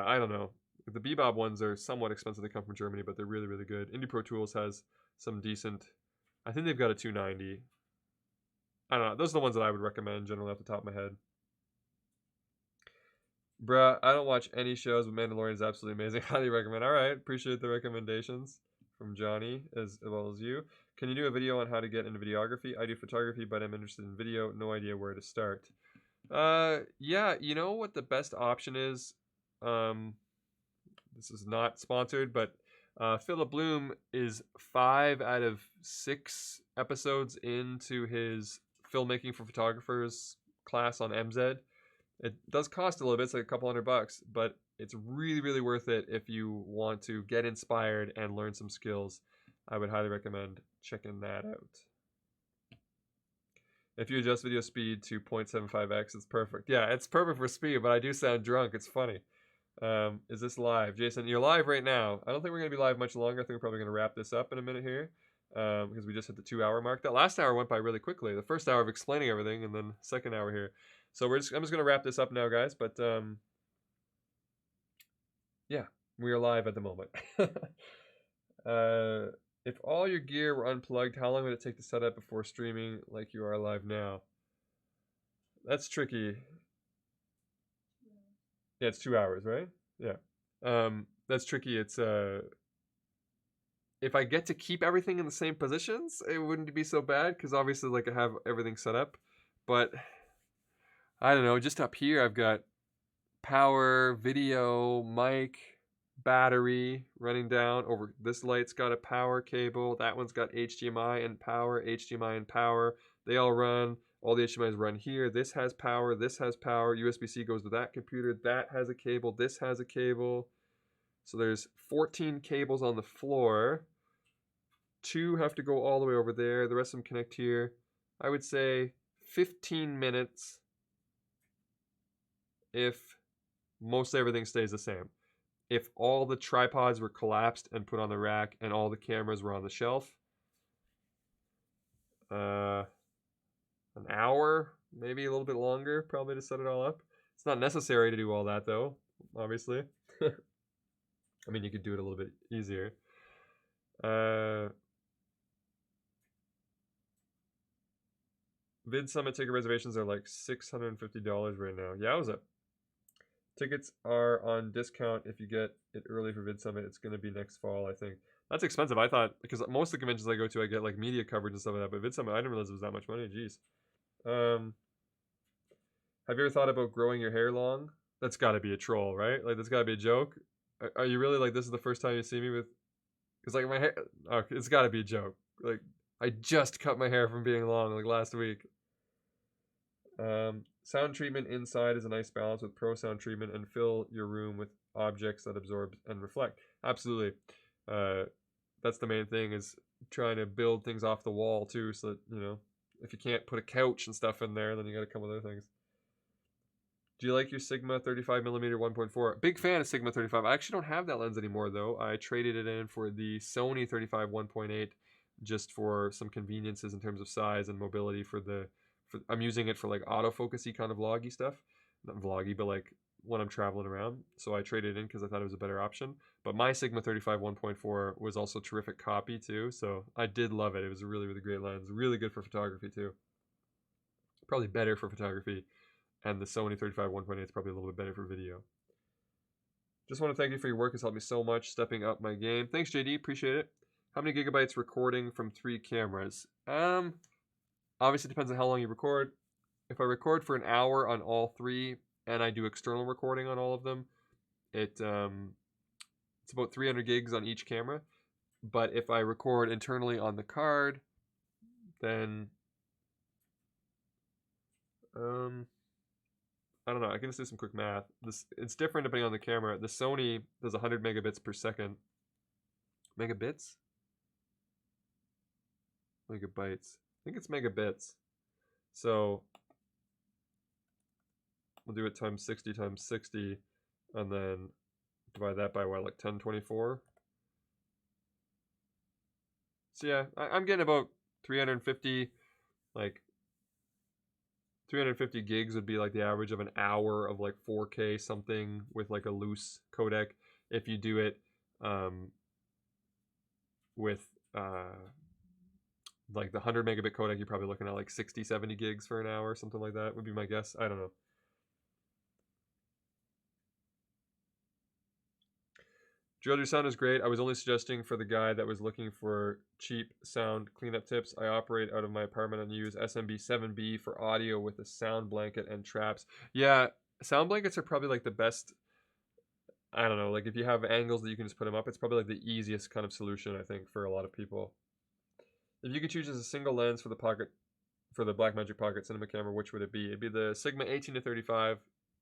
I don't know. The Bebob ones are somewhat expensive. They come from Germany, but they're really, really good. Indie Pro Tools has some decent. I think they've got a 290. I don't know. Those are the ones that I would recommend generally off the top of my head. Bruh, I don't watch any shows, but Mandalorian is absolutely amazing. Highly recommend. All right, appreciate the recommendations from Johnny as well as you. Can you do a video on how to get into videography? I do photography, but I'm interested in video. No idea where to start. Yeah, you know what the best option is? This is not sponsored, but Philip Bloom is 5 out of 6 episodes into his filmmaking for photographers class on MZ. It does cost a little bit, it's like a couple $100, but it's really, really worth it if you want to get inspired and learn some skills. I would highly recommend checking that out. If you adjust video speed to 0.75x, it's perfect. Yeah, it's perfect for speed, but I do sound drunk. It's funny. Is this live? Jason, you're live right now. I don't think we're going to be live much longer. I think we're probably going to wrap this up in a minute here because we just hit the 2-hour mark. That last hour went by really quickly. The first hour of explaining everything and then second hour here. So I'm just going to wrap this up now, guys. But yeah, we are live at the moment. If all your gear were unplugged, how long would it take to set up before streaming like you are live now? That's tricky. Yeah, it's 2 hours, right? Yeah. That's tricky. It's if I get to keep everything in the same positions, it wouldn't be so bad because obviously like I have everything set up. But I don't know, just up here I've got power, video, mic, battery running down over. This light's got a power cable, that one's got HDMI and power, HDMI and power. They all run. All the HDMIs run here. This has power. This has power. USB-C goes to that computer. That has a cable. This has a cable. So there's 14 cables on the floor. 2 have to go all the way over there. The rest of them connect here. I would say 15 minutes if most everything stays the same. If all the tripods were collapsed and put on the rack and all the cameras were on the shelf, an hour, maybe a little bit longer, probably to set it all up. It's not necessary to do all that though, obviously. I mean, you could do it a little bit easier. Vid Summit ticket reservations are like $650 right now. Yowza. Tickets are on discount if you get it early for Vid Summit. It's going to be next fall, I think. That's expensive. I thought, because most of the conventions I go to, I get like media coverage and stuff like that. But Vid Summit, I didn't realize it was that much money. Jeez. Have you ever thought about growing your hair long? That's got to be a troll, right? Like, that's got to be a joke. Are you really like, this is the first time you see me with... Because like my hair... Okay, it's got to be a joke. Like, I just cut my hair from being long like last week. Sound treatment inside is a nice balance with pro sound treatment and fill your room with objects that absorb and reflect. Absolutely. That's the main thing, is trying to build things off the wall too, so that, you know, if you can't put a couch and stuff in there, then you got to come with other things. Do you like your Sigma 35mm 1.4? Big fan of Sigma 35. I actually don't have that lens anymore though. I traded it in for the Sony 35 1.8 just for some conveniences in terms of size and mobility for the... I'm using it for like autofocusy kind of vloggy stuff. Not vloggy, but like when I'm traveling around. So I traded it in because I thought it was a better option. But my Sigma 35 1.4 was also a terrific copy too. So I did love it. It was a really, really great lens. Really good for photography too. Probably better for photography. And the Sony 35 1.8 is probably a little bit better for video. Just want to thank you for your work. It's helped me so much stepping up my game. Thanks, JD. Appreciate it. How many gigabytes recording from 3 cameras? Obviously, it depends on how long you record. If I record for an hour on all 3 and I do external recording on all of them, it's about 300 gigs on each camera. But if I record internally on the card, then I don't know. I can just do some quick math. It's different depending on the camera. The Sony does 100 megabits per second. Megabits? Megabytes. I think it's megabits. So we'll do it times 60 times 60, and then divide that by what, like 1024? So yeah, I'm getting about 350, like 350 gigs would be like the average of an hour of like 4K something with like a loose codec. If you do it with like the 100 megabit codec, you're probably looking at like 60, 70 gigs for an hour, something like that would be my guess. I don't know. Your sound is great. I was only suggesting for the guy that was looking for cheap sound cleanup tips. I operate out of my apartment and use SMB7B for audio with a sound blanket and traps. Yeah, sound blankets are probably like the best. I don't know, like if you have angles that you can just put them up, it's probably like the easiest kind of solution, I think, for a lot of people. If you could choose a single lens for the Blackmagic Pocket Cinema camera, which would it be? It'd be the Sigma 18-35,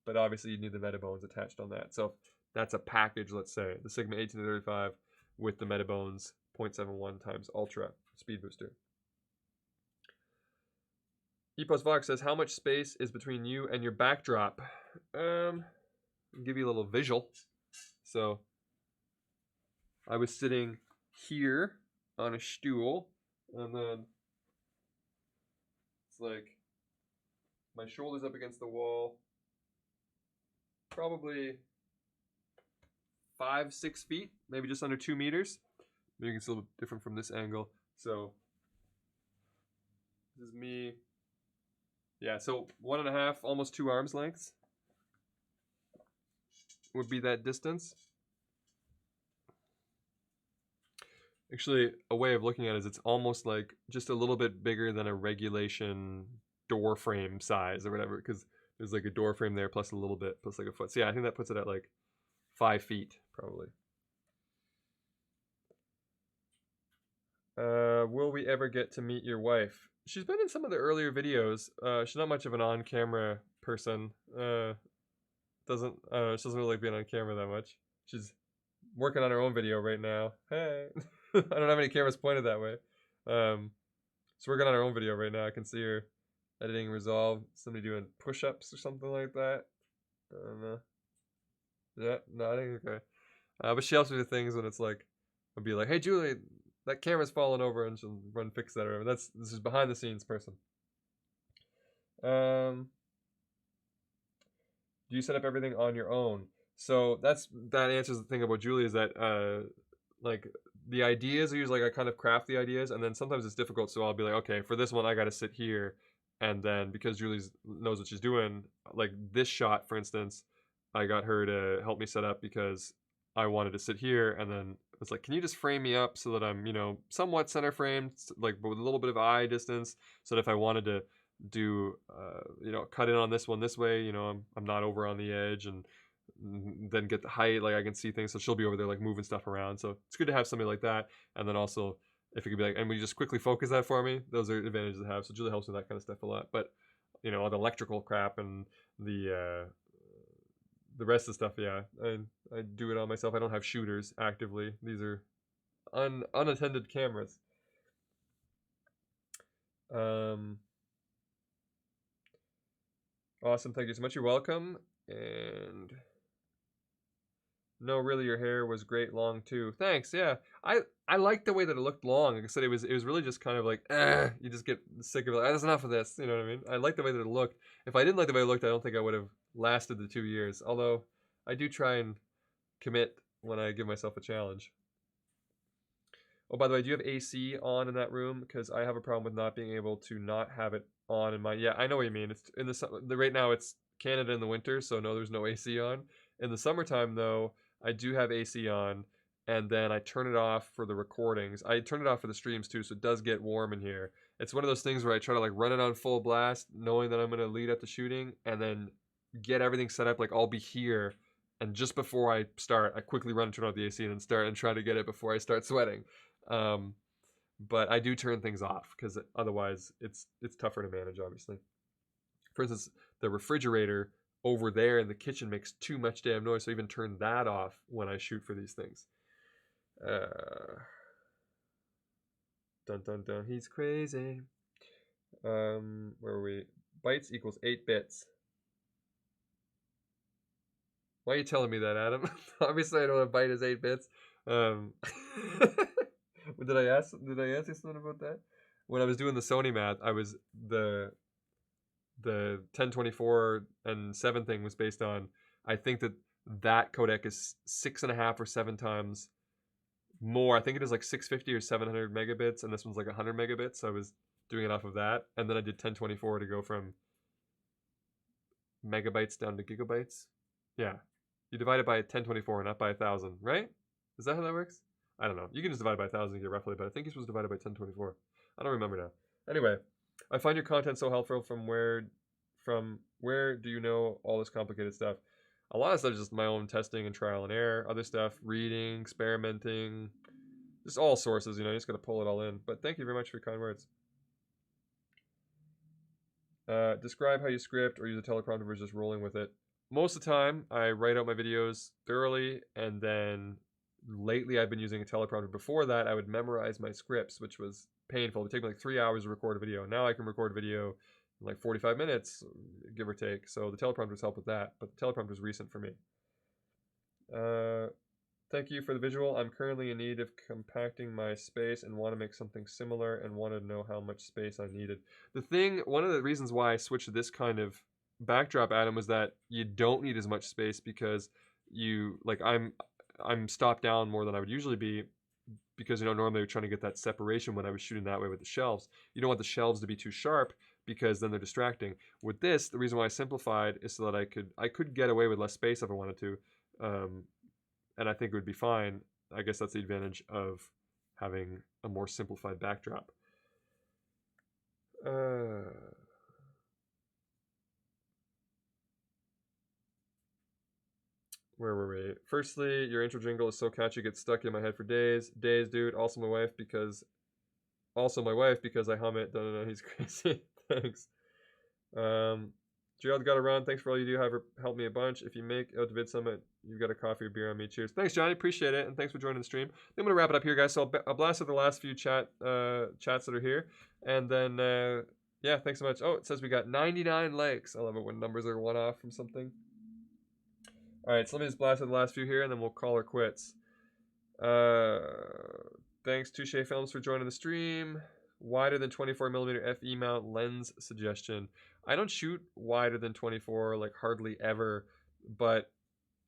but obviously you need the Metabones attached on that. So that's a package, let's say. The Sigma 18-35 with the Metabones 0.71 times Ultra speed booster. Epos Vox says, how much space is between you and your backdrop? I'll give you a little visual. So I was sitting here on a stool, and then it's like my shoulder's up against the wall, probably 5-6 feet, maybe just under 2 meters. Maybe you can see a little different from this angle. So this is me. Yeah, so 1.5, almost 2 arms lengths would be that distance. Actually, a way of looking at it is it's almost like just a little bit bigger than a regulation door frame size or whatever, because there's like a door frame there plus a little bit, plus like a foot. So yeah, I think that puts it at like 5 feet, probably. Will we ever get to meet your wife? She's been in some of the earlier videos. She's not much of an on-camera person. She doesn't really like being on camera that much. She's working on her own video right now. Hey. I don't have any cameras pointed that way. She's working on her own video right now. I can see her editing Resolve. Somebody doing push-ups or something like that. I don't know. Yeah, nodding. Okay. But she helps me with things when it's like, I'll be like, hey, Julie, that camera's falling over, and she'll run fix that. Or this is behind the scenes person. Do you set up everything on your own? So that answers the thing about Julie is that like the ideas are usually like I kind of craft the ideas, and then sometimes it's difficult. So I'll be like, okay, for this one I got to sit here, and then because Julie knows what she's doing, like this shot, for instance, I got her to help me set up because I wanted to sit here, and then it's like, can you just frame me up so that I'm, somewhat center framed, like but with a little bit of eye distance, so that if I wanted to do, cut in on this one this way, I'm not over on the edge, and then get the height, like I can see things. So she'll be over there like moving stuff around. So it's good to have somebody like that. And then also if it could be like, and will you just quickly focus that for me? Those are advantages to have. So Julie helps with that kind of stuff a lot. But all the electrical crap and the rest of the stuff, yeah, I do it all myself. I don't have shooters actively. These are unattended cameras. Awesome, thank you so much. You're welcome. And no, really, your hair was great long too. Thanks. Yeah, I liked the way that it looked long. Like I said, it was really just kind of like, you just get sick of it. Like, that's enough of this. You know what I mean? I like the way that it looked. If I didn't like the way it looked, I don't think I would have lasted the 2 years. Although I do try and commit when I give myself a challenge. Oh, by the way, do you have AC on in that room? Because I have a problem with not being able to not have it on in my. Yeah, I know what you mean. It's in the right now. It's Canada in the winter, so no, there's no AC on. In the summertime, though, I do have AC on, and then I turn it off for the recordings. I turn it off for the streams too, so it does get warm in here. It's one of those things where I try to like run it on full blast, knowing that I'm going to lead up to shooting, and then get everything set up. Like I'll be here, and just before I start, I quickly run and turn off the AC and then start and try to get it before I start sweating. But I do turn things off because otherwise it's tougher to manage, obviously. For instance, the refrigerator over there in the kitchen makes too much damn noise, so I even turn that off when I shoot for these things. Dun dun dun, he's crazy. Where are we? Bytes equals 8 bits. Why are you telling me that, Adam? Obviously I know a byte is 8 bits. Did I ask you something about that? When I was doing the Sony math, I was the 1024 and 7 thing was based on, I think that codec is 6.5 or 7 times more. I think it is like 650 or 700 megabits, and this one's like 100 megabits. So I was doing it off of that, and then I did 1024 to go from megabytes down to gigabytes. Yeah, you divide it by 1024, not by 1,000, right? Is that how that works? I don't know. You can just divide by 1,000 to get roughly, but I think you're supposed to divide it by 1024. I don't remember now. Anyway, I find your content so helpful. From where do you know all this complicated stuff? A lot of stuff is just my own testing and trial and error. Other stuff, reading, experimenting, just all sources. You know, you just got to pull it all in. But thank you very much for your kind words. Describe how you script or use a teleprompter versus just rolling with it. Most of the time, I write out my videos thoroughly, and then lately I've been using a teleprompter. Before that, I would memorize my scripts, which was painful. It would take me like 3 hours to record a video. Now I can record a video in like 45 minutes, give or take. So the teleprompters help with that, but the teleprompter is recent for me. Thank you for the visual. I'm currently in need of compacting my space and want to make something similar and wanted to know how much space I needed. One of the reasons why I switched to this kind of backdrop, Adam, was that you don't need as much space because I'm stopped down more than I would usually be, because, you know, normally we're trying to get that separation when I was shooting that way with the shelves. You don't want the shelves to be too sharp because then they're distracting. With this, the reason why I simplified is so that I could get away with less space if I wanted to. And I think it would be fine. I guess that's the advantage of having a more simplified backdrop. Where were we? Firstly, your intro jingle is so catchy, it gets stuck in my head for days. Days, dude. Also my wife because I hum it. No, he's crazy. Thanks. Gerald gotta run. Thanks for all you do. However, help me a bunch. If you make out to Vid Summit, you've got a coffee or beer on me. Cheers. Thanks, Johnny. Appreciate it. And thanks for joining the stream. I'm going to wrap it up here, guys. So I'll blast out the last few chats that are here. And then, yeah, thanks so much. Oh, it says we got 99 likes. I love it when numbers are one off from something. All right, so let me just blast out the last few here, and then we'll call her quits. Thanks, Touche Films, for joining the stream. Wider than 24mm FE mount lens suggestion. I don't shoot wider than 24, like hardly ever, but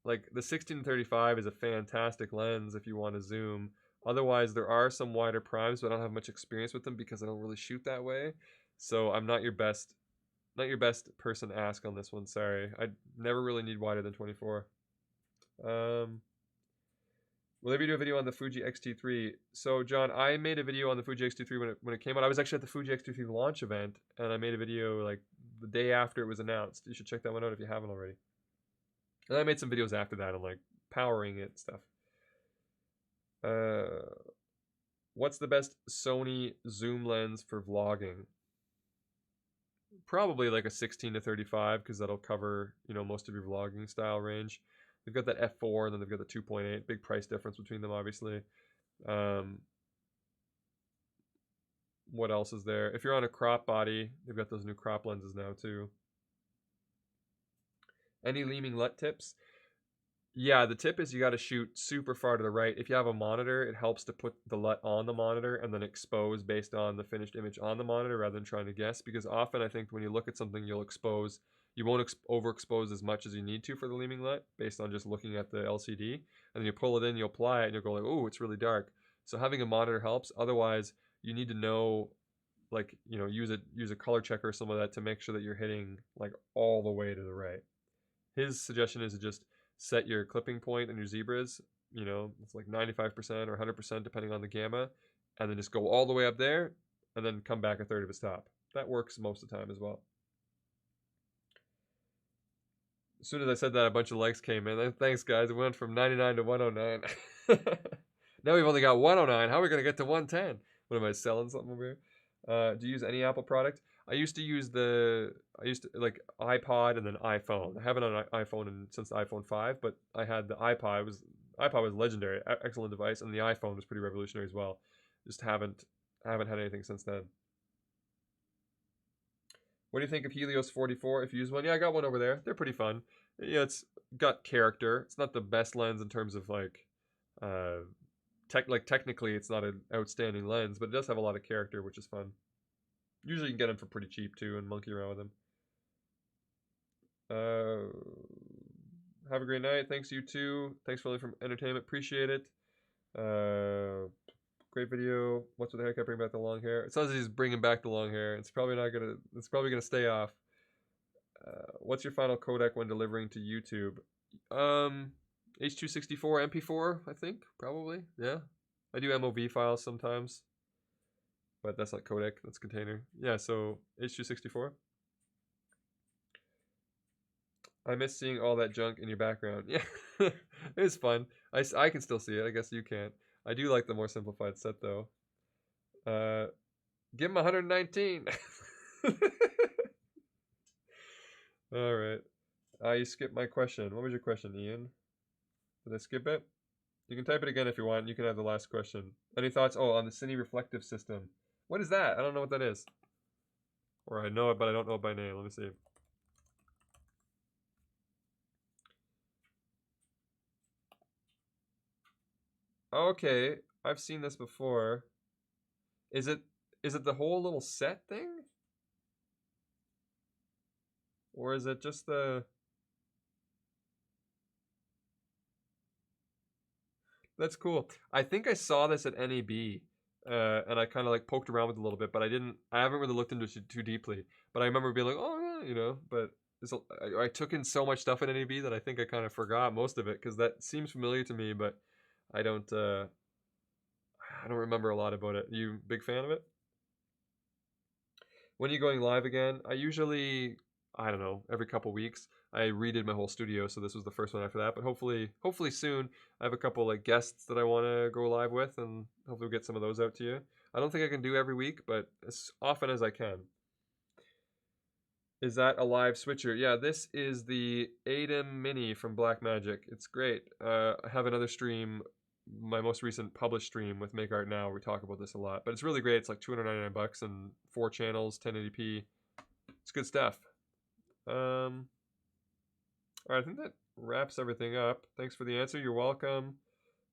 like the 16-35 is a fantastic lens if you want to zoom. Otherwise, there are some wider primes, but I don't have much experience with them because I don't really shoot that way. So I'm not your best person to ask on this one. Sorry, I never really need wider than 24. Will ever do a video on the Fuji X-T3? So, John, I made a video on the Fuji X-T3 when it came out. I was actually at the Fuji X-T3 launch event, and I made a video like the day after it was announced. You should check that one out if you haven't already. And I made some videos after that on like powering it and stuff. What's the best Sony zoom lens for vlogging? Probably like a 16-35 because that'll cover, you know, most of your vlogging style range. They've got that f4 and then they've got the 2.8. Big price difference between them, obviously. What else is there? If you're on a crop body, they've got those new crop lenses now too. Any leaming LUT tips? Yeah, the tip is you got to shoot super far to the right. If you have a monitor, it helps to put the LUT on the monitor and then expose based on the finished image on the monitor rather than trying to guess. Because often I think when you look at something, you won't overexpose as much as you need to for the leaming LUT based on just looking at the LCD. And then you pull it in, you apply it, and you'll go like, oh, it's really dark. So having a monitor helps. Otherwise, you need to know, like, you know, use a color checker or something like that to make sure that you're hitting like all the way to the right. His suggestion is to just set your clipping point and your zebras, you know, it's like 95% or 100% depending on the gamma, and then just go all the way up there and then come back a third of its top. That works most of the time as well. As soon as I said that, a bunch of likes came in. Thanks, guys. It went from 99 to 109. Now we've only got 109. How are we going to get to 110? What am I selling something over here? Do you use any Apple product? I used to like iPod and then iPhone. I haven't had an iPhone since the iPhone 5, but I had the iPod. iPod was legendary, excellent device, and the iPhone was pretty revolutionary as well. Just haven't had anything since then. What do you think of Helios 44 if you use one? Yeah, I got one over there. They're pretty fun. Yeah, it's got character. It's not the best lens in terms of like technically it's not an outstanding lens, but it does have a lot of character, which is fun. Usually you can get them for pretty cheap too and monkey around with them. Have a great night. Thanks, you too. Thanks for all the entertainment. Appreciate it. Great video. What's with the haircut? Bring back the long hair. It sounds like he's bringing back the long hair. It's probably not gonna. It's probably gonna stay off. What's your final codec when delivering to YouTube? H.264 MP4, I think, probably. Yeah, I do MOV files sometimes, but that's not codec. That's container. Yeah, so H.264. I miss seeing all that junk in your background. Yeah, it's fun. I can still see it. I guess you can't. I do like the more simplified set though. Give him 119. All right. You skipped my question. What was your question, Ian? Did I skip it? You can type it again if you want. You can have the last question. Any thoughts? Oh, on the Cine reflective system. What is that? I don't know what that is. Or I know it, but I don't know it by name. Let me see. Okay, I've seen this before. Is it the whole little set thing? Or is it just the... That's cool. I think I saw this at NAB, and I kind of like poked around with it a little bit, but I haven't really looked into it too deeply. But I remember being like, oh, yeah, you know, but I took in so much stuff at NAB that I think I kind of forgot most of it, because that seems familiar to me, but I don't remember a lot about it. You big fan of it? When are you going live again? I usually, I don't know, every couple weeks. I redid my whole studio, so this was the first one after that. But hopefully soon. I have a couple like guests that I want to go live with, and hopefully we'll get some of those out to you. I don't think I can do every week, but as often as I can. Is that a live switcher? Yeah, this is the ADEM Mini from Blackmagic. It's great. I have another stream, my most recent published stream with Make Art Now. We talk about this a lot, but it's really great. It's like $299 and 4 channels, 1080p. It's good stuff. All right, I think that wraps everything up. Thanks for the answer. You're welcome.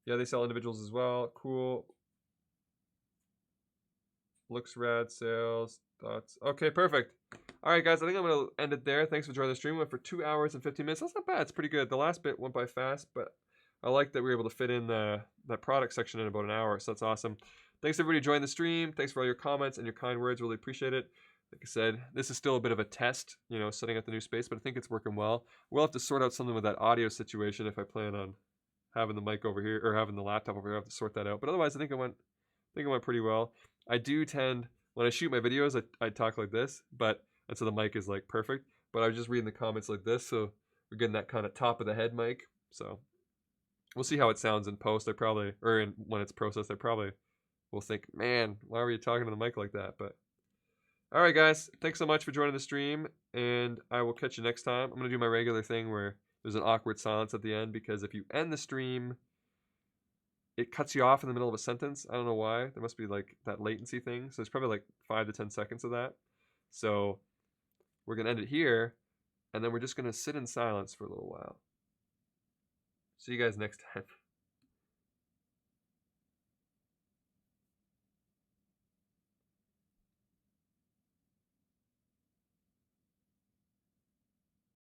Yeah, they sell individuals as well. Cool. Looks rad. Sales. Thoughts. Okay, perfect. All right, guys, I think I'm going to end it there. Thanks for joining the stream. We went for 2 hours and 15 minutes. That's not bad. It's pretty good. The last bit went by fast, but I like that we were able to fit in that product section in about an hour, so that's awesome. Thanks, everybody, joining the stream. Thanks for all your comments and your kind words. Really appreciate it. Like I said, this is still a bit of a test, you know, setting up the new space, but I think it's working well. We'll have to sort out something with that audio situation if I plan on having the mic over here or having the laptop over here. I have to sort that out. But otherwise, I think it went pretty well. I do tend, when I shoot my videos, I talk like this, and so the mic is like perfect. But I was just reading the comments like this, so we're getting that kind of top of the head mic. So we'll see how it sounds in post. When it's processed, I probably will think, man, why were you talking to the mic like that? But all right, guys, thanks so much for joining the stream, and I will catch you next time. I'm going to do my regular thing where there's an awkward silence at the end, because if you end the stream, it cuts you off in the middle of a sentence. I don't know why. There must be like that latency thing. So it's probably like 5 to 10 seconds of that. So we're going to end it here, and then we're just going to sit in silence for a little while. See you guys next time.